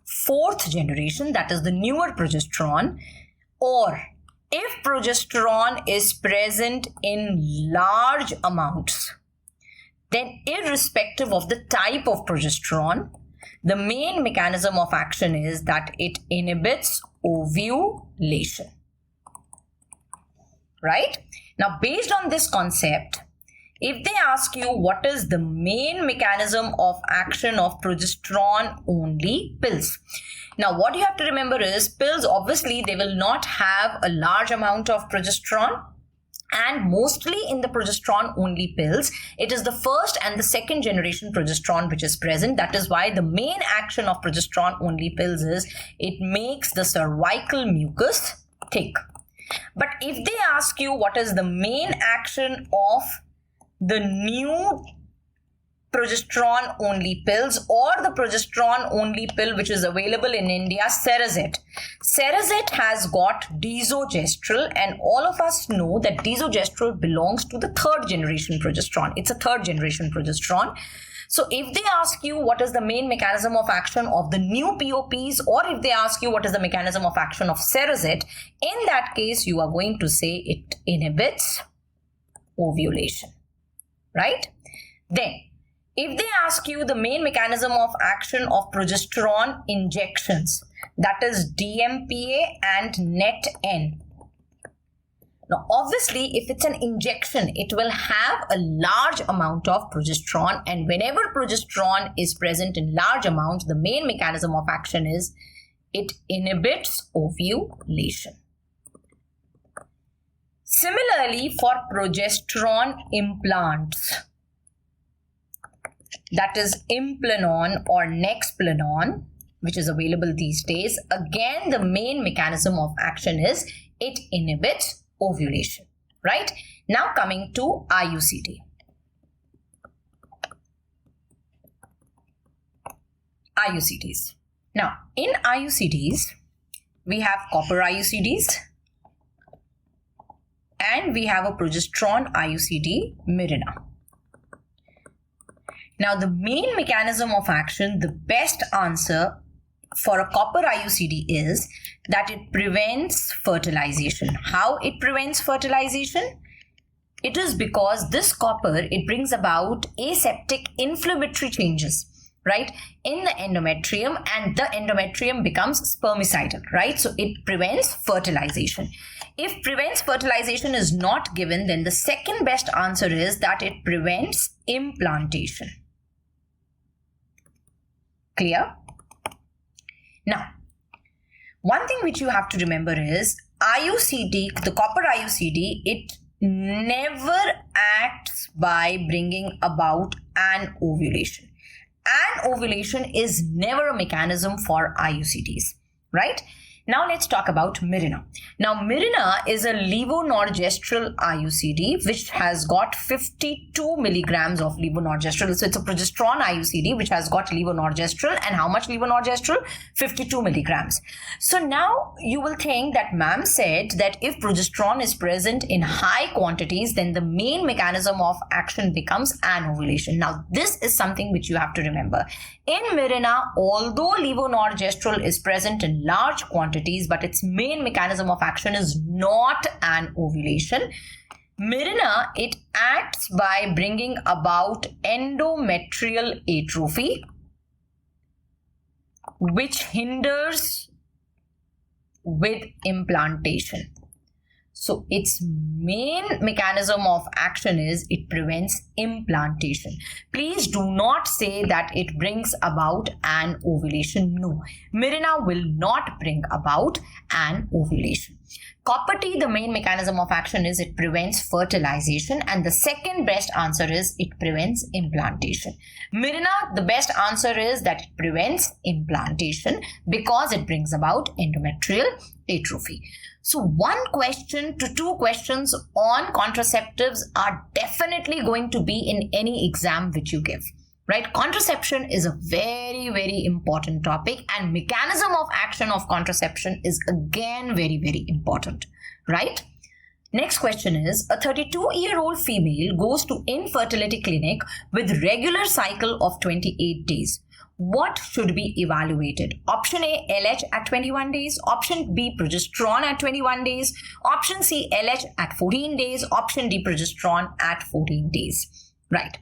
fourth generation, that is the newer progesterone, or if progesterone is present in large amounts, then irrespective of the type of progesterone, the main mechanism of action is that it inhibits ovulation. Right? Now, based on this concept, if they ask you what is the main mechanism of action of progesterone only pills, now what you have to remember is pills, obviously they will not have a large amount of progesterone, and mostly in the progesterone only pills, it is the first and the second generation progesterone which is present. That is why the main action of progesterone only pills is it makes the cervical mucus thick. But if they ask you what is the main action of the new progesterone only pills, or the progesterone only pill which is available in India, Cerazette. Cerazette has got desogestrel, and all of us know that desogestrel belongs to the third generation progesterone. It's a third generation progesterone. So if they ask you what is the main mechanism of action of the new POPs, or if they ask you what is the mechanism of action of Cerazette, in that case you are going to say it inhibits ovulation. Right? Then, if they ask you the main mechanism of action of progesterone injections, that is DMPA and NET-N. Now, obviously, if it's an injection, it will have a large amount of progesterone, and whenever progesterone is present in large amount, the main mechanism of action is it inhibits ovulation. Similarly, for progesterone implants, that is Implanon or Nexplanon, which is available these days, again the main mechanism of action is it inhibits ovulation, right? Now coming to IUCD. IUCDs. Now in IUCDs, we have copper IUCDs and we have a progesterone IUCD, Mirena. Now the main mechanism of action, the best answer for a copper IUCD is that it prevents fertilization. How it prevents fertilization? It is because this copper, it brings about aseptic inflammatory changes, right, in the endometrium, and the endometrium becomes spermicidal, right? So it prevents fertilization. If prevents fertilization is not given, then the second best answer is that it prevents implantation. Clear? Now, one thing which you have to remember is IUCD, the copper IUCD, it never acts by bringing about an ovulation. An ovulation is never a mechanism for IUCDs, right? Now let's talk about Mirena. Now Mirena is a levonorgestrel IUCD which has got 52 milligrams of levonorgestrel. So it's a progesterone IUCD which has got levonorgestrel, and how much levonorgestrel? 52 milligrams. So now you will think that ma'am said that if progesterone is present in high quantities, then the main mechanism of action becomes an ovulation. Now this is something which you have to remember. In Mirena, although levonorgestrel is present in large quantities, but its main mechanism of action is not an ovulation, Mirena, it acts by bringing about endometrial atrophy, which hinders with implantation. So its main mechanism of action is it prevents implantation. Please do not say that it brings about an ovulation. No, Mirena will not bring about an ovulation. Copper T, the main mechanism of action is it prevents fertilization, and the second best answer is it prevents implantation. Mirena, the best answer is that it prevents implantation because it brings about endometrial atrophy. So 1 question to 2 questions on contraceptives are definitely going to be in any exam which you give, right? Contraception is a very, very important topic, and mechanism of action of contraception is again very, very important, right? Next question is, a 32-year-old female goes to infertility clinic with regular cycle of 28 days. What should be evaluated? Option A, LH at 21 days. Option B, progesterone at 21 days. Option C, LH at 14 days. Option D, progesterone at 14 days. Right.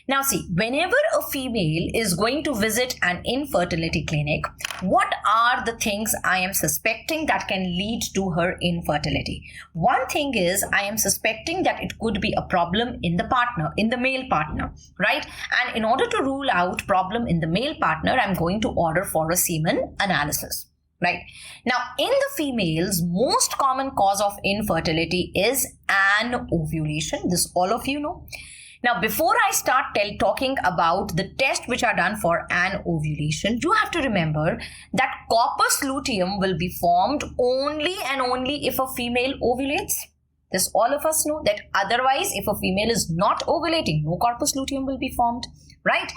Now see, whenever a female is going to visit an infertility clinic, what are the things I am suspecting that can lead to her infertility? One thing is, I am suspecting that it could be a problem in the partner, in the male partner, right? And in order to rule out problem in the male partner, I'm going to order for a semen analysis. Right. Now, in the females, most common cause of infertility is an ovulation. This all of you know. Now, before I start talking about the tests which are done for an ovulation, you have to remember that corpus luteum will be formed only and only if a female ovulates. This all of us know that otherwise, if a female is not ovulating, no corpus luteum will be formed, right?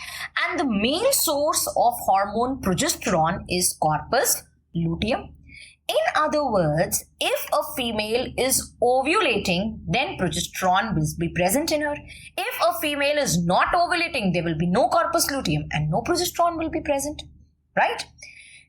And the main source of hormone progesterone is corpus luteum. In other words, if a female is ovulating, then progesterone will be present in her. If a female is not ovulating, there will be no corpus luteum and no progesterone will be present, right?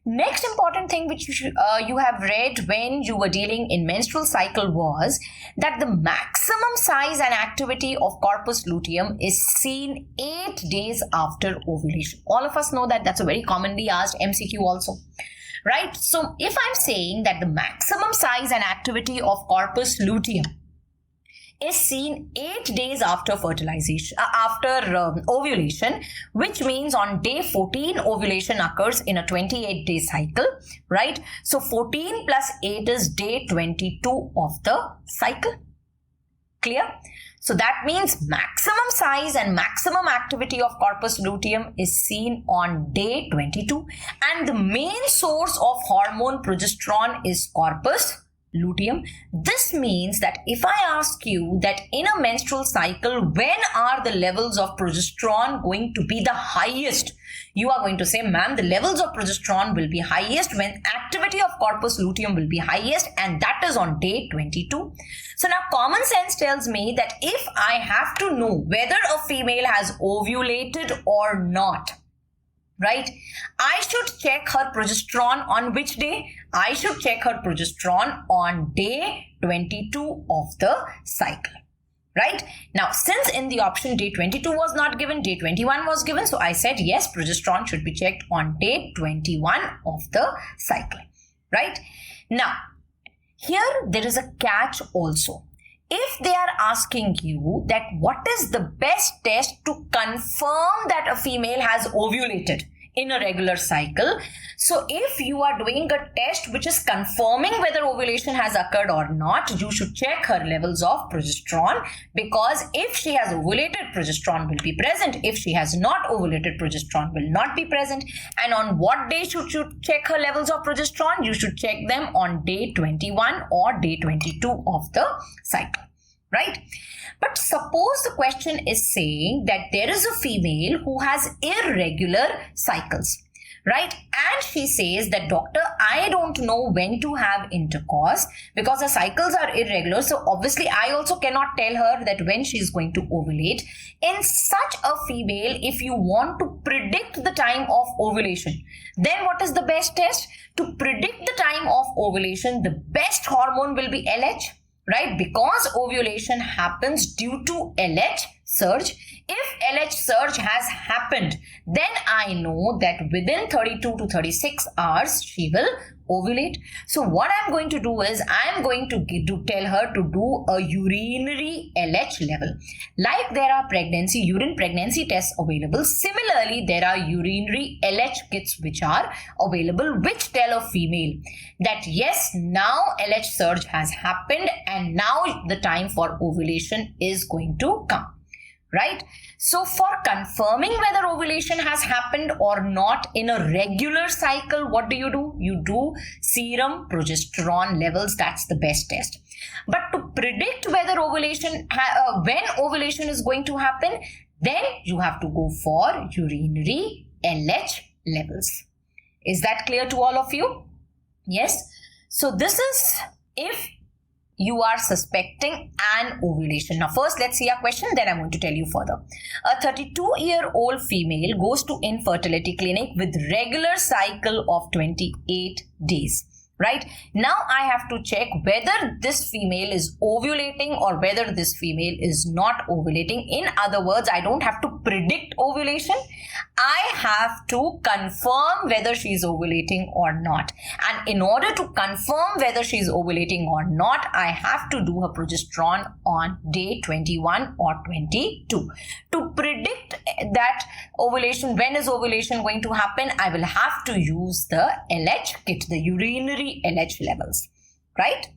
Next important thing which you have read when you were dealing in menstrual cycle was that the maximum size and activity of corpus luteum is seen 8 days after ovulation. All of us know that. That's a very commonly asked MCQ also. Right? So if I'm saying that the maximum size and activity of corpus luteum is seen 8 days after fertilization, ovulation, which means on day 14 ovulation occurs in a 28-day cycle, right? So 14 plus 8 is day 22 of the cycle, Clear? So that means maximum size and maximum activity of corpus luteum is seen on day 22, and the main source of hormone progesterone is corpus luteum. This means that if I ask you that in a menstrual cycle, when are the levels of progesterone going to be the highest? You are going to say, ma'am, the levels of progesterone will be highest when activity of corpus luteum will be highest, and that is on day 22. So now common sense tells me that if I have to know whether a female has ovulated or not, right, I should check her progesterone on which day? I should check her progesterone on day 22 of the cycle. Right? Now, since in the option day 22 was not given, day 21 was given. So I said, yes, progesterone should be checked on day 21 of the cycle. Right? Now, here there is a catch also. If they are asking you that what is the best test to confirm that a female has ovulated in a regular cycle. So if you are doing a test which is confirming whether ovulation has occurred or not, you should check her levels of progesterone, because if she has ovulated, progesterone will be present. If she has not ovulated, progesterone will not be present. And on what day should you check her levels of progesterone? You should check them on day 21 or day 22 of the cycle. Right? But suppose the question is saying that there is a female who has irregular cycles, right? And she says that, doctor, I don't know when to have intercourse because her cycles are irregular. So obviously I also cannot tell her that when she is going to ovulate. In such a female, if you want to predict the time of ovulation, then what is the best test? To predict the time of ovulation, the best hormone will be LH. Right? Because ovulation happens due to LH surge. If LH surge has happened, then I know that within 32 to 36 hours, she will ovulate. So what I'm going to do is I'm going to tell her to do a urinary LH level. Like there are urine pregnancy tests available. Similarly, there are urinary LH kits which are available, which tell a female that yes, now LH surge has happened and now the time for ovulation is going to come. Right? So for confirming whether ovulation has happened or not in a regular cycle, what do? You do serum progesterone levels. That's the best test. But to predict whether ovulation, when ovulation is going to happen, then you have to go for urinary LH levels. Is that clear to all of you? Yes. So this is if you are suspecting an ovulation. Now first let's see a question, then I'm going to tell you further. A 32-year-old female goes to infertility clinic with regular cycle of 28 days. Right? Now I have to check whether this female is ovulating or whether this female is not ovulating. In other words, I don't have to predict ovulation. I have to confirm whether she is ovulating or not. And in order to confirm whether she is ovulating or not, I have to do her progesterone on day 21 or 22. To predict that ovulation, when is ovulation going to happen, I will have to use the LH kit, the urinary LH levels, right?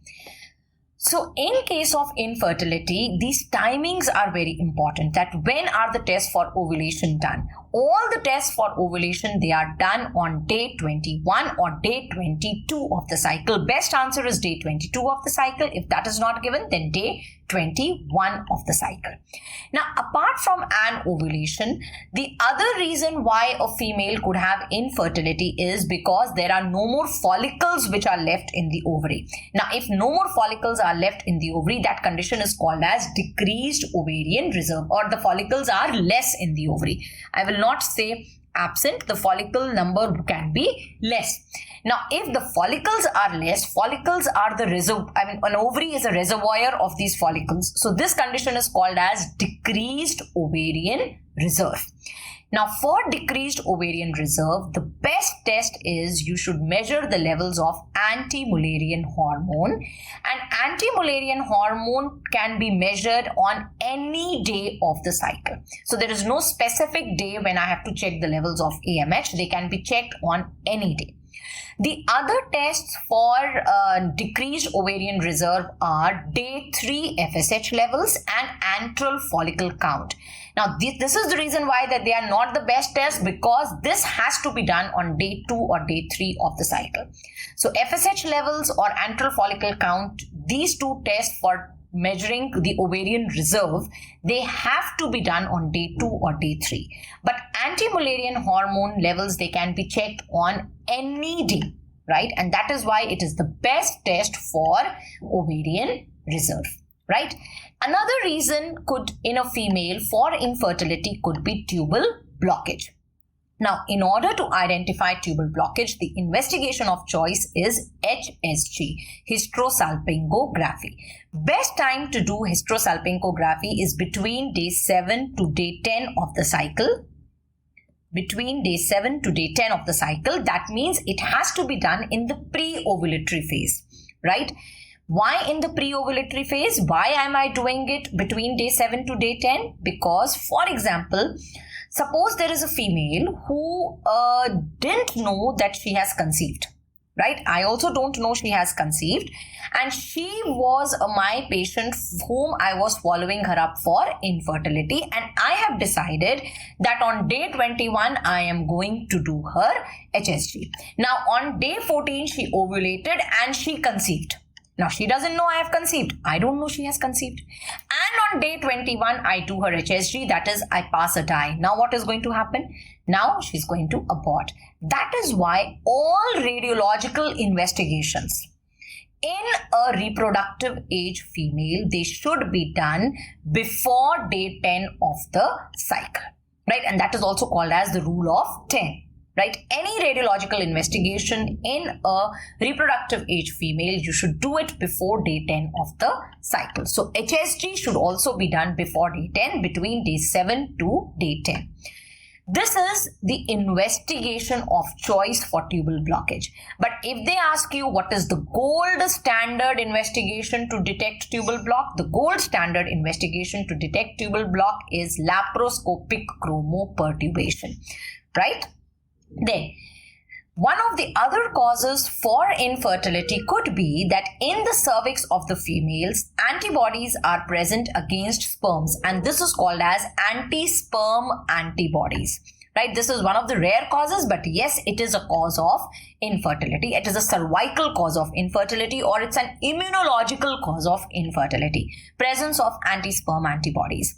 So in case of infertility, these timings are very important. That when are the tests for ovulation done? All the tests for ovulation, they are done on day 21 or day 22 of the cycle. Best answer is day 22 of the cycle. If that is not given, then day 21 of the cycle. Now, apart from an ovulation, the other reason why a female could have infertility is because there are no more follicles which are left in the ovary. Now, if no more follicles are left in the ovary, that condition is called as decreased ovarian reserve, or the follicles are less in the ovary. I will not say absent, the follicle number can be less. Now, if the follicles are less, follicles are the reserve. I mean, an ovary is a reservoir of these follicles. So this condition is called as decreased ovarian reserve. Now, for decreased ovarian reserve, the best test is you should measure the levels of anti-Mullerian hormone. And anti-Mullerian hormone can be measured on any day of the cycle. So there is no specific day when I have to check the levels of AMH. They can be checked on any day. The other tests for decreased ovarian reserve are day 3 FSH levels and antral follicle count. Now, this is the reason why that they are not the best tests, because this has to be done on day 2 or day 3 of the cycle. So, FSH levels or antral follicle count, these two tests for measuring the ovarian reserve, they have to be done on day 2 or day 3. But anti-Mullerian hormone levels, they can be checked on any day, right? And that is why it is the best test for ovarian reserve, right? Another reason could, in a female for infertility, could be tubal blockage. Now, in order to identify tubal blockage, the investigation of choice is HSG, hysterosalpingography. Best time to do hysterosalpingography is between day 7 to day 10 of the cycle. Between day 7 to day 10 of the cycle, that means it has to be done in the pre-ovulatory phase, right? Why in the pre-ovulatory phase? Why am I doing it between day 7 to day 10? Because, for example, suppose there is a female who didn't know that she has conceived, right? I also don't know she has conceived, and she was my patient whom I was following her up for infertility, and I have decided that on day 21 I am going to do her HSG. Now, on day 14 she ovulated and she conceived. Now, she doesn't know I have conceived. I don't know she has conceived. And on day 21, I do her HSG. That is, I pass a dye. Now, what is going to happen? Now, she's going to abort. That is why all radiological investigations in a reproductive age female, they should be done before day 10 of the cycle, right? And that is also called as the rule of 10. Right? Any radiological investigation in a reproductive age female, you should do it before day 10 of the cycle. So, HSG should also be done before day 10, between day 7 to day 10. This is the investigation of choice for tubal blockage. But if they ask you what is the gold standard investigation to detect tubal block, the gold standard investigation to detect tubal block is laparoscopic chromoperturbation, right? Then, one of the other causes for infertility could be that in the cervix of the females, antibodies are present against sperms, and this is called as anti-sperm antibodies, right? This is one of the rare causes, but yes, it is a cause of infertility. It is a cervical cause of infertility, or it's an immunological cause of infertility, presence of anti-sperm antibodies.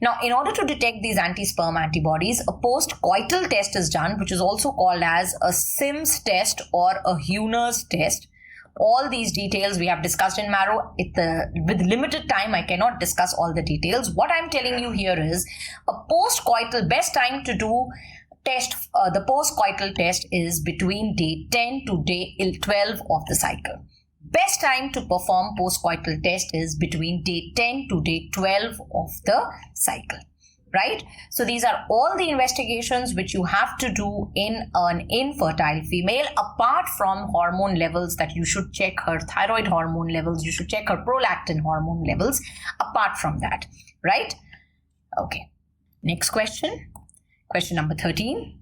Now, in order to detect these anti-sperm antibodies, a post-coital test is done, which is also called as a SIMS test or a Huner's test. All these details we have discussed in Marrow. With limited time, I cannot discuss all the details. What I'm telling you here is a post-coital, best time to do test, the post-coital test is between day 10 to day 12 of the cycle. Best time to perform post-coital test is between day 10 to day 12 of the cycle, right? So these are all the investigations which you have to do in an infertile female, apart from hormone levels that you should check her thyroid hormone levels, you should check her prolactin hormone levels, apart from that, right? Okay, next question. Question number 13.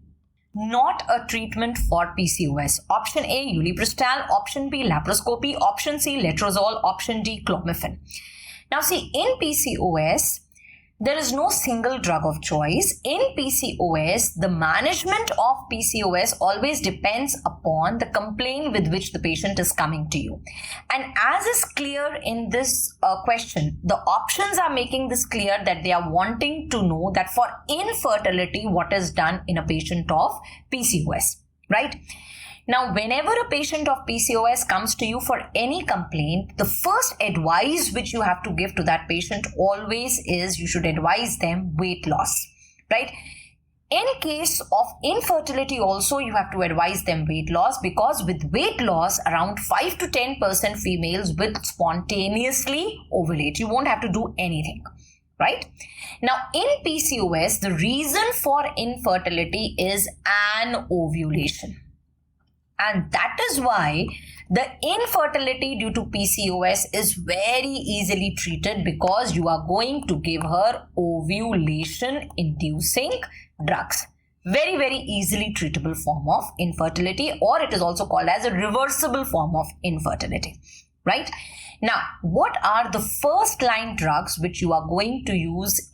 Not a treatment for PCOS. Option A, ulipristal. Option B, laparoscopy. Option C, letrozole. Option D, clomiphene. Now see, in PCOS, there is no single drug of choice. In PCOS, the management of PCOS always depends upon the complaint with which the patient is coming to you. And as is clear in this question, the options are making this clear that they are wanting to know that for infertility, what is done in a patient of PCOS, right? Now, whenever a patient of PCOS comes to you for any complaint, the first advice which you have to give to that patient always is you should advise them weight loss, right? In case of infertility also, you have to advise them weight loss, because with weight loss, around 5 to 10% females will spontaneously ovulate. You won't have to do anything, right? Now, in PCOS, the reason for infertility is anovulation. And that is why the infertility due to PCOS is very easily treated, because you are going to give her ovulation inducing drugs. Very, very easily treatable form of infertility, or it is also called as a reversible form of infertility, right? Now, what are the first line drugs which you are going to use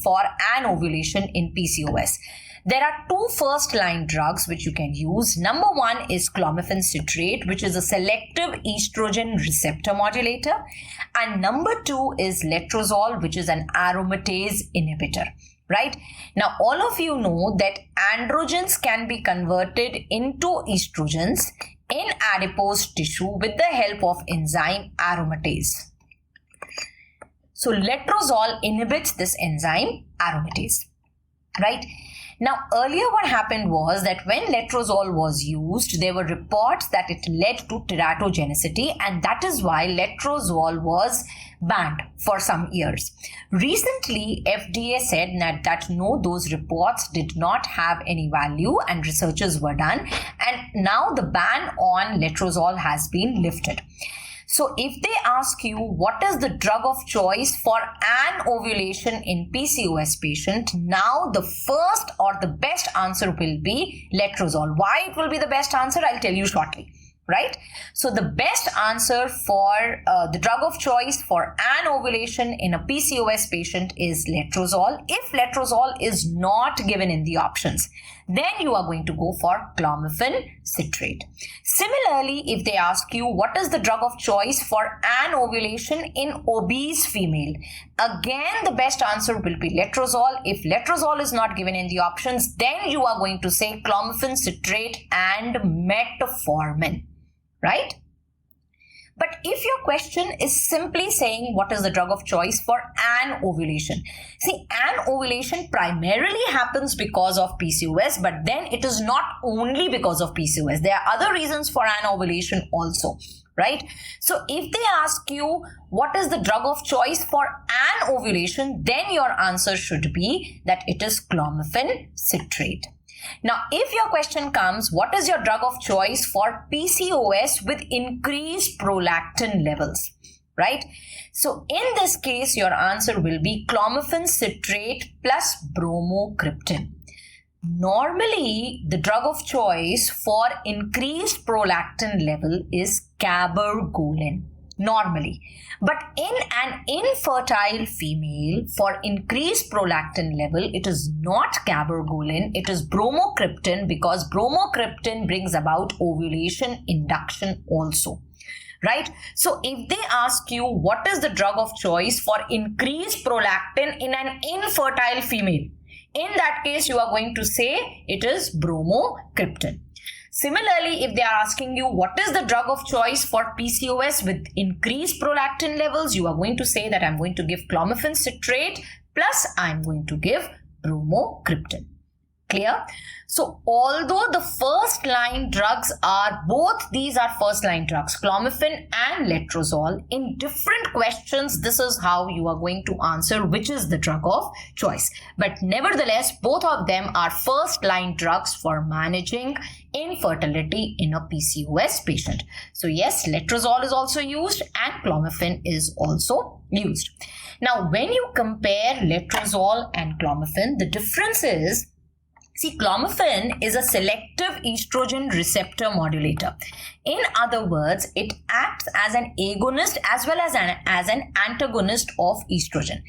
for an ovulation in PCOS? There are two first line drugs which you can use. Number one is clomiphene citrate, which is a selective estrogen receptor modulator. And number two is letrozole, which is an aromatase inhibitor. Right? Now, all of you know that androgens can be converted into estrogens in adipose tissue with the help of enzyme aromatase. So, letrozole inhibits this enzyme aromatase. Right? Now, earlier what happened was that when letrozole was used, there were reports that it led to teratogenicity, and that is why letrozole was banned for some years. Recently, FDA said that no, those reports did not have any value and researches were done, and now the ban on letrozole has been lifted. So if they ask you what is the drug of choice for an ovulation in PCOS patient, now the first or the best answer will be letrozole. Why it will be the best answer, I'll tell you shortly. Right? So the best answer for the drug of choice for an ovulation in a PCOS patient is letrozole. If letrozole is not given in the options, then you are going to go for clomiphene citrate. Similarly, if they ask you what is the drug of choice for an ovulation in obese female, again the best answer will be letrozole. If letrozole is not given in the options, then you are going to say clomiphene citrate and metformin. Right? But if your question is simply saying what is the drug of choice for an ovulation, see, an ovulation primarily happens because of PCOS, but then it is not only because of PCOS. There are other reasons for an ovulation also, right? So if they ask you what is the drug of choice for an ovulation, then your answer should be that it is clomiphene citrate. Now, if your question comes, what is your drug of choice for PCOS with increased prolactin levels, right? So, in this case, your answer will be clomiphene citrate plus bromocriptine. Normally, the drug of choice for increased prolactin level is cabergoline. Normally. But in an infertile female, for increased prolactin level, it is not cabergoline, it is bromocriptine, because bromocriptine brings about ovulation induction also. Right? So if they ask you what is the drug of choice for increased prolactin in an infertile female, in that case you are going to say it is bromocriptine. Similarly, if they are asking you what is the drug of choice for PCOS with increased prolactin levels, you are going to say that I'm going to give clomiphene citrate plus I'm going to give bromocriptine. Clear? So, although the first line drugs are, both these are first line drugs, clomiphene and letrozole, in different questions, this is how you are going to answer which is the drug of choice. But nevertheless, both of them are first line drugs for managing infertility in a PCOS patient. So, yes, letrozole is also used and clomiphene is also used. Now, when you compare letrozole and clomiphene, the difference is, see, clomiphene is a selective estrogen receptor modulator. In other words, it acts as an agonist as well as an antagonist of estrogen.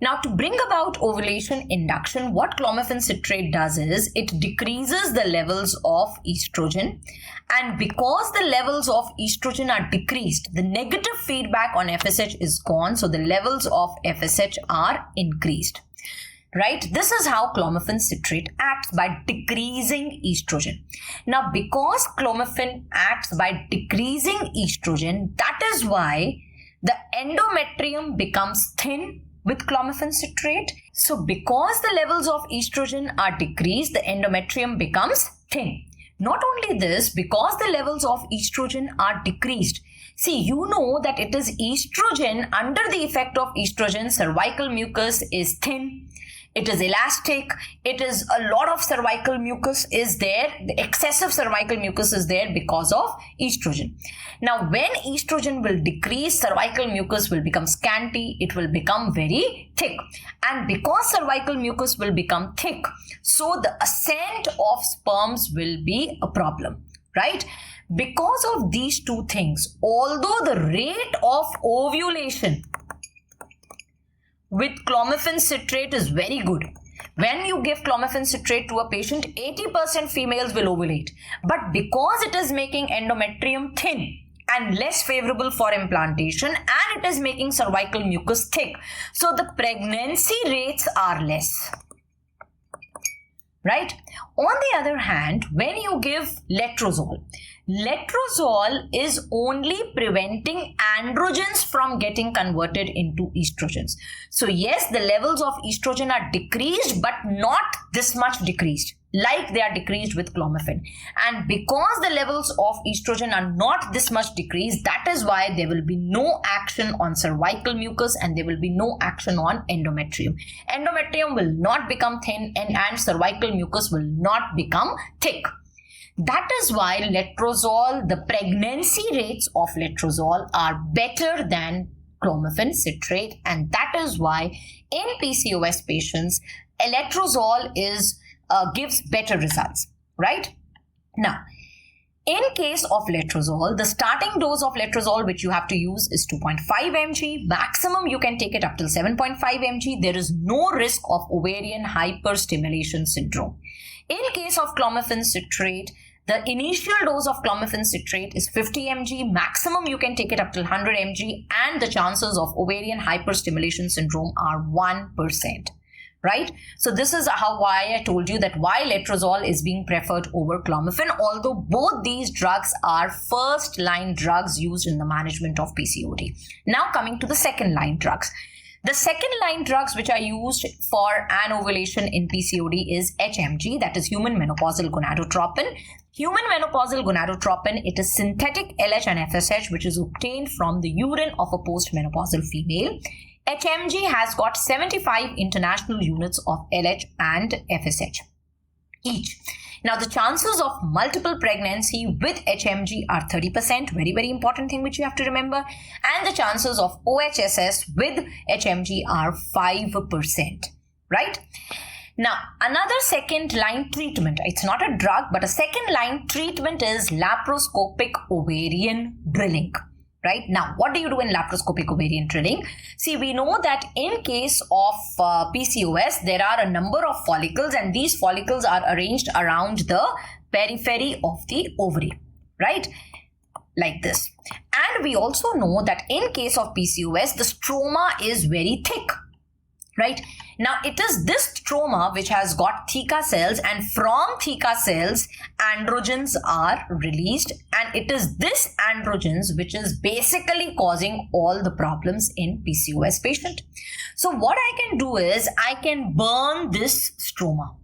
Now, to bring about ovulation induction, what clomiphene citrate does is it decreases the levels of estrogen, and because the levels of estrogen are decreased, the negative feedback on FSH is gone, so the levels of FSH are increased. Right? This is how clomiphene citrate acts, by decreasing estrogen. Now, because clomiphene acts by decreasing estrogen, that is why the endometrium becomes thin with clomiphene citrate. So, because the levels of estrogen are decreased, the endometrium becomes thin. Not only this, because the levels of estrogen are decreased, see, you know that it is estrogen, under the effect of estrogen, cervical mucus is thin. it is elastic, it is a lot of cervical mucus is there, the excessive cervical mucus is there because of estrogen. Now, when estrogen will decrease, cervical mucus will become scanty, it will become very thick. And because cervical mucus will become thick, so the ascent of sperms will be a problem, right? Because of these two things, although the rate of ovulation with clomiphene citrate is very good. When you give clomiphene citrate to a patient, 80% females will ovulate. But because it is making endometrium thin and less favorable for implantation, and it is making cervical mucus thick, so the pregnancy rates are less. Right? On the other hand, when you give letrozole, letrozole is only preventing androgens from getting converted into estrogens. So yes, the levels of estrogen are decreased, but not this much decreased like they are decreased with clomiphene. And because the levels of estrogen are not this much decreased, that is why there will be no action on cervical mucus and there will be no action on endometrium. Endometrium will not become thin and cervical mucus will not become thick. That is why letrozole, the pregnancy rates of letrozole are better than clomiphene citrate, and that is why in PCOS patients, letrozole gives better results, right? Now, in case of letrozole, the starting dose of letrozole which you have to use is 2.5 mg. Maximum you can take it up till 7.5 mg. There is no risk of ovarian hyperstimulation syndrome. In case of clomiphene citrate, the initial dose of clomiphene citrate is 50 mg. Maximum you can take it up till 100 mg, and the chances of ovarian hyperstimulation syndrome are 1%. Right? So this is why I told you that why letrozole is being preferred over clomiphene, although both these drugs are first line drugs used in the management of PCOD. Now coming to the second line drugs. The second line drugs which are used for anovulation in PCOD is HMG, that is human menopausal gonadotropin. Human menopausal gonadotropin, it is synthetic LH and FSH which is obtained from the urine of a postmenopausal female. HMG has got 75 international units of LH and FSH each. Now, the chances of multiple pregnancy with HMG are 30%, very, very important thing which you have to remember. And the chances of OHSS with HMG are 5%, right? Now, another second line treatment, it's not a drug, but a second line treatment is laparoscopic ovarian drilling. Right? Now, what do you do in laparoscopic ovarian drilling? See, we know that in case of PCOS, there are a number of follicles and these follicles are arranged around the periphery of the ovary, right? Like this. And we also know that in case of PCOS, the stroma is very thick, right? Now, it is this stroma which has got theca cells, and from theca cells, androgens are released, and it is this androgens which is basically causing all the problems in PCOS patient. So what I can do is I can burn this stroma,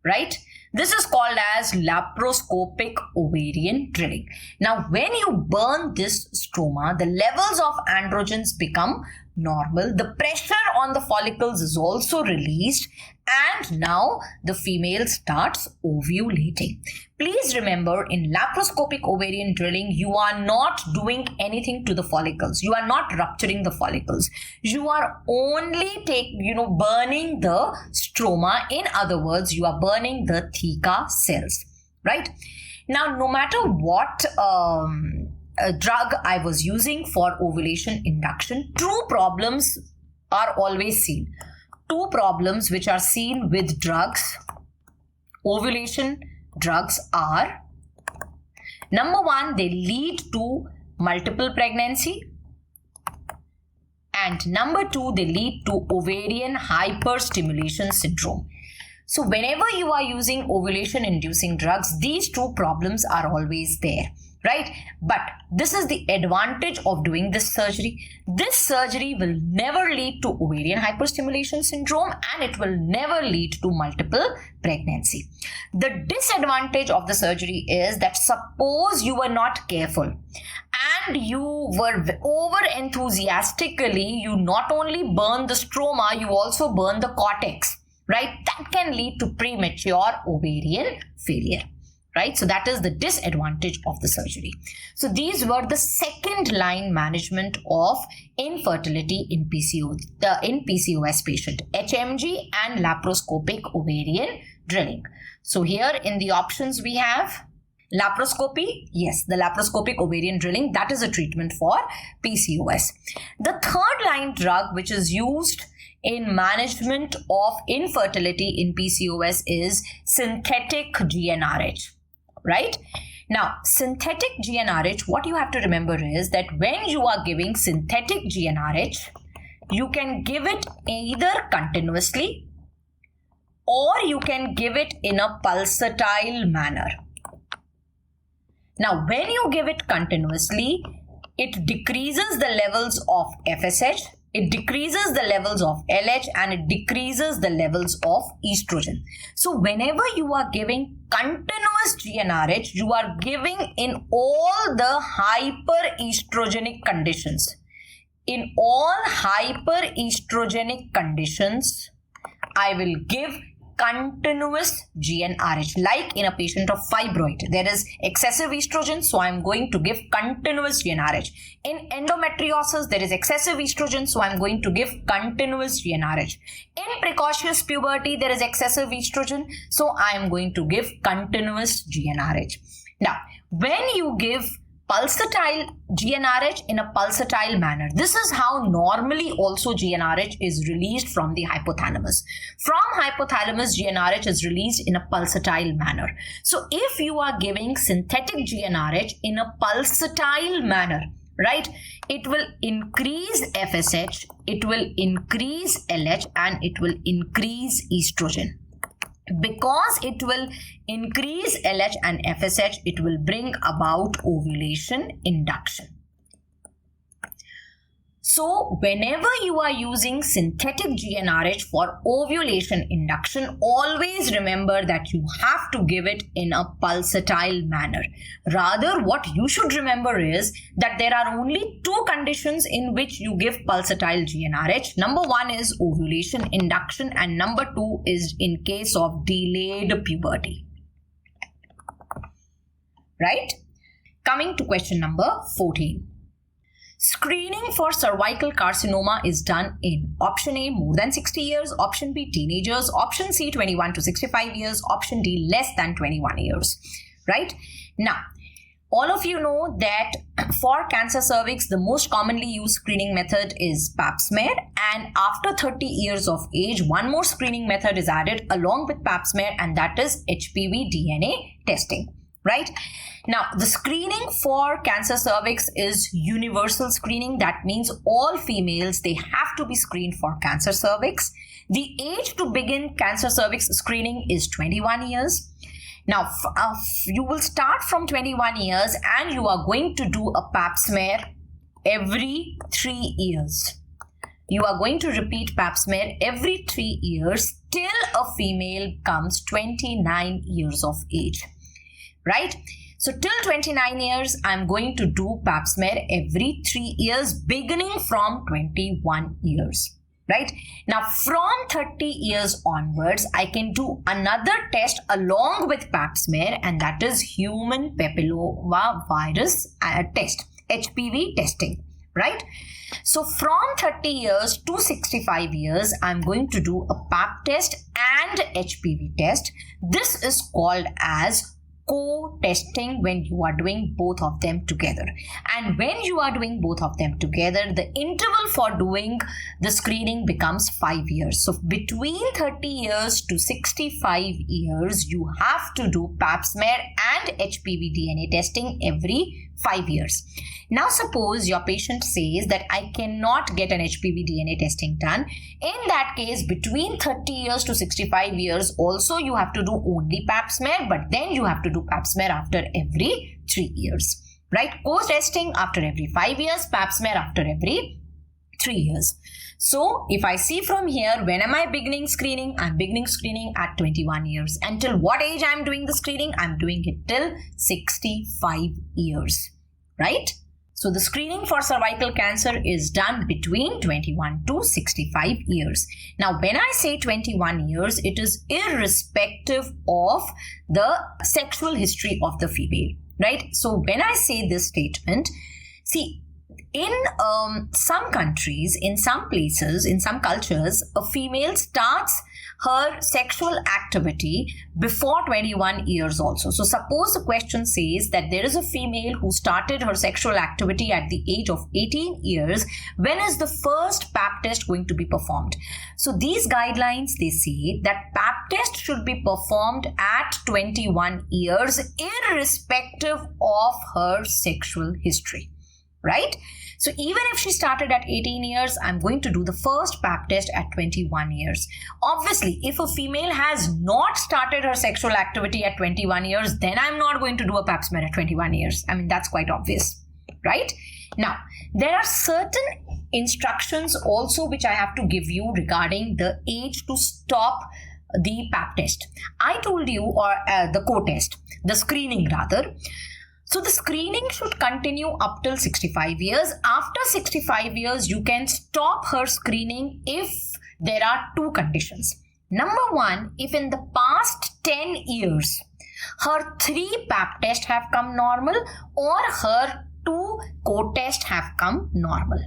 right? This is called as laparoscopic ovarian drilling. Now, when you burn this stroma, the levels of androgens become normal. The pressure on the follicles is also released, and now the female starts ovulating. Please remember, in laparoscopic ovarian drilling, you are not doing anything to the follicles. You are not rupturing the follicles. You are only burning the stroma. In other words, you are burning the theca cells, right? Now, no matter what drug I was using for ovulation induction, two problems are always seen. Two problems which are seen with drugs, ovulation drugs, are: number one, they lead to multiple pregnancy, and number two, they lead to ovarian hyperstimulation syndrome. So whenever you are using ovulation inducing drugs, these two problems are always there, right? But this is the advantage of doing this surgery. This surgery will never lead to ovarian hyperstimulation syndrome, and it will never lead to multiple pregnancy. The disadvantage of the surgery is that suppose you were not careful and you were over enthusiastically, you not only burn the stroma, you also burn the cortex. right? That can lead to premature ovarian failure, right? So that is the disadvantage of the surgery. So these were the second line management of infertility in PCOS patient, HMG and laparoscopic ovarian drilling. So here in the options we have laparoscopy. Yes, the laparoscopic ovarian drilling, that is a treatment for PCOS. The third line drug which is used in management of infertility in PCOS is synthetic GnRH, right? Now, synthetic GnRH, what you have to remember is that when you are giving synthetic GnRH, you can give it either continuously or you can give it in a pulsatile manner. Now, when you give it continuously, it decreases the levels of FSH, it decreases the levels of LH, and it decreases the levels of estrogen. So, whenever you are giving continuous GnRH, you are giving in all the hyperestrogenic conditions. In all hyperestrogenic conditions, I will give continuous GnRH. Like in a patient of fibroid, there is excessive estrogen, so I am going to give continuous GnRH. In endometriosis, there is excessive estrogen, so I am going to give continuous GnRH. In precocious puberty, there is excessive estrogen, so I am going to give continuous GnRH. Now, when you give pulsatile GnRH in a pulsatile manner, this is how normally also GnRH is released from the hypothalamus. From hypothalamus, GnRH is released in a pulsatile manner. So if you are giving synthetic GnRH in a pulsatile manner, right, it will increase FSH, it will increase LH, and it will increase estrogen. Because it will increase LH and FSH, it will bring about ovulation induction. So, whenever you are using synthetic GnRH for ovulation induction, always remember that you have to give it in a pulsatile manner. Rather, what you should remember is that there are only two conditions in which you give pulsatile GnRH. Number one is ovulation induction, and number two is in case of delayed puberty. Right? Coming to question number 14. Screening for cervical carcinoma is done in option A, more than 60 years, option B, teenagers, option C, 21 to 65 years, option D, less than 21 years, right? Now, all of you know that for cancer cervix, the most commonly used screening method is pap smear, and after 30 years of age, one more screening method is added along with pap smear, and that is HPV DNA testing, right? Now, the screening for cancer cervix is universal screening. That means all females, they have to be screened for cancer cervix. The age to begin cancer cervix screening is 21 years. Now, you will start from 21 years and you are going to do a pap smear every 3 years. You are going to repeat pap smear every 3 years till a female comes 29 years of age, right? So till 29 years, I'm going to do pap smear every 3 years, beginning from 21 years, right? Now, from 30 years onwards, I can do another test along with pap smear, and that is human papillomavirus test, HPV testing, right? So from 30 years to 65 years, I'm going to do a pap test and HPV test. This is called as co-testing when you are doing both of them together. And when you are doing both of them together, the interval for doing the screening becomes 5 years. So between 30 years to 65 years, you have to do pap smear and HPV DNA testing every 5 years. Now suppose your patient says that I cannot get an HPV DNA testing done. In that case, between 30 years to 65 years also you have to do only pap smear, but then you have to do pap smear after every 3 years, right? Co-testing after every 5 years, pap smear after every 3 years. So if I see from here, when am I beginning screening? I'm beginning screening at 21 years. Until what age I'm doing the screening? I'm doing it till 65 years, right? So the screening for cervical cancer is done between 21 to 65 years. Now, when I say 21 years, it is irrespective of the sexual history of the female, right? So when I say this statement, see, in some countries, in some places, in some cultures, a female starts her sexual activity before 21 years also. So suppose the question says that there is a female who started her sexual activity at the age of 18 years. When is the first pap test going to be performed? So these guidelines, they say that pap test should be performed at 21 years irrespective of her sexual history, right? So even if she started at 18 years, I'm going to do the first pap test at 21 years. Obviously, if a female has not started her sexual activity at 21 years, then I'm not going to do a pap smear at 21 years. I mean, that's quite obvious, right? Now, there are certain instructions also which I have to give you regarding the age to stop the pap test. I told you, or the co-test, the screening rather. So the screening should continue up till 65 years. After 65 years, you can stop her screening if there are two conditions. Number one, if in the past 10 years, her 3 pap tests have come normal or her 2 co-tests have come normal.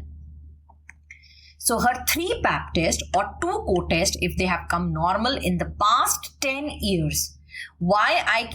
So her 3 pap tests or 2 co-tests, if they have come normal in the past 10 years, why I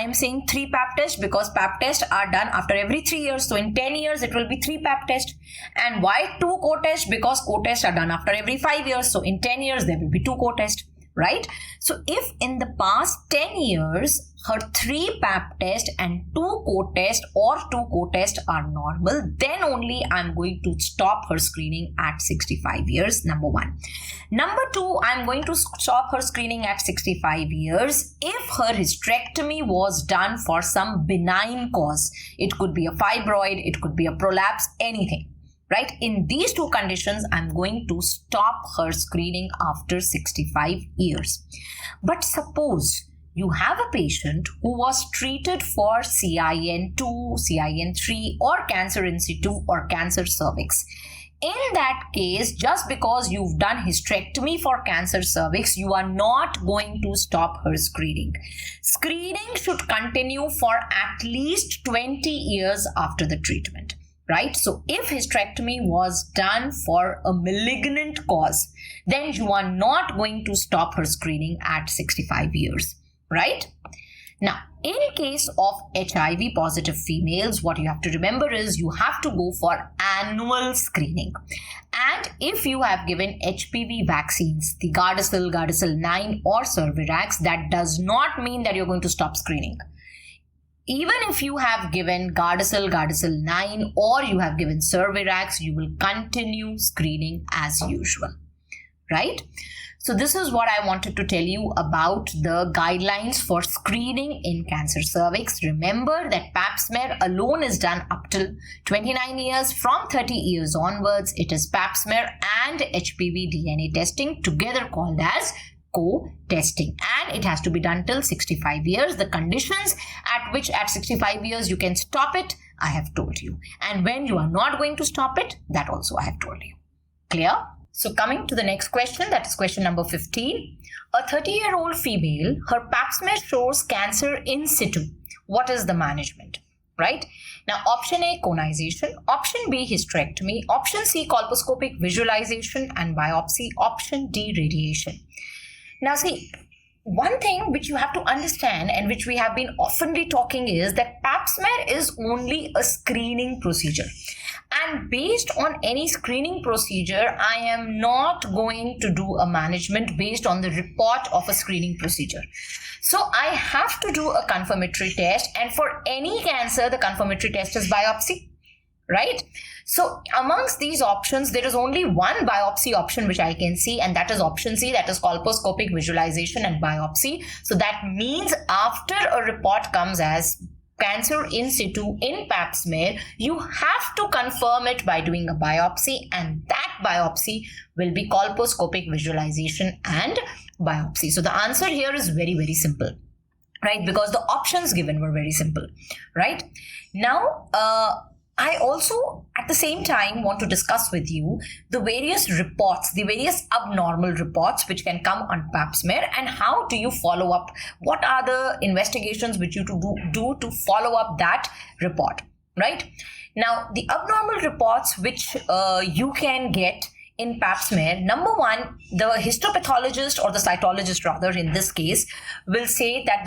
am saying 3 pap tests? Because pap tests are done after every 3 years. So in 10 years, it will be 3 pap tests. And why 2 co-tests? Because co-tests are done after every 5 years. So in 10 years, there will be 2 co-tests, right? So if in the past 10 years, her 3 pap tests and 2 co-tests or 2 co-tests are normal, then only I'm going to stop her screening at 65 years, number one. Number two, I'm going to stop her screening at 65 years if her hysterectomy was done for some benign cause. It could be a fibroid, it could be a prolapse, anything. Right? In these 2 conditions, I'm going to stop her screening after 65 years. But suppose you have a patient who was treated for CIN2, CIN3 or cancer in situ or cancer cervix. In that case, just because you've done hysterectomy for cancer cervix, you are not going to stop her screening. Screening should continue for at least 20 years after the treatment. Right? So if hysterectomy was done for a malignant cause, then you are not going to stop her screening at 65 years. Right? Now, in case of HIV positive females, what you have to remember is you have to go for annual screening. And if you have given HPV vaccines, the Gardasil, Gardasil 9 or Cervirax, that does not mean that you're going to stop screening. Even if you have given Gardasil, Gardasil 9 or you have given Cervirax, you will continue screening as usual, right? So this is what I wanted to tell you about the guidelines for screening in cancer cervix. Remember that pap smear alone is done up till 29 years. From 30 years onwards, it is pap smear and HPV DNA testing together called as co-testing, and it has to be done till 65 years. The conditions at which at 65 years you can stop it, I have told you. And when you are not going to stop it, that also I have told you. Clear? So coming to the next question, that is question number 15. A 30-year-old female, her pap smear shows cancer in situ. What is the management? Right? Now, option A, conization. Option B, hysterectomy. Option C, colposcopic visualization and biopsy. Option D, radiation. Now see, one thing which you have to understand and which we have been oftenly talking is that pap smear is only a screening procedure. And based on any screening procedure, I am not going to do a management based on the report of a screening procedure. So I have to do a confirmatory test, and for any cancer, the confirmatory test is biopsy. Right? So amongst these options, there is only one biopsy option which I can see, and that is option C, that is colposcopic visualization and biopsy. So that means after a report comes as cancer in situ in pap smear, you have to confirm it by doing a biopsy, and that biopsy will be colposcopic visualization and biopsy. So the answer here is very, very simple, right? Because the options given were very simple, right? Now, I also at the same time want to discuss with you the various reports, the various abnormal reports which can come on pap smear, and how do you follow up? What are the investigations which you do to follow up that report, right? Now, the abnormal reports which you can get in pap smear, number one, the histopathologist or the cytologist rather in this case will say that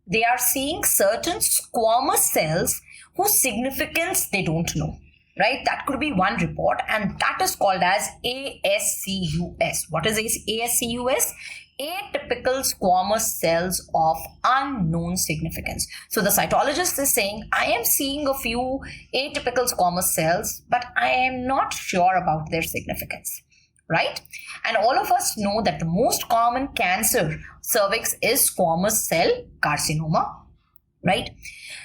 they are seeing certain squamous cells whose significance they don't know, right? That could be one report, and that is called as ASCUS. What is ASCUS? Atypical squamous cells of unknown significance. So the cytologist is saying, I am seeing a few atypical squamous cells, but I am not sure about their significance, right? And all of us know that the most common cancer cervix is squamous cell carcinoma, right?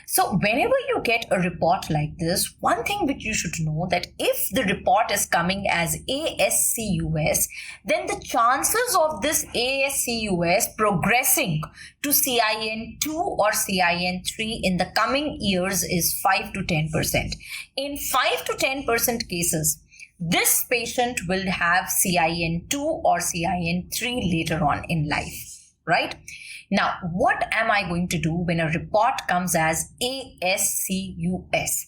So whenever you get a report like this, one thing which you should know that if the report is coming as ASCUS, then the chances of this ASCUS progressing to CIN2 or CIN3 in the coming years is 5 to 10%. In 5 to 10% cases, this patient will have CIN2 or CIN3 later on in life, right? Now, what am I going to do when a report comes as ASCUS?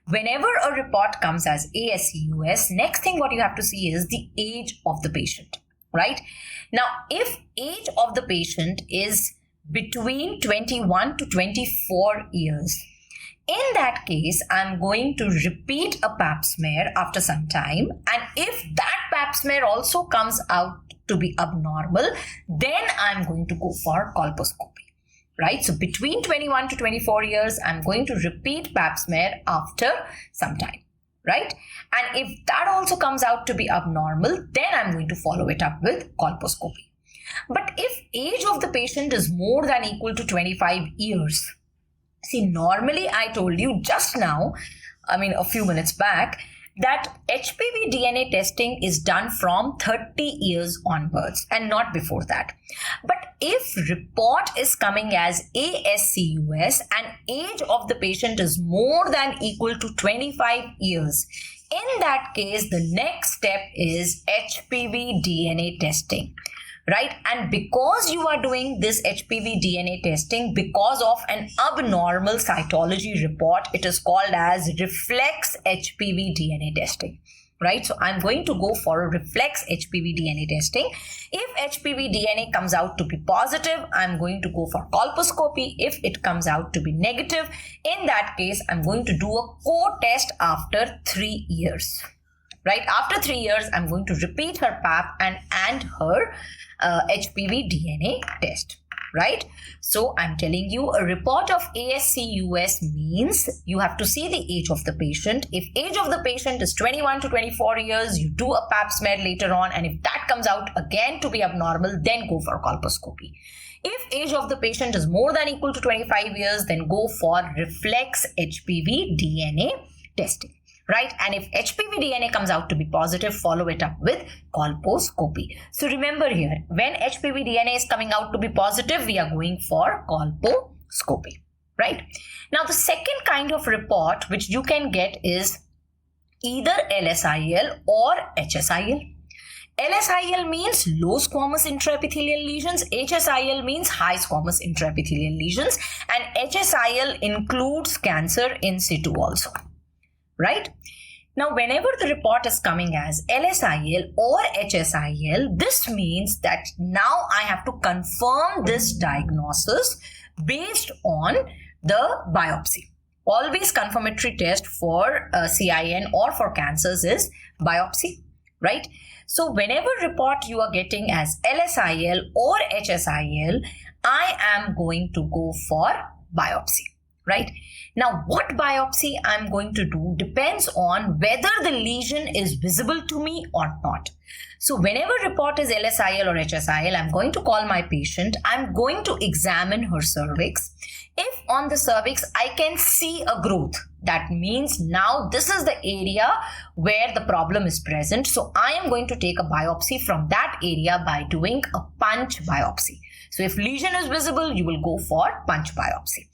Whenever a report comes as ASCUS, next thing what you have to see is the age of the patient, right? Now, if age of the patient is between 21 to 24 years, in that case, I'm going to repeat a pap smear after some time. And if that pap smear also comes out to be abnormal, then I'm going to go for colposcopy, right? So between 21 to 24 years, I'm going to repeat pap smear after some time, right? And if that also comes out to be abnormal, then I'm going to follow it up with colposcopy. But if age of the patient is more than equal to 25 years, see, normally I told you just now, a few minutes back, that HPV DNA testing is done from 30 years onwards and not before that. But if report is coming as ASCUS and age of the patient is more than equal to 25 years, in that case, the next step is HPV DNA testing. Right? And because you are doing this HPV DNA testing because of an abnormal cytology report, it is called as reflex HPV DNA testing. Right? So I'm going to go for a reflex HPV DNA testing. If HPV DNA comes out to be positive, I'm going to go for colposcopy. If it comes out to be negative, in that case, I'm going to do a co-test after 3 years. Right? After 3 years, I'm going to repeat her pap and her HPV DNA test, right? So I'm telling you, a report of ASCUS means you have to see the age of the patient. If age of the patient is 21 to 24 years, you do a pap smear later on, and if that comes out again to be abnormal, then go for colposcopy. If age of the patient is more than equal to 25 years, then go for reflex HPV DNA testing. Right? And if HPV DNA comes out to be positive, follow it up with colposcopy. So remember here, when HPV DNA is coming out to be positive, we are going for colposcopy, right? Now, the second kind of report which you can get is either LSIL or HSIL. LSIL means low squamous intraepithelial lesions. HSIL means high squamous intraepithelial lesions. And HSIL includes cancer in situ also. Right? Now, whenever the report is coming as LSIL or HSIL, this means that now I have to confirm this diagnosis based on the biopsy. Always confirmatory test for CIN or for cancers is biopsy, right? So whenever report you are getting as LSIL or HSIL, I am going to go for biopsy. Right? Now, what biopsy I'm going to do depends on whether the lesion is visible to me or not. So whenever report is LSIL or HSIL, I'm going to call my patient. I'm going to examine her cervix. If on the cervix, I can see a growth, that means now this is the area where the problem is present. So I am going to take a biopsy from that area by doing a punch biopsy. So if lesion is visible, you will go for punch biopsy.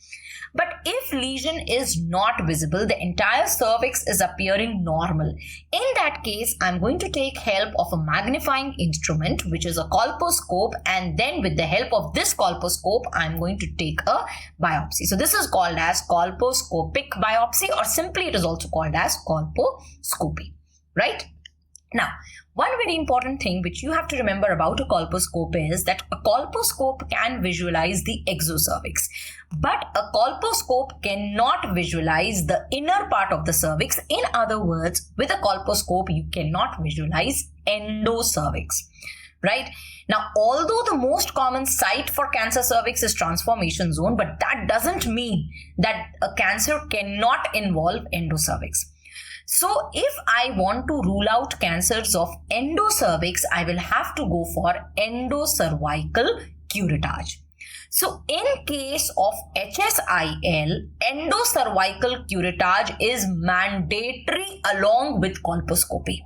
But if lesion is not visible, the entire cervix is appearing normal. In that case, I'm going to take help of a magnifying instrument, which is a colposcope, and then with the help of this colposcope, I'm going to take a biopsy. So this is called as colposcopic biopsy, or simply it is also called as colposcopy, right? Now, one very important thing which you have to remember about a colposcope is that a colposcope can visualize the exocervix, but a colposcope cannot visualize the inner part of the cervix. In other words, with a colposcope, you cannot visualize endocervix, right? Now, although the most common site for cancer cervix is transformation zone, but that doesn't mean that a cancer cannot involve endocervix. So if I want to rule out cancers of endocervix, I will have to go for endocervical curettage. So in case of HSIL, endocervical curettage is mandatory along with colposcopy.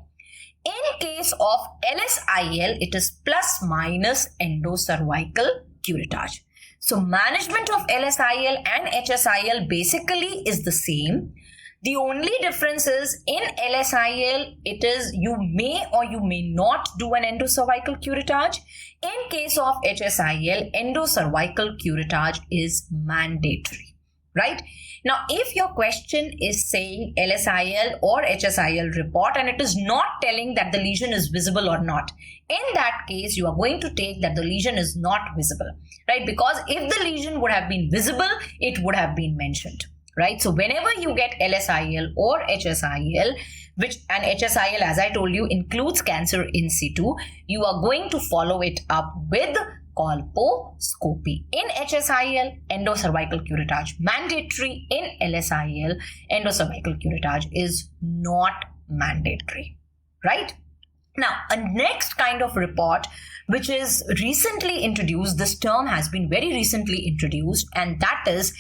In case of LSIL, it is plus minus endocervical curettage. So management of LSIL and HSIL basically is the same. The only difference is in LSIL, it is you may or you may not do an endocervical curettage. In case of HSIL, endocervical curettage is mandatory, right? Now, if your question is saying LSIL or HSIL report and it is not telling that the lesion is visible or not, in that case, you are going to take that the lesion is not visible, right? Because if the lesion would have been visible, it would have been mentioned. Right? So whenever you get LSIL or HSIL, and HSIL, as I told you, includes cancer in situ, you are going to follow it up with colposcopy. In HSIL, endocervical curettage mandatory. In LSIL, endocervical curettage is not mandatory, right? Now, a next kind of report which is recently introduced, this term has been very recently introduced, and that is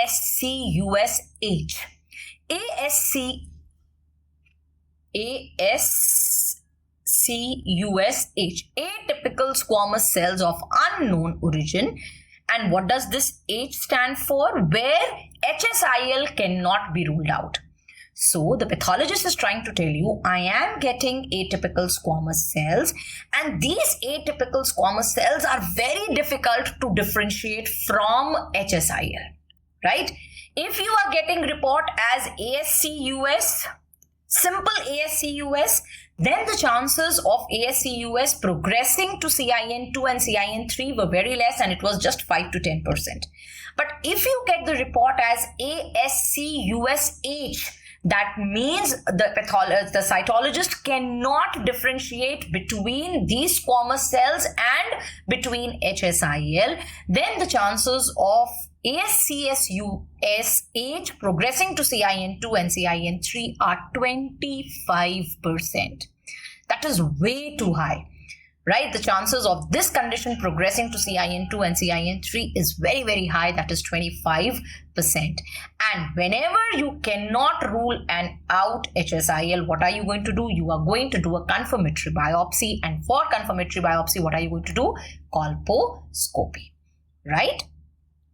ASCUSH. ASCUSH, atypical squamous cells of unknown origin. And what does this H stand for? Where HSIL cannot be ruled out. So the pathologist is trying to tell you, I am getting atypical squamous cells, and these atypical squamous cells are very difficult to differentiate from HSIL, right? If you are getting report as ASCUS, simple ASCUS, then the chances of ASCUS progressing to CIN2 and CIN3 were very less, and it was just 5 to 10%. But if you get the report as ASCUSH, that means the cytologist cannot differentiate between these squamous cells and between HSIL, then the chances of ASCSUSH progressing to CIN2 and CIN3 are 25%. That is way too high, right? The chances of this condition progressing to CIN2 and CIN3 is very, very high. That is 25%. And whenever you cannot rule out HSIL, what are you going to do? You are going to do a confirmatory biopsy. And for confirmatory biopsy, what are you going to do? Colposcopy, right?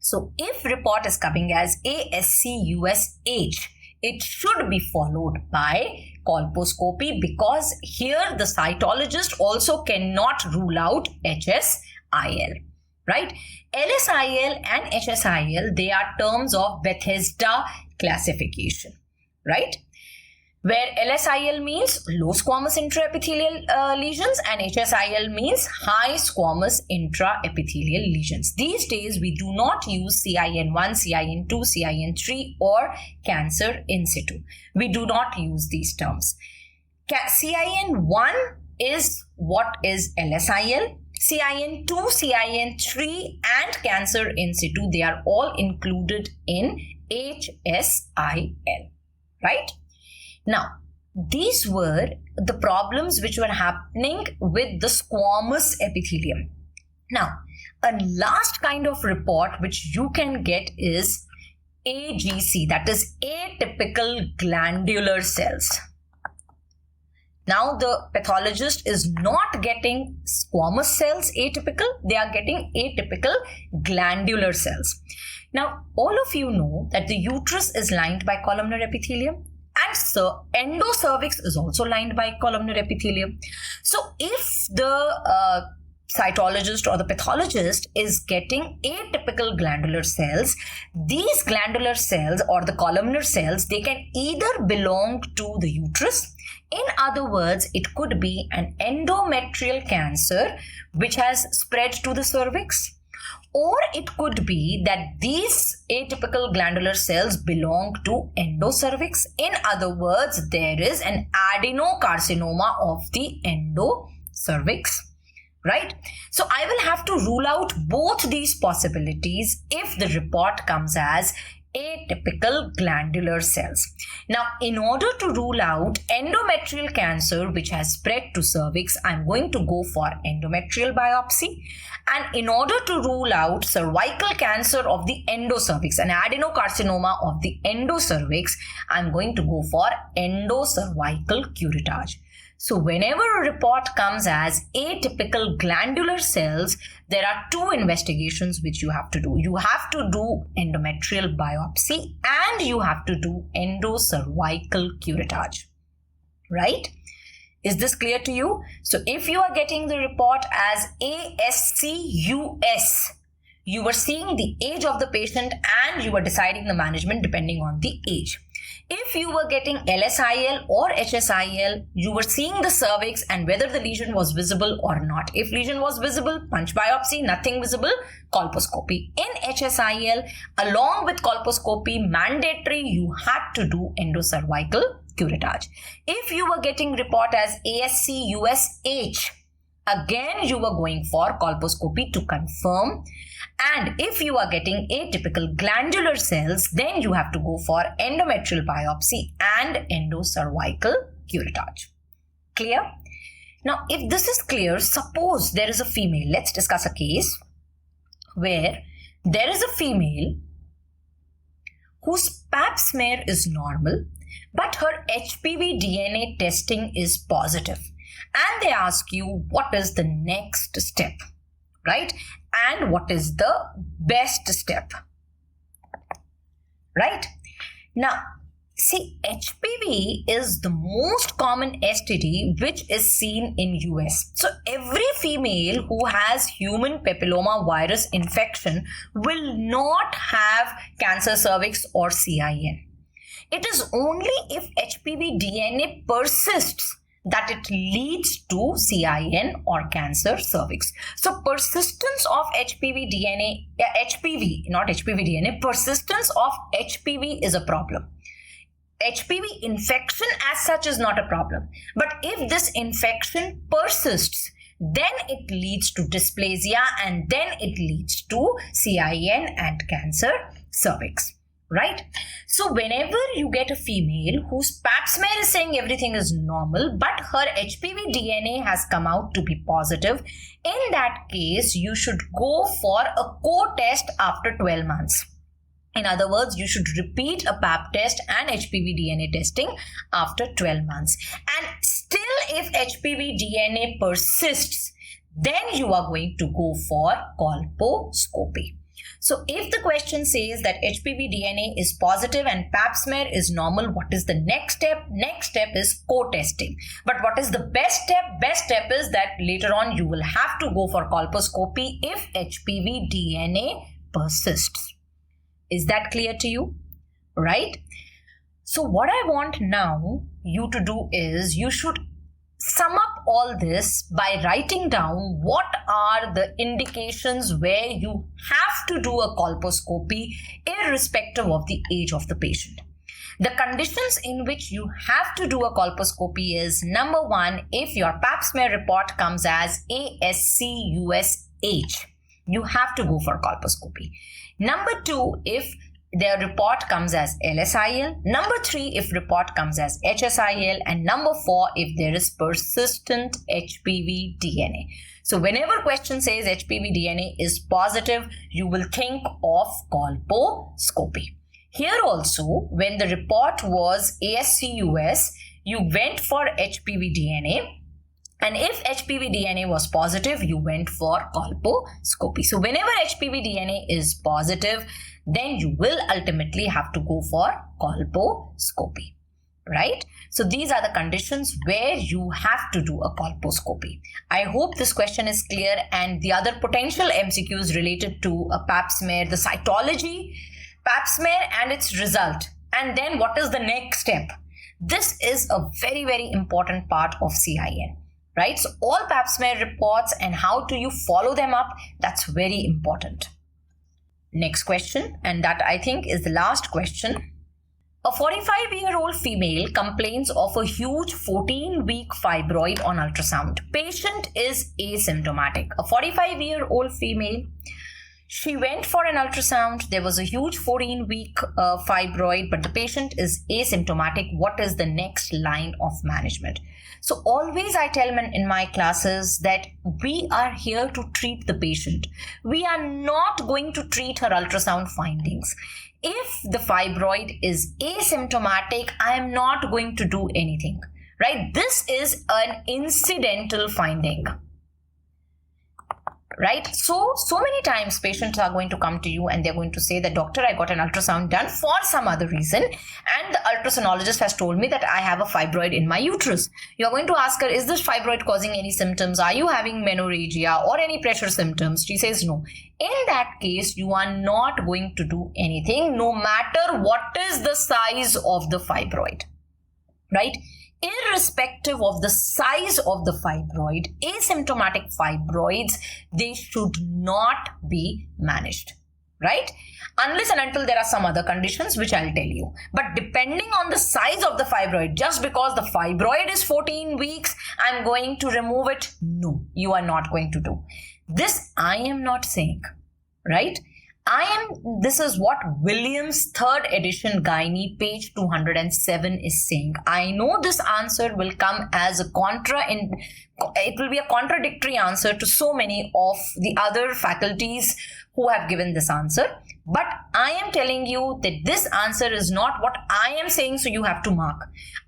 So if report is coming as ASCUSH, it should be followed by colposcopy, because here the cytologist also cannot rule out HSIL, right? LSIL and HSIL, they are terms of Bethesda classification, right? Where LSIL means low squamous intraepithelial lesions and HSIL means high squamous intraepithelial lesions. These days, we do not use CIN1, CIN2, CIN3 or cancer in situ. We do not use these terms. CIN1 is what is LSIL. CIN2, CIN3 and cancer in situ, they are all included in HSIL, right? Now, these were the problems which were happening with the squamous epithelium. Now, a last kind of report which you can get is AGC, that is atypical glandular cells. Now the pathologist is not getting squamous cells atypical, they are getting atypical glandular cells. Now all of you know that the uterus is lined by columnar epithelium, and endocervix is also lined by columnar epithelium. So if the cytologist or the pathologist is getting atypical glandular cells, these glandular cells or the columnar cells, they can either belong to the uterus. In other words, it could be an endometrial cancer which has spread to the cervix, or it could be that these atypical glandular cells belong to endocervix. In other words, there is an adenocarcinoma of the endocervix, right? So I will have to rule out both these possibilities if the report comes as atypical glandular cells. Now, in order to rule out endometrial cancer which has spread to cervix, I'm going to go for endometrial biopsy. And in order to rule out cervical cancer of the endocervix, an adenocarcinoma of the endocervix, I'm going to go for endocervical curettage. So whenever a report comes as atypical glandular cells, there are two investigations which you have to do. You have to do endometrial biopsy and you have to do endocervical curettage, right? Is this clear to you? So if you are getting the report as ASCUS, you were seeing the age of the patient and you were deciding the management depending on the age. If you were getting LSIL or HSIL, you were seeing the cervix and whether the lesion was visible or not. If lesion was visible, punch biopsy, nothing visible, colposcopy. In HSIL, along with colposcopy, mandatory, you had to do endocervical curettage. If you were getting report as ASCUSH, again you were going for colposcopy to confirm. And if you are getting atypical glandular cells, then you have to go for endometrial biopsy and endocervical curettage. Clear? Now, if this is clear, suppose there is a female. Let's discuss a case where there is a female whose pap smear is normal, but her HPV DNA testing is positive. And they ask you, what is the next step, right? And what is the best step, right? Now, see, HPV is the most common STD which is seen in US. So every female who has human papilloma virus infection will not have cancer cervix or CIN. It is only if HPV DNA persists that it leads to CIN or cancer cervix. So persistence of persistence of HPV is a problem. HPV infection as such is not a problem. But if this infection persists, then it leads to dysplasia and then it leads to CIN and cancer cervix. Right? So whenever you get a female whose pap smear is saying everything is normal, but her HPV DNA has come out to be positive, in that case, you should go for a co-test after 12 months. In other words, you should repeat a pap test and HPV DNA testing after 12 months. And still, if HPV DNA persists, then you are going to go for colposcopy. So if the question says that HPV DNA is positive and pap smear is normal, what is the next step? Next step is co-testing. But what is the best step? Best step is that later on you will have to go for colposcopy if HPV DNA persists. Is that clear to you? Right? So what I want now you to do is you should sum up all this by writing down what are the indications where you have to do a colposcopy irrespective of the age of the patient. The conditions in which you have to do a colposcopy is, number one, if your pap smear report comes as ASCUSH, you have to go for colposcopy. Number two, if their report comes as LSIL. Number 3, if report comes as HSIL. And number 4, if there is persistent HPV DNA. So whenever question says HPV DNA is positive, you will think of colposcopy. Here also, when the report was ASCUS, you went for HPV DNA. And if HPV DNA was positive, you went for colposcopy. So whenever HPV DNA is positive, then you will ultimately have to go for colposcopy, right? So these are the conditions where you have to do a colposcopy. I hope this question is clear, and the other potential MCQs related to a pap smear, the cytology, pap smear and its result. And then what is the next step? This is a very, very important part of CIN. Right? So all pap smear reports and how do you follow them up, that's very important. Next question, and that I think is the last question. A 45-year-old female complains of a huge 14-week fibroid on ultrasound. Patient is asymptomatic. A 45-year-old female, she went for an ultrasound. There was a huge 14-week fibroid, but the patient is asymptomatic. What is the next line of management? So always I tell men in my classes that we are here to treat the patient. We are not going to treat her ultrasound findings. If the fibroid is asymptomatic, I am not going to do anything, right? This is an incidental finding. Right? So many times patients are going to come to you and they're going to say that, doctor, I got an ultrasound done for some other reason and the ultrasoundologist has told me that I have a fibroid in my uterus. You're going to ask her, is this fibroid causing any symptoms? Are you having menorrhagia or any pressure symptoms? She says no. In that case, you are not going to do anything no matter what is the size of the fibroid. Right? Irrespective of the size of the fibroid, asymptomatic fibroids, they should not be managed, right? Unless and until there are some other conditions which I'll tell you. But depending on the size of the fibroid, just because the fibroid is 14 weeks, I'm going to remove it. No, you are not going to do. This I am not saying, right? This is what Williams 3rd edition Gynae page 207 is saying. I know this answer will come as a it will be a contradictory answer to so many of the other faculties who have given this answer. But I am telling you that this answer is not what I am saying, so you have to mark.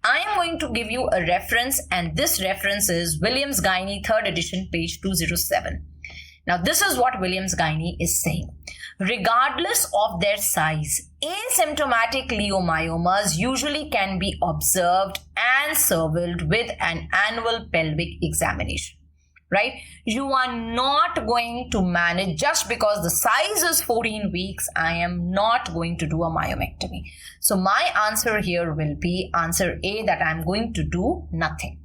I am going to give you a reference, and this reference is Williams Gynae 3rd edition page 207. Now, this is what Williams Gynae is saying. Regardless of their size, asymptomatic leiomyomas usually can be observed and surveilled with an annual pelvic examination, right? You are not going to manage just because the size is 14 weeks. I am not going to do a myomectomy. So my answer here will be answer A, that I'm going to do nothing.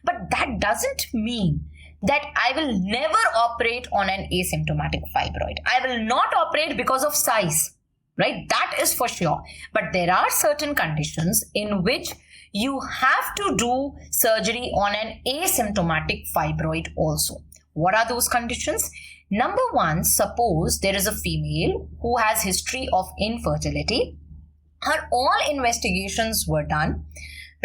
But that doesn't mean that I will never operate on an asymptomatic fibroid. I will not operate because of size, right? That is for sure. But there are certain conditions in which you have to do surgery on an asymptomatic fibroid also. What are those conditions? Number one, suppose there is a female who has history of infertility. Her all investigations were done,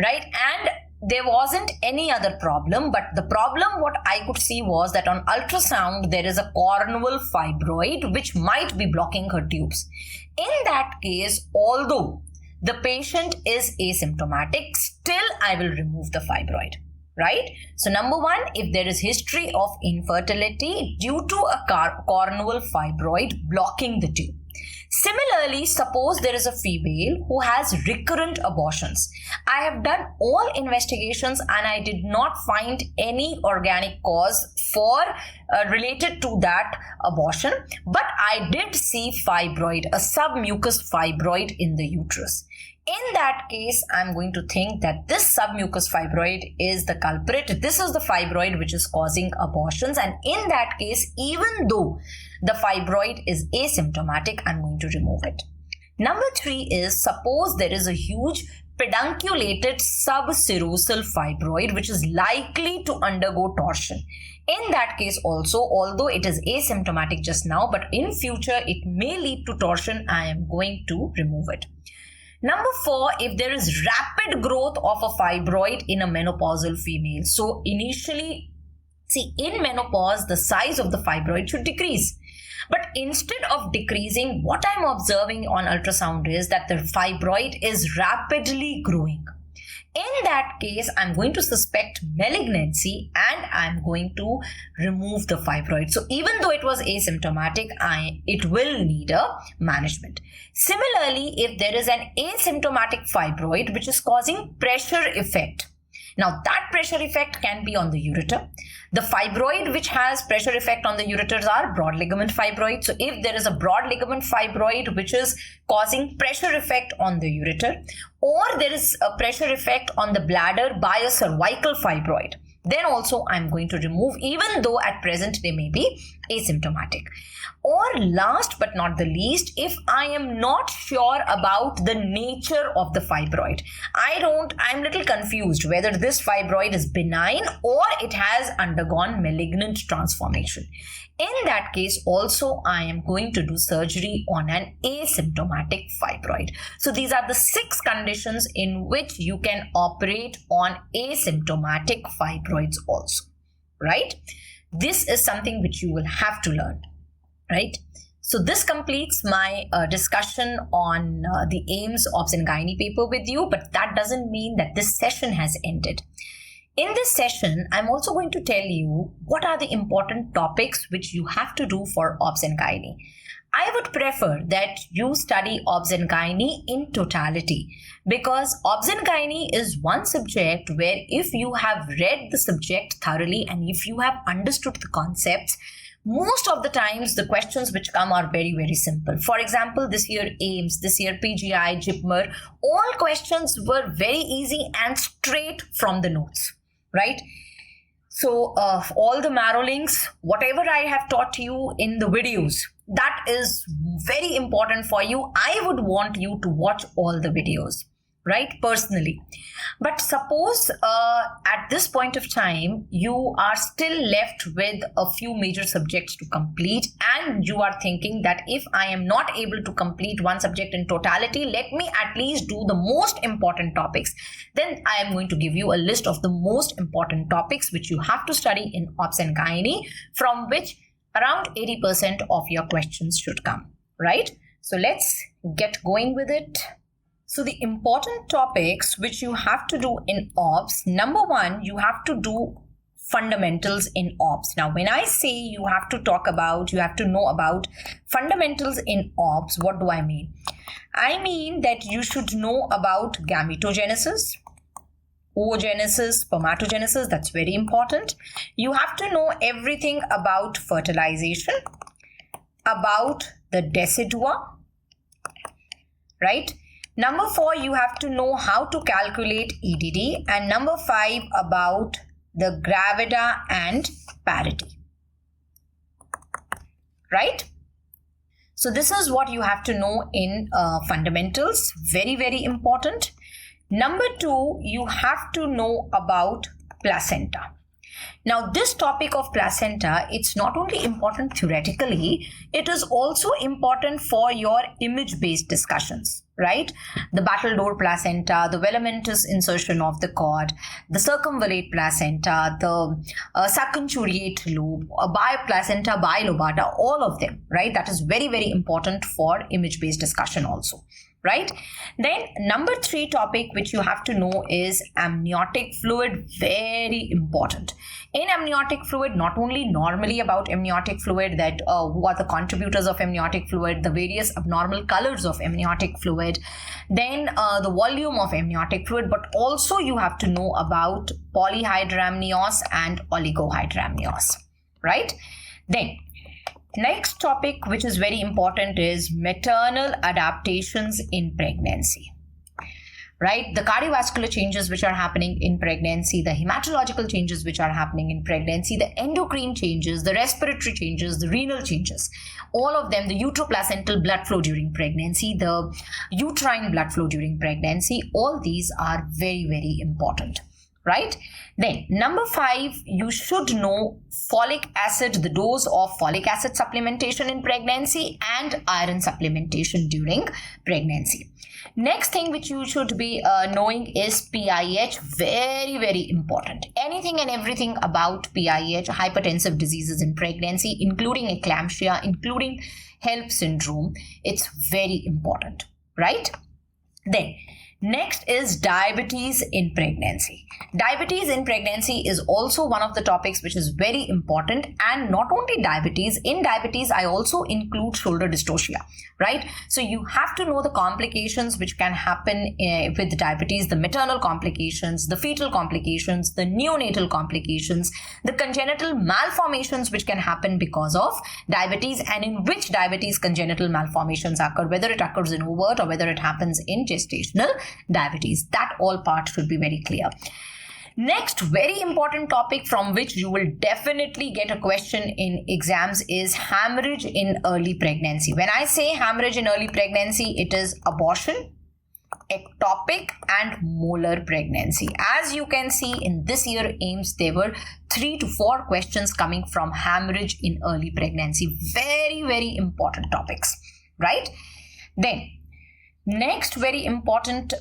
right? And there wasn't any other problem, but the problem what I could see was that on ultrasound there is a cornual fibroid which might be blocking her tubes. In that case, although the patient is asymptomatic, still I will remove the fibroid, right? So number one, if there is history of infertility due to a cornual fibroid blocking the tube. Similarly, suppose there is a female who has recurrent abortions. I have done all investigations and I did not find any organic cause related to that abortion, but I did see fibroid, a submucous fibroid in the uterus. In that case, I'm going to think that this submucous fibroid is the culprit. This is the fibroid which is causing abortions. And in that case, even though the fibroid is asymptomatic, I'm going to remove it. Number three is, suppose there is a huge pedunculated subserosal fibroid which is likely to undergo torsion. In that case also, although it is asymptomatic just now, but in future it may lead to torsion, I am going to remove it. Number four, if there is rapid growth of a fibroid in a menopausal female. So initially, see, in menopause, the size of the fibroid should decrease. But instead of decreasing, what I'm observing on ultrasound is that the fibroid is rapidly growing. In that case, I'm going to suspect malignancy and I'm going to remove the fibroid. So even though it was asymptomatic, it will need a management. Similarly, if there is an asymptomatic fibroid which is causing pressure effect, now that pressure effect can be on the ureter. The fibroid which has pressure effect on the ureters are broad ligament fibroid. So if there is a broad ligament fibroid which is causing pressure effect on the ureter, or there is a pressure effect on the bladder by a cervical fibroid, then also I'm going to remove, even though at present they may be asymptomatic. Or last but not the least, if I am not sure about the nature of the fibroid, I'm little confused whether this fibroid is benign or it has undergone malignant transformation. In that case, also I am going to do surgery on an asymptomatic fibroid. So these are the 6 conditions in which you can operate on asymptomatic fibroids also, right? This is something which you will have to learn, right? So this completes my discussion on the AIIMS Obs and Gynae paper with you, but that doesn't mean that this session has ended. In this session, I'm also going to tell you what are the important topics which you have to do for Obs and Gynae. I would prefer that you study Obs and Gynae in totality, because Obs and Gynae is one subject where if you have read the subject thoroughly and if you have understood the concepts, most of the times the questions which come are very, very simple. For example, this year AIIMS, this year PGI, JIPMER, all questions were very easy and straight from the notes, right? So all the marrow links, whatever I have taught you in the videos, that is very important for you. I would want you to watch all the videos, right, personally. But suppose at this point of time, you are still left with a few major subjects to complete, and you are thinking that if I am not able to complete one subject in totality, let me at least do the most important topics. Then I am going to give you a list of the most important topics which you have to study in Obs and Gynae, from which around 80% of your questions should come, right? So let's get going with it. So the important topics which you have to do in OBS, number 1, you have to do fundamentals in OBS. Now, when I say you have to know about fundamentals in OBS, what do I mean? I mean that you should know about gametogenesis, oogenesis, spermatogenesis. That's very important. You have to know everything about fertilization, about the decidua, right? Number 4, you have to know how to calculate EDD, and number 5 about the gravida and parity, right? So this is what you have to know in fundamentals, very, very important. Number 2, you have to know about placenta. Now, this topic of placenta, it's not only important theoretically, it is also important for your image-based discussions, right? The battledore placenta, the velamentous insertion of the cord, the circumvallate placenta, the circumfuriate lobe, bioplacenta, bilobata, all of them, right? That is very, very important for image-based discussion also, right? Then number 3 topic which you have to know is amniotic fluid, very important. In amniotic fluid, not only normally about amniotic fluid, that who are the contributors of amniotic fluid, the various abnormal colors of amniotic fluid, then the volume of amniotic fluid, but also you have to know about polyhydramnios and oligohydramnios, right? Then next topic which is very important is maternal adaptations in pregnancy, right? The cardiovascular changes which are happening in pregnancy, the hematological changes which are happening in pregnancy, the endocrine changes, the respiratory changes, the renal changes, all of them, the uteroplacental blood flow during pregnancy, the uterine blood flow during pregnancy, all these are very, very important, right? Then number 5, you should know folic acid, the dose of folic acid supplementation in pregnancy and iron supplementation during pregnancy. Next thing which you should be knowing is PIH, very, very important. Anything and everything about PIH, hypertensive diseases in pregnancy, including eclampsia, including HELP syndrome, it's very important, right? Then Next is diabetes in pregnancy. Diabetes in pregnancy is also one of the topics which is very important, and not only diabetes, in diabetes I also include shoulder dystocia, right? So you have to know the complications which can happen with diabetes, the maternal complications, the fetal complications, the neonatal complications, the congenital malformations which can happen because of diabetes, and in which diabetes congenital malformations occur, whether it occurs in overt or whether it happens in gestational diabetes. That all part should be very clear. Next very important topic from which you will definitely get a question in exams is hemorrhage in early pregnancy. When I say hemorrhage in early pregnancy, it is abortion, ectopic and molar pregnancy. As you can see in this year AIIMS, there were 3 to 4 questions coming from hemorrhage in early pregnancy. Very, very important topics, right? Then next very important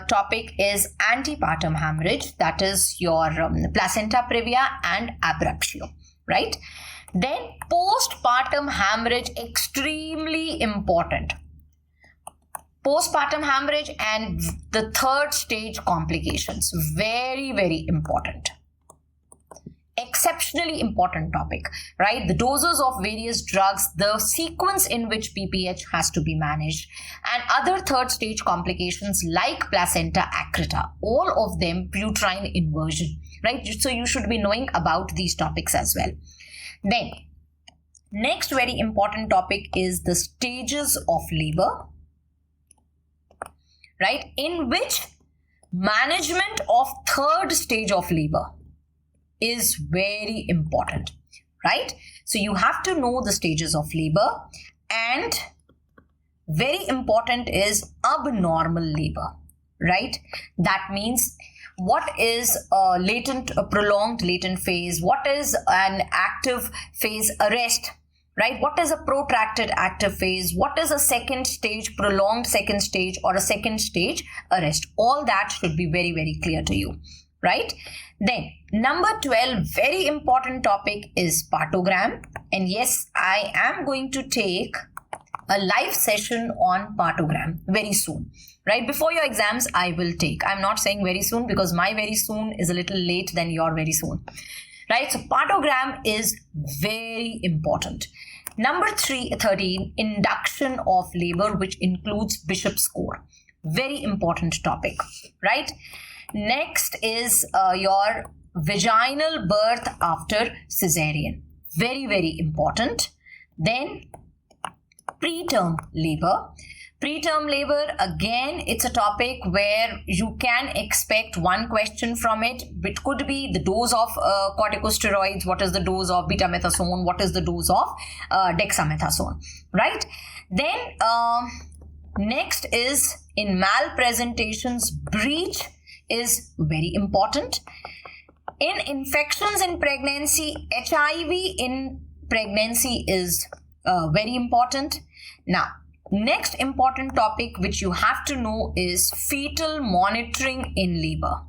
topic is antepartum hemorrhage, that is your placenta previa and abruptio, right? Then postpartum hemorrhage, extremely important. Postpartum hemorrhage and the third stage complications, very, very important. Exceptionally important topic, right? The doses of various drugs, the sequence in which PPH has to be managed, and other third stage complications like placenta accreta, all of them uterine inversion, right? So you should be knowing about these topics as well. Then next very important topic is the stages of labor, right? In which management of third stage of labor is very important, right? So you have to know the stages of labor, and very important is abnormal labor, right? That means what is a prolonged latent phase, what is an active phase arrest, right? What is a protracted active phase, what is a second stage, prolonged second stage, or a second stage arrest. All that should be very, very clear to you, right? Then number 12, very important topic is partogram. And yes, I am going to take a live session on partogram very soon, right? Before your exams, I will take. I'm not saying very soon because my very soon is a little late than your very soon, right? So partogram is very important. Number 13, induction of labor, which includes Bishop's score. Very important topic, right? Next is your vaginal birth after cesarean. Very, very important. Then preterm labor. Preterm labor, again, it's a topic where you can expect one question from it. It could be the dose of corticosteroids, what is the dose of betamethasone, what is the dose of dexamethasone, right? Then next is in malpresentations, breech is very important. In infections in pregnancy, HIV in pregnancy is very important. Now, next important topic which you have to know is fetal monitoring in labor.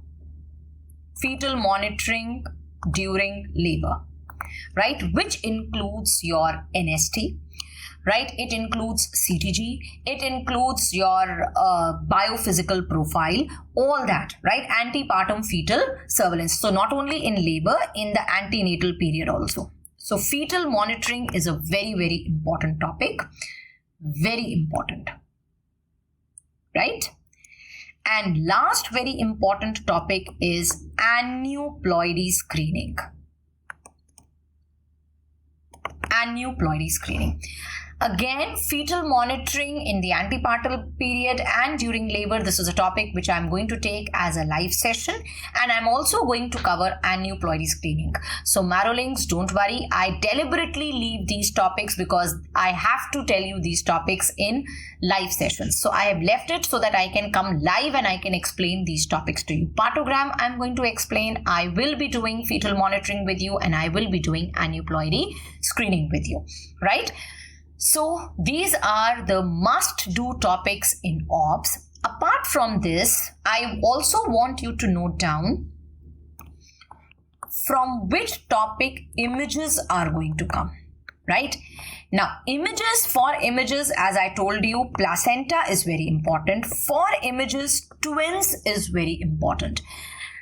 Fetal monitoring during labor, right? Which includes your NST, right? It includes CTG, it includes your biophysical profile, all that, right? Antepartum fetal surveillance. So not only in labor, in the antenatal period also. So fetal monitoring is a very, very important topic. Very important, right? And last very important topic is aneuploidy screening. Aneuploidy screening. Again, fetal monitoring in the antepartum period and during labor. This is a topic which I'm going to take as a live session, and I'm also going to cover aneuploidy screening. So Marolings, don't worry. I deliberately leave these topics because I have to tell you these topics in live sessions. So I have left it so that I can come live and I can explain these topics to you. Partogram, I'm going to explain. I will be doing fetal monitoring with you, and I will be doing aneuploidy screening with you, right? So these are the must-do topics in OBS. Apart from this, I also want you to note down from which topic images are going to come, right? Now, for images, as I told you, placenta is very important. For images, twins is very important.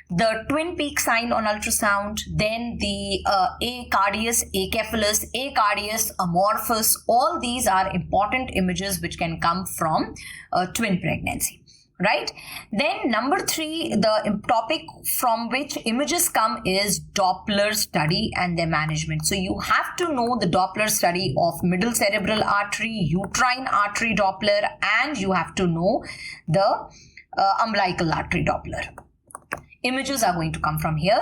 The twin peak sign on ultrasound, then the acardius, acephalus, acardius, amorphous, all these are important images which can come from twin pregnancy. Right? Then number 3, the topic from which images come is Doppler study and their management. So you have to know the Doppler study of middle cerebral artery, uterine artery Doppler, and you have to know the umbilical artery Doppler. Images are going to come from here.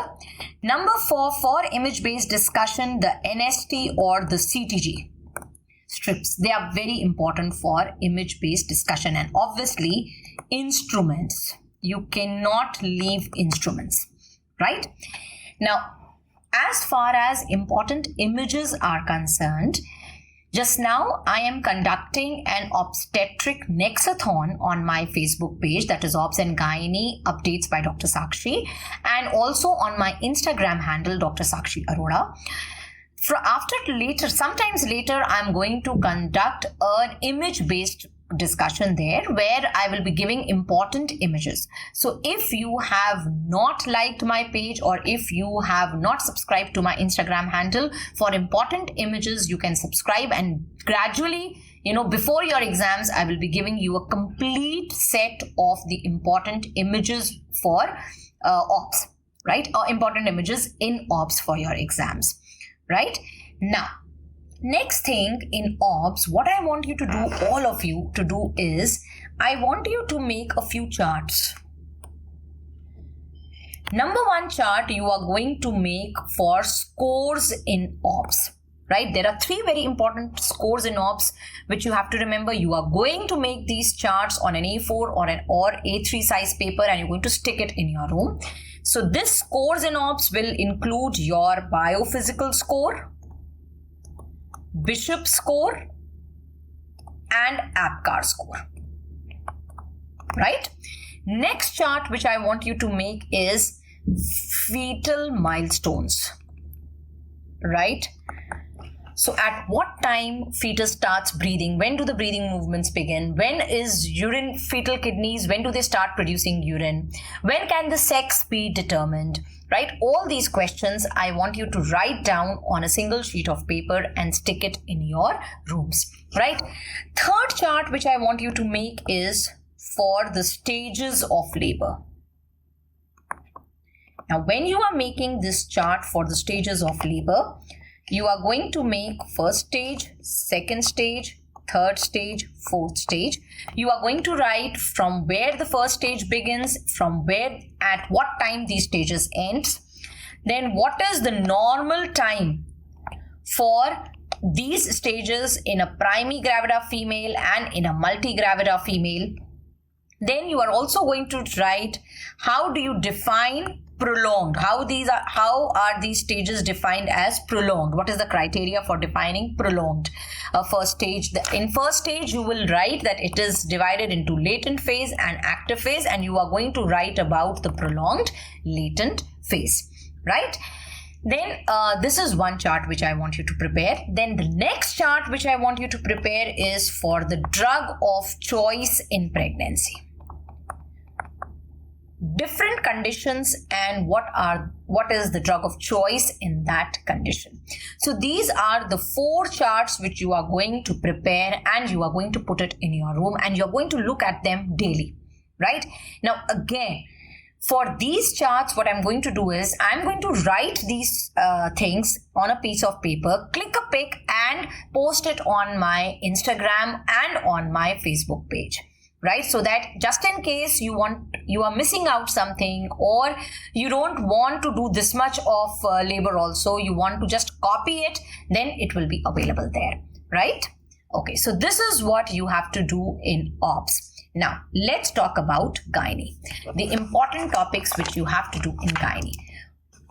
Number 4, for image-based discussion, the NST or the CTG strips. They are very important for image-based discussion, and obviously instruments. You cannot leave instruments, right? Now, as far as important images are concerned, just now I am conducting an obstetric nexathon on my Facebook page, that is Obs and Gynae Updates by Dr. Sakshi, and also on my Instagram handle, Dr. Sakshi Arora. Sometimes later, I'm going to conduct an image-based discussion there where I will be giving important images. So if you have not liked my page or if you have not subscribed to my Instagram handle, for important images you can subscribe, and gradually, before your exams, I will be giving you a complete set of the important images for OBS, right? Or important images in OBS for your exams, right? Now, next thing in OBS, what I want you to do, all of you to do, is I want you to make a few charts. Number 1 chart you are going to make for scores in OBS, right? There are 3 very important scores in OBS which you have to remember. You are going to make these charts on an A4 or A3 size paper, and you're going to stick it in your room. So this scores in OBS will include your biophysical score, Bishop score, and APGAR score, right? Next chart which I want you to make is fetal milestones, right? So at what time fetus starts breathing? When do the breathing movements begin? When is fetal kidneys, when do they start producing urine? When can the sex be determined? Right? All these questions I want you to write down on a single sheet of paper and stick it in your rooms, right? Third chart which I want you to make is for the stages of labor. Now, when you are making this chart for the stages of labor, you are going to make first stage, second stage, third stage, fourth stage. You are going to write from where the first stage begins, at what time these stages ends. Then what is the normal time for these stages in a primigravida female and in a multigravida female. Then you are also going to write how do you define prolonged, how are these stages defined as prolonged, what is the criteria for defining prolonged. First stage, in first stage you will write that it is divided into latent phase and active phase, and you are going to write about the prolonged latent phase, right? Then this is one chart which I want you to prepare. Then the next chart which I want you to prepare is for the drug of choice in pregnancy. Different conditions and what is the drug of choice in that condition. So these are the 4 charts which you are going to prepare, and you are going to put it in your room, and you're going to look at them daily, right? Now again, for these charts, what I'm going to do is I'm going to write these things on a piece of paper, click a pic and post it on my Instagram and on my Facebook page. Right, so that just in case you are missing out something, or you don't want to do this much of labor also, you want to just copy it, then it will be available there, right? Okay, so this is what you have to do in OBS. Now let's talk about gynae, the important topics which you have to do in gynae.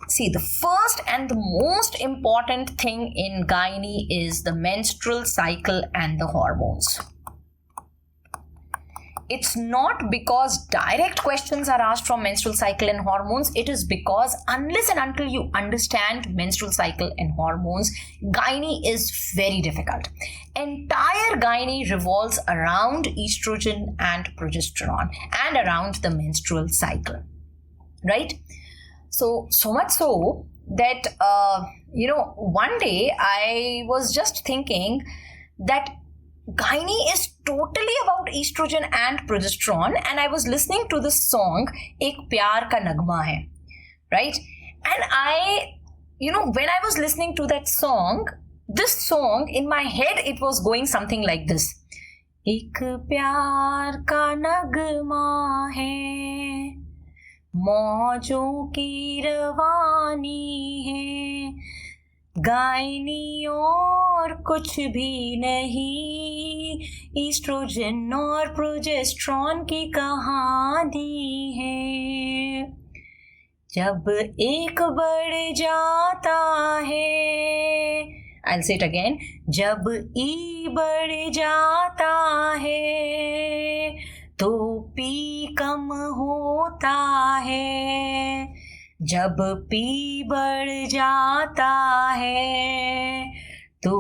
See, the first and the most important thing in gynae is the menstrual cycle and the hormones. it's not because direct questions are asked from menstrual cycle and hormones. It is because unless and until you understand menstrual cycle and hormones, gynae is very difficult. Entire gynae revolves around estrogen and progesterone and around the menstrual cycle, right? So much so that, one day I was just thinking that gynae is totally about estrogen and progesterone, and I was listening to this song, Ek Pyar Ka Nagma Hai, right? And when I was listening to that song, this song in my head, it was going something like this. Ek pyar ka nagma hai, मौजों की रवानी है, gynae और कुछ भी नहीं, oestrogen और progesterone की कहानी है। जब एक बढ़ जाता है, I'll say it again, जब ई बढ़ जाता है तो पी कम होता है, जब पी बढ़ जाता है तो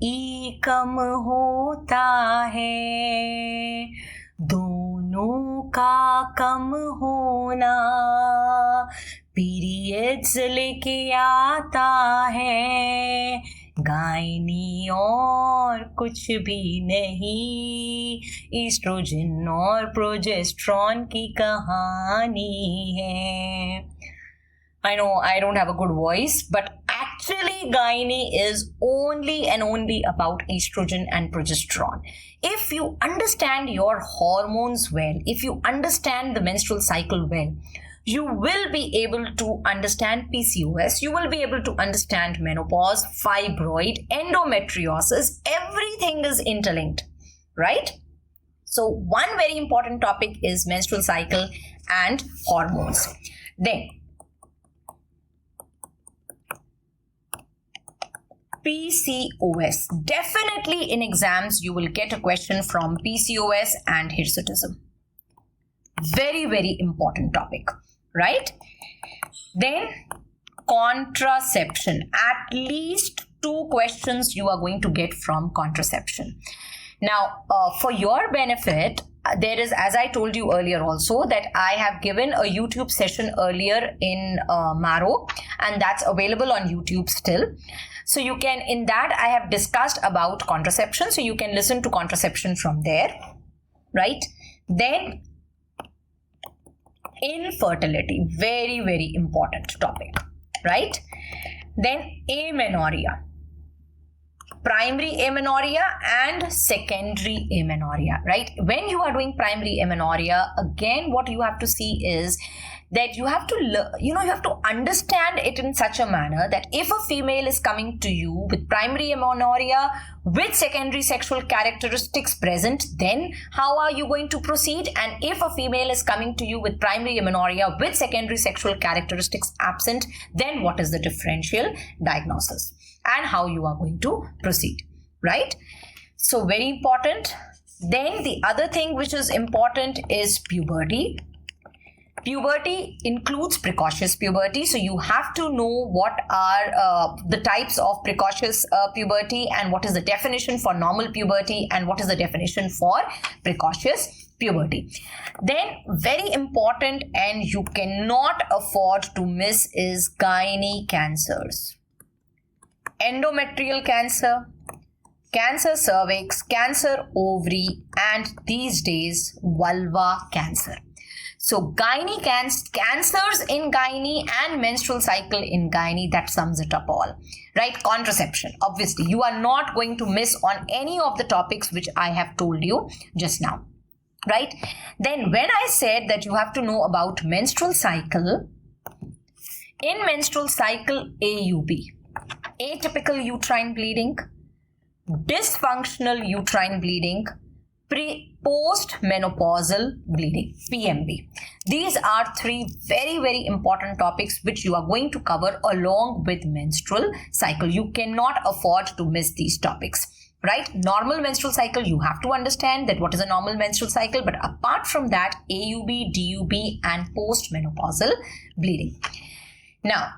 ई कम होता है, दोनों का कम होना पीरियड्स लेके आता है, गायनी और कुछ भी नहीं, ईस्ट्रोजन और प्रोजेस्ट्रॉन की कहानी है। I know I don't have a good voice, but actually gynae is only and only about estrogen and progesterone. If you understand your hormones well, if you understand the menstrual cycle well, you will be able to understand PCOS, you will be able to understand menopause, fibroid, endometriosis, everything is interlinked, right? So one very important topic is menstrual cycle and hormones. Then PCOS. Definitely in exams you will get a question from PCOS and hirsutism. Very, very important topic, right? Then contraception. At least 2 questions you are going to get from contraception. Now, for your benefit, there is, as I told you earlier also, that I have given a YouTube session earlier in Maro, and that's available on YouTube still. So you can, in that I have discussed about contraception, so you can listen to contraception from there, right? Then infertility, very, very important topic, right? Then amenorrhea, primary amenorrhea and secondary amenorrhea, right? When you are doing primary amenorrhea, again what you have to see is that you have to you have to understand it in such a manner that if a female is coming to you with primary amenorrhea with secondary sexual characteristics present, then how are you going to proceed? And if a female is coming to you with primary amenorrhea with secondary sexual characteristics absent, then what is the differential diagnosis and how you are going to proceed, right? So very important. Then the other thing which is important is puberty. Puberty includes precocious puberty, so you have to know what are the types of precocious puberty and what is the definition for normal puberty and what is the definition for precocious puberty. Then very important and you cannot afford to miss is gynae cancers. Endometrial cancer, cancer cervix, cancer ovary, and these days vulva cancer. So gynae cancers in gynae and menstrual cycle in gynae, that sums it up all, right? Contraception, obviously you are not going to miss on any of the topics which I have told you just now, right? Then when I said that you have to know about menstrual cycle, in menstrual cycle AUB, atypical uterine bleeding, dysfunctional uterine bleeding, post-menopausal bleeding, PMB. These are 3 very, very important topics which you are going to cover along with menstrual cycle. You cannot afford to miss these topics, right? Normal menstrual cycle, you have to understand that what is a normal menstrual cycle, but apart from that, AUB, DUB and postmenopausal bleeding. Now,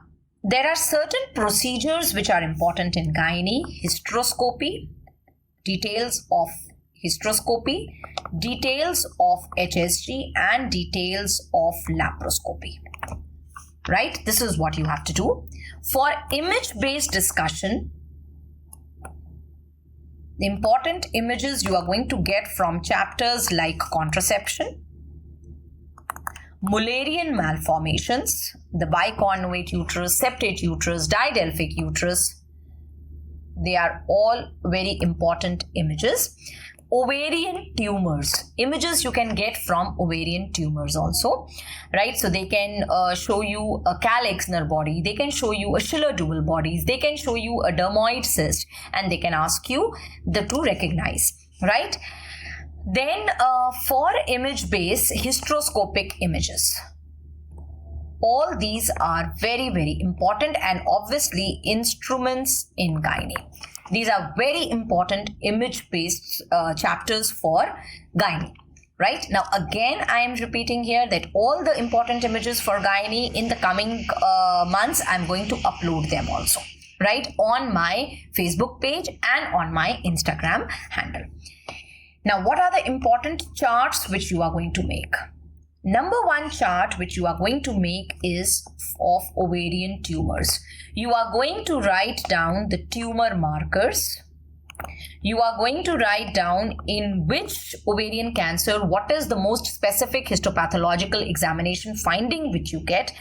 there are certain procedures which are important in gynae: hysteroscopy, details of hysteroscopy, details of HSG and details of laparoscopy, right? This is what you have to do. For image-based discussion, the important images you are going to get from chapters like contraception, Mullerian malformations, the biconvate uterus, septate uterus, didelphic uterus. They are all very important images. Ovarian tumors, images you can get from ovarian tumors also, right? So they can show you a Kahl-Exner body, they can show you a Schiller-Duval bodies, they can show you a dermoid cyst, and they can ask you to recognize, right? Then for image-based hysteroscopic images, all these are very, very important, and obviously instruments in gynae. These are very important image-based chapters for gynae, right? Now, again, I am repeating here that all the important images for gynae in the coming months, I'm going to upload them also, right? On my Facebook page and on my Instagram handle. Now, what are the important charts which you are going to make? Number one chart which you are going to make is of ovarian tumors. You are going to write down the tumor markers. You are going to write down in which ovarian cancer, what is the most specific histopathological examination finding which you get,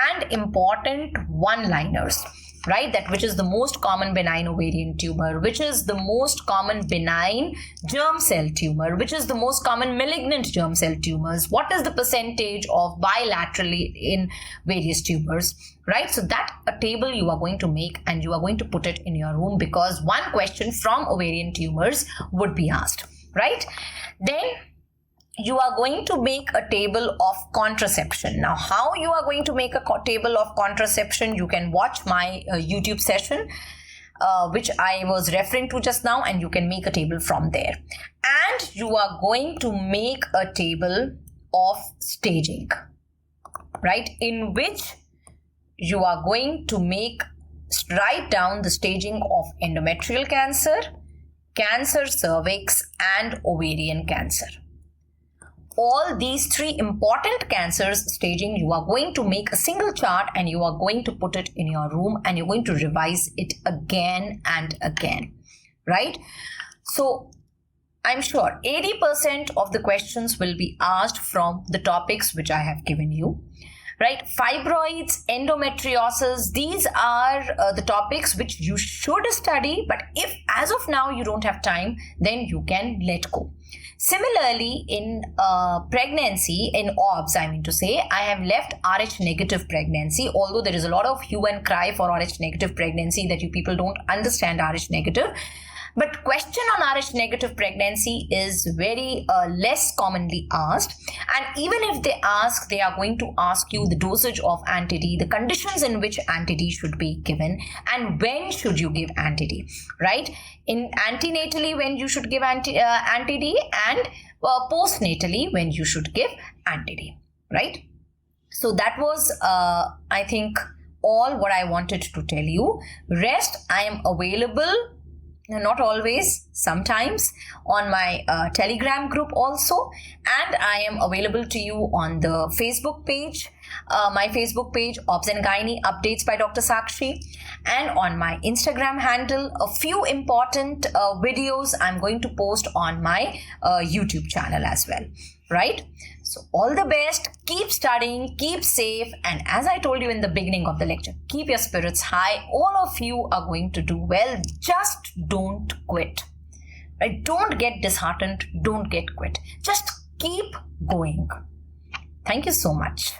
and important one-liners, right? That which is the most common benign ovarian tumor, which is the most common benign germ cell tumor, which is the most common malignant germ cell tumors, what is the percentage of bilaterally in various tumors, right? So that a table you are going to make and you are going to put it in your room, because one question from ovarian tumors would be asked, right? Then you are going to make a table of contraception. Now, how you are going to make a table of contraception, you can watch my YouTube session, which I was referring to just now, and you can make a table from there. And you are going to make a table of staging, right? In which you are going to write down the staging of endometrial cancer, cancer cervix, and ovarian cancer. All these three important cancers staging, you are going to make a single chart and you are going to put it in your room and you're going to revise it again and again, right? So I'm sure 80% of the questions will be asked from the topics which I have given you, right? Fibroids, endometriosis, these are the topics which you should study, but if as of now you don't have time, then you can let go. Similarly, in pregnancy, in OBS, I mean to say, I have left Rh negative pregnancy, although there is a lot of hue and cry for Rh negative pregnancy that you people don't understand Rh negative. But question on Rh negative pregnancy is very less commonly asked. And even if they ask, they are going to ask you the dosage of anti-D, the conditions in which anti-D should be given, and when should you give anti-D, right? In antenatally, when you should give anti-D, and postnatally, when you should give anti-D, right? So that was, I think, all what I wanted to tell you. Rest, I am available. Not always, sometimes on my Telegram group also, and I am available to you on the Facebook page, my Facebook page, OBS and Gynae Updates by Dr. Sakshi, and on my Instagram handle. A few important videos I'm going to post on my YouTube channel as well, right? So all the best, keep studying, keep safe, and as I told you in the beginning of the lecture, keep your spirits high. All of you are going to do well. Just don't quit, right? Don't get disheartened, don't get quit. Just keep going. Thank you so much.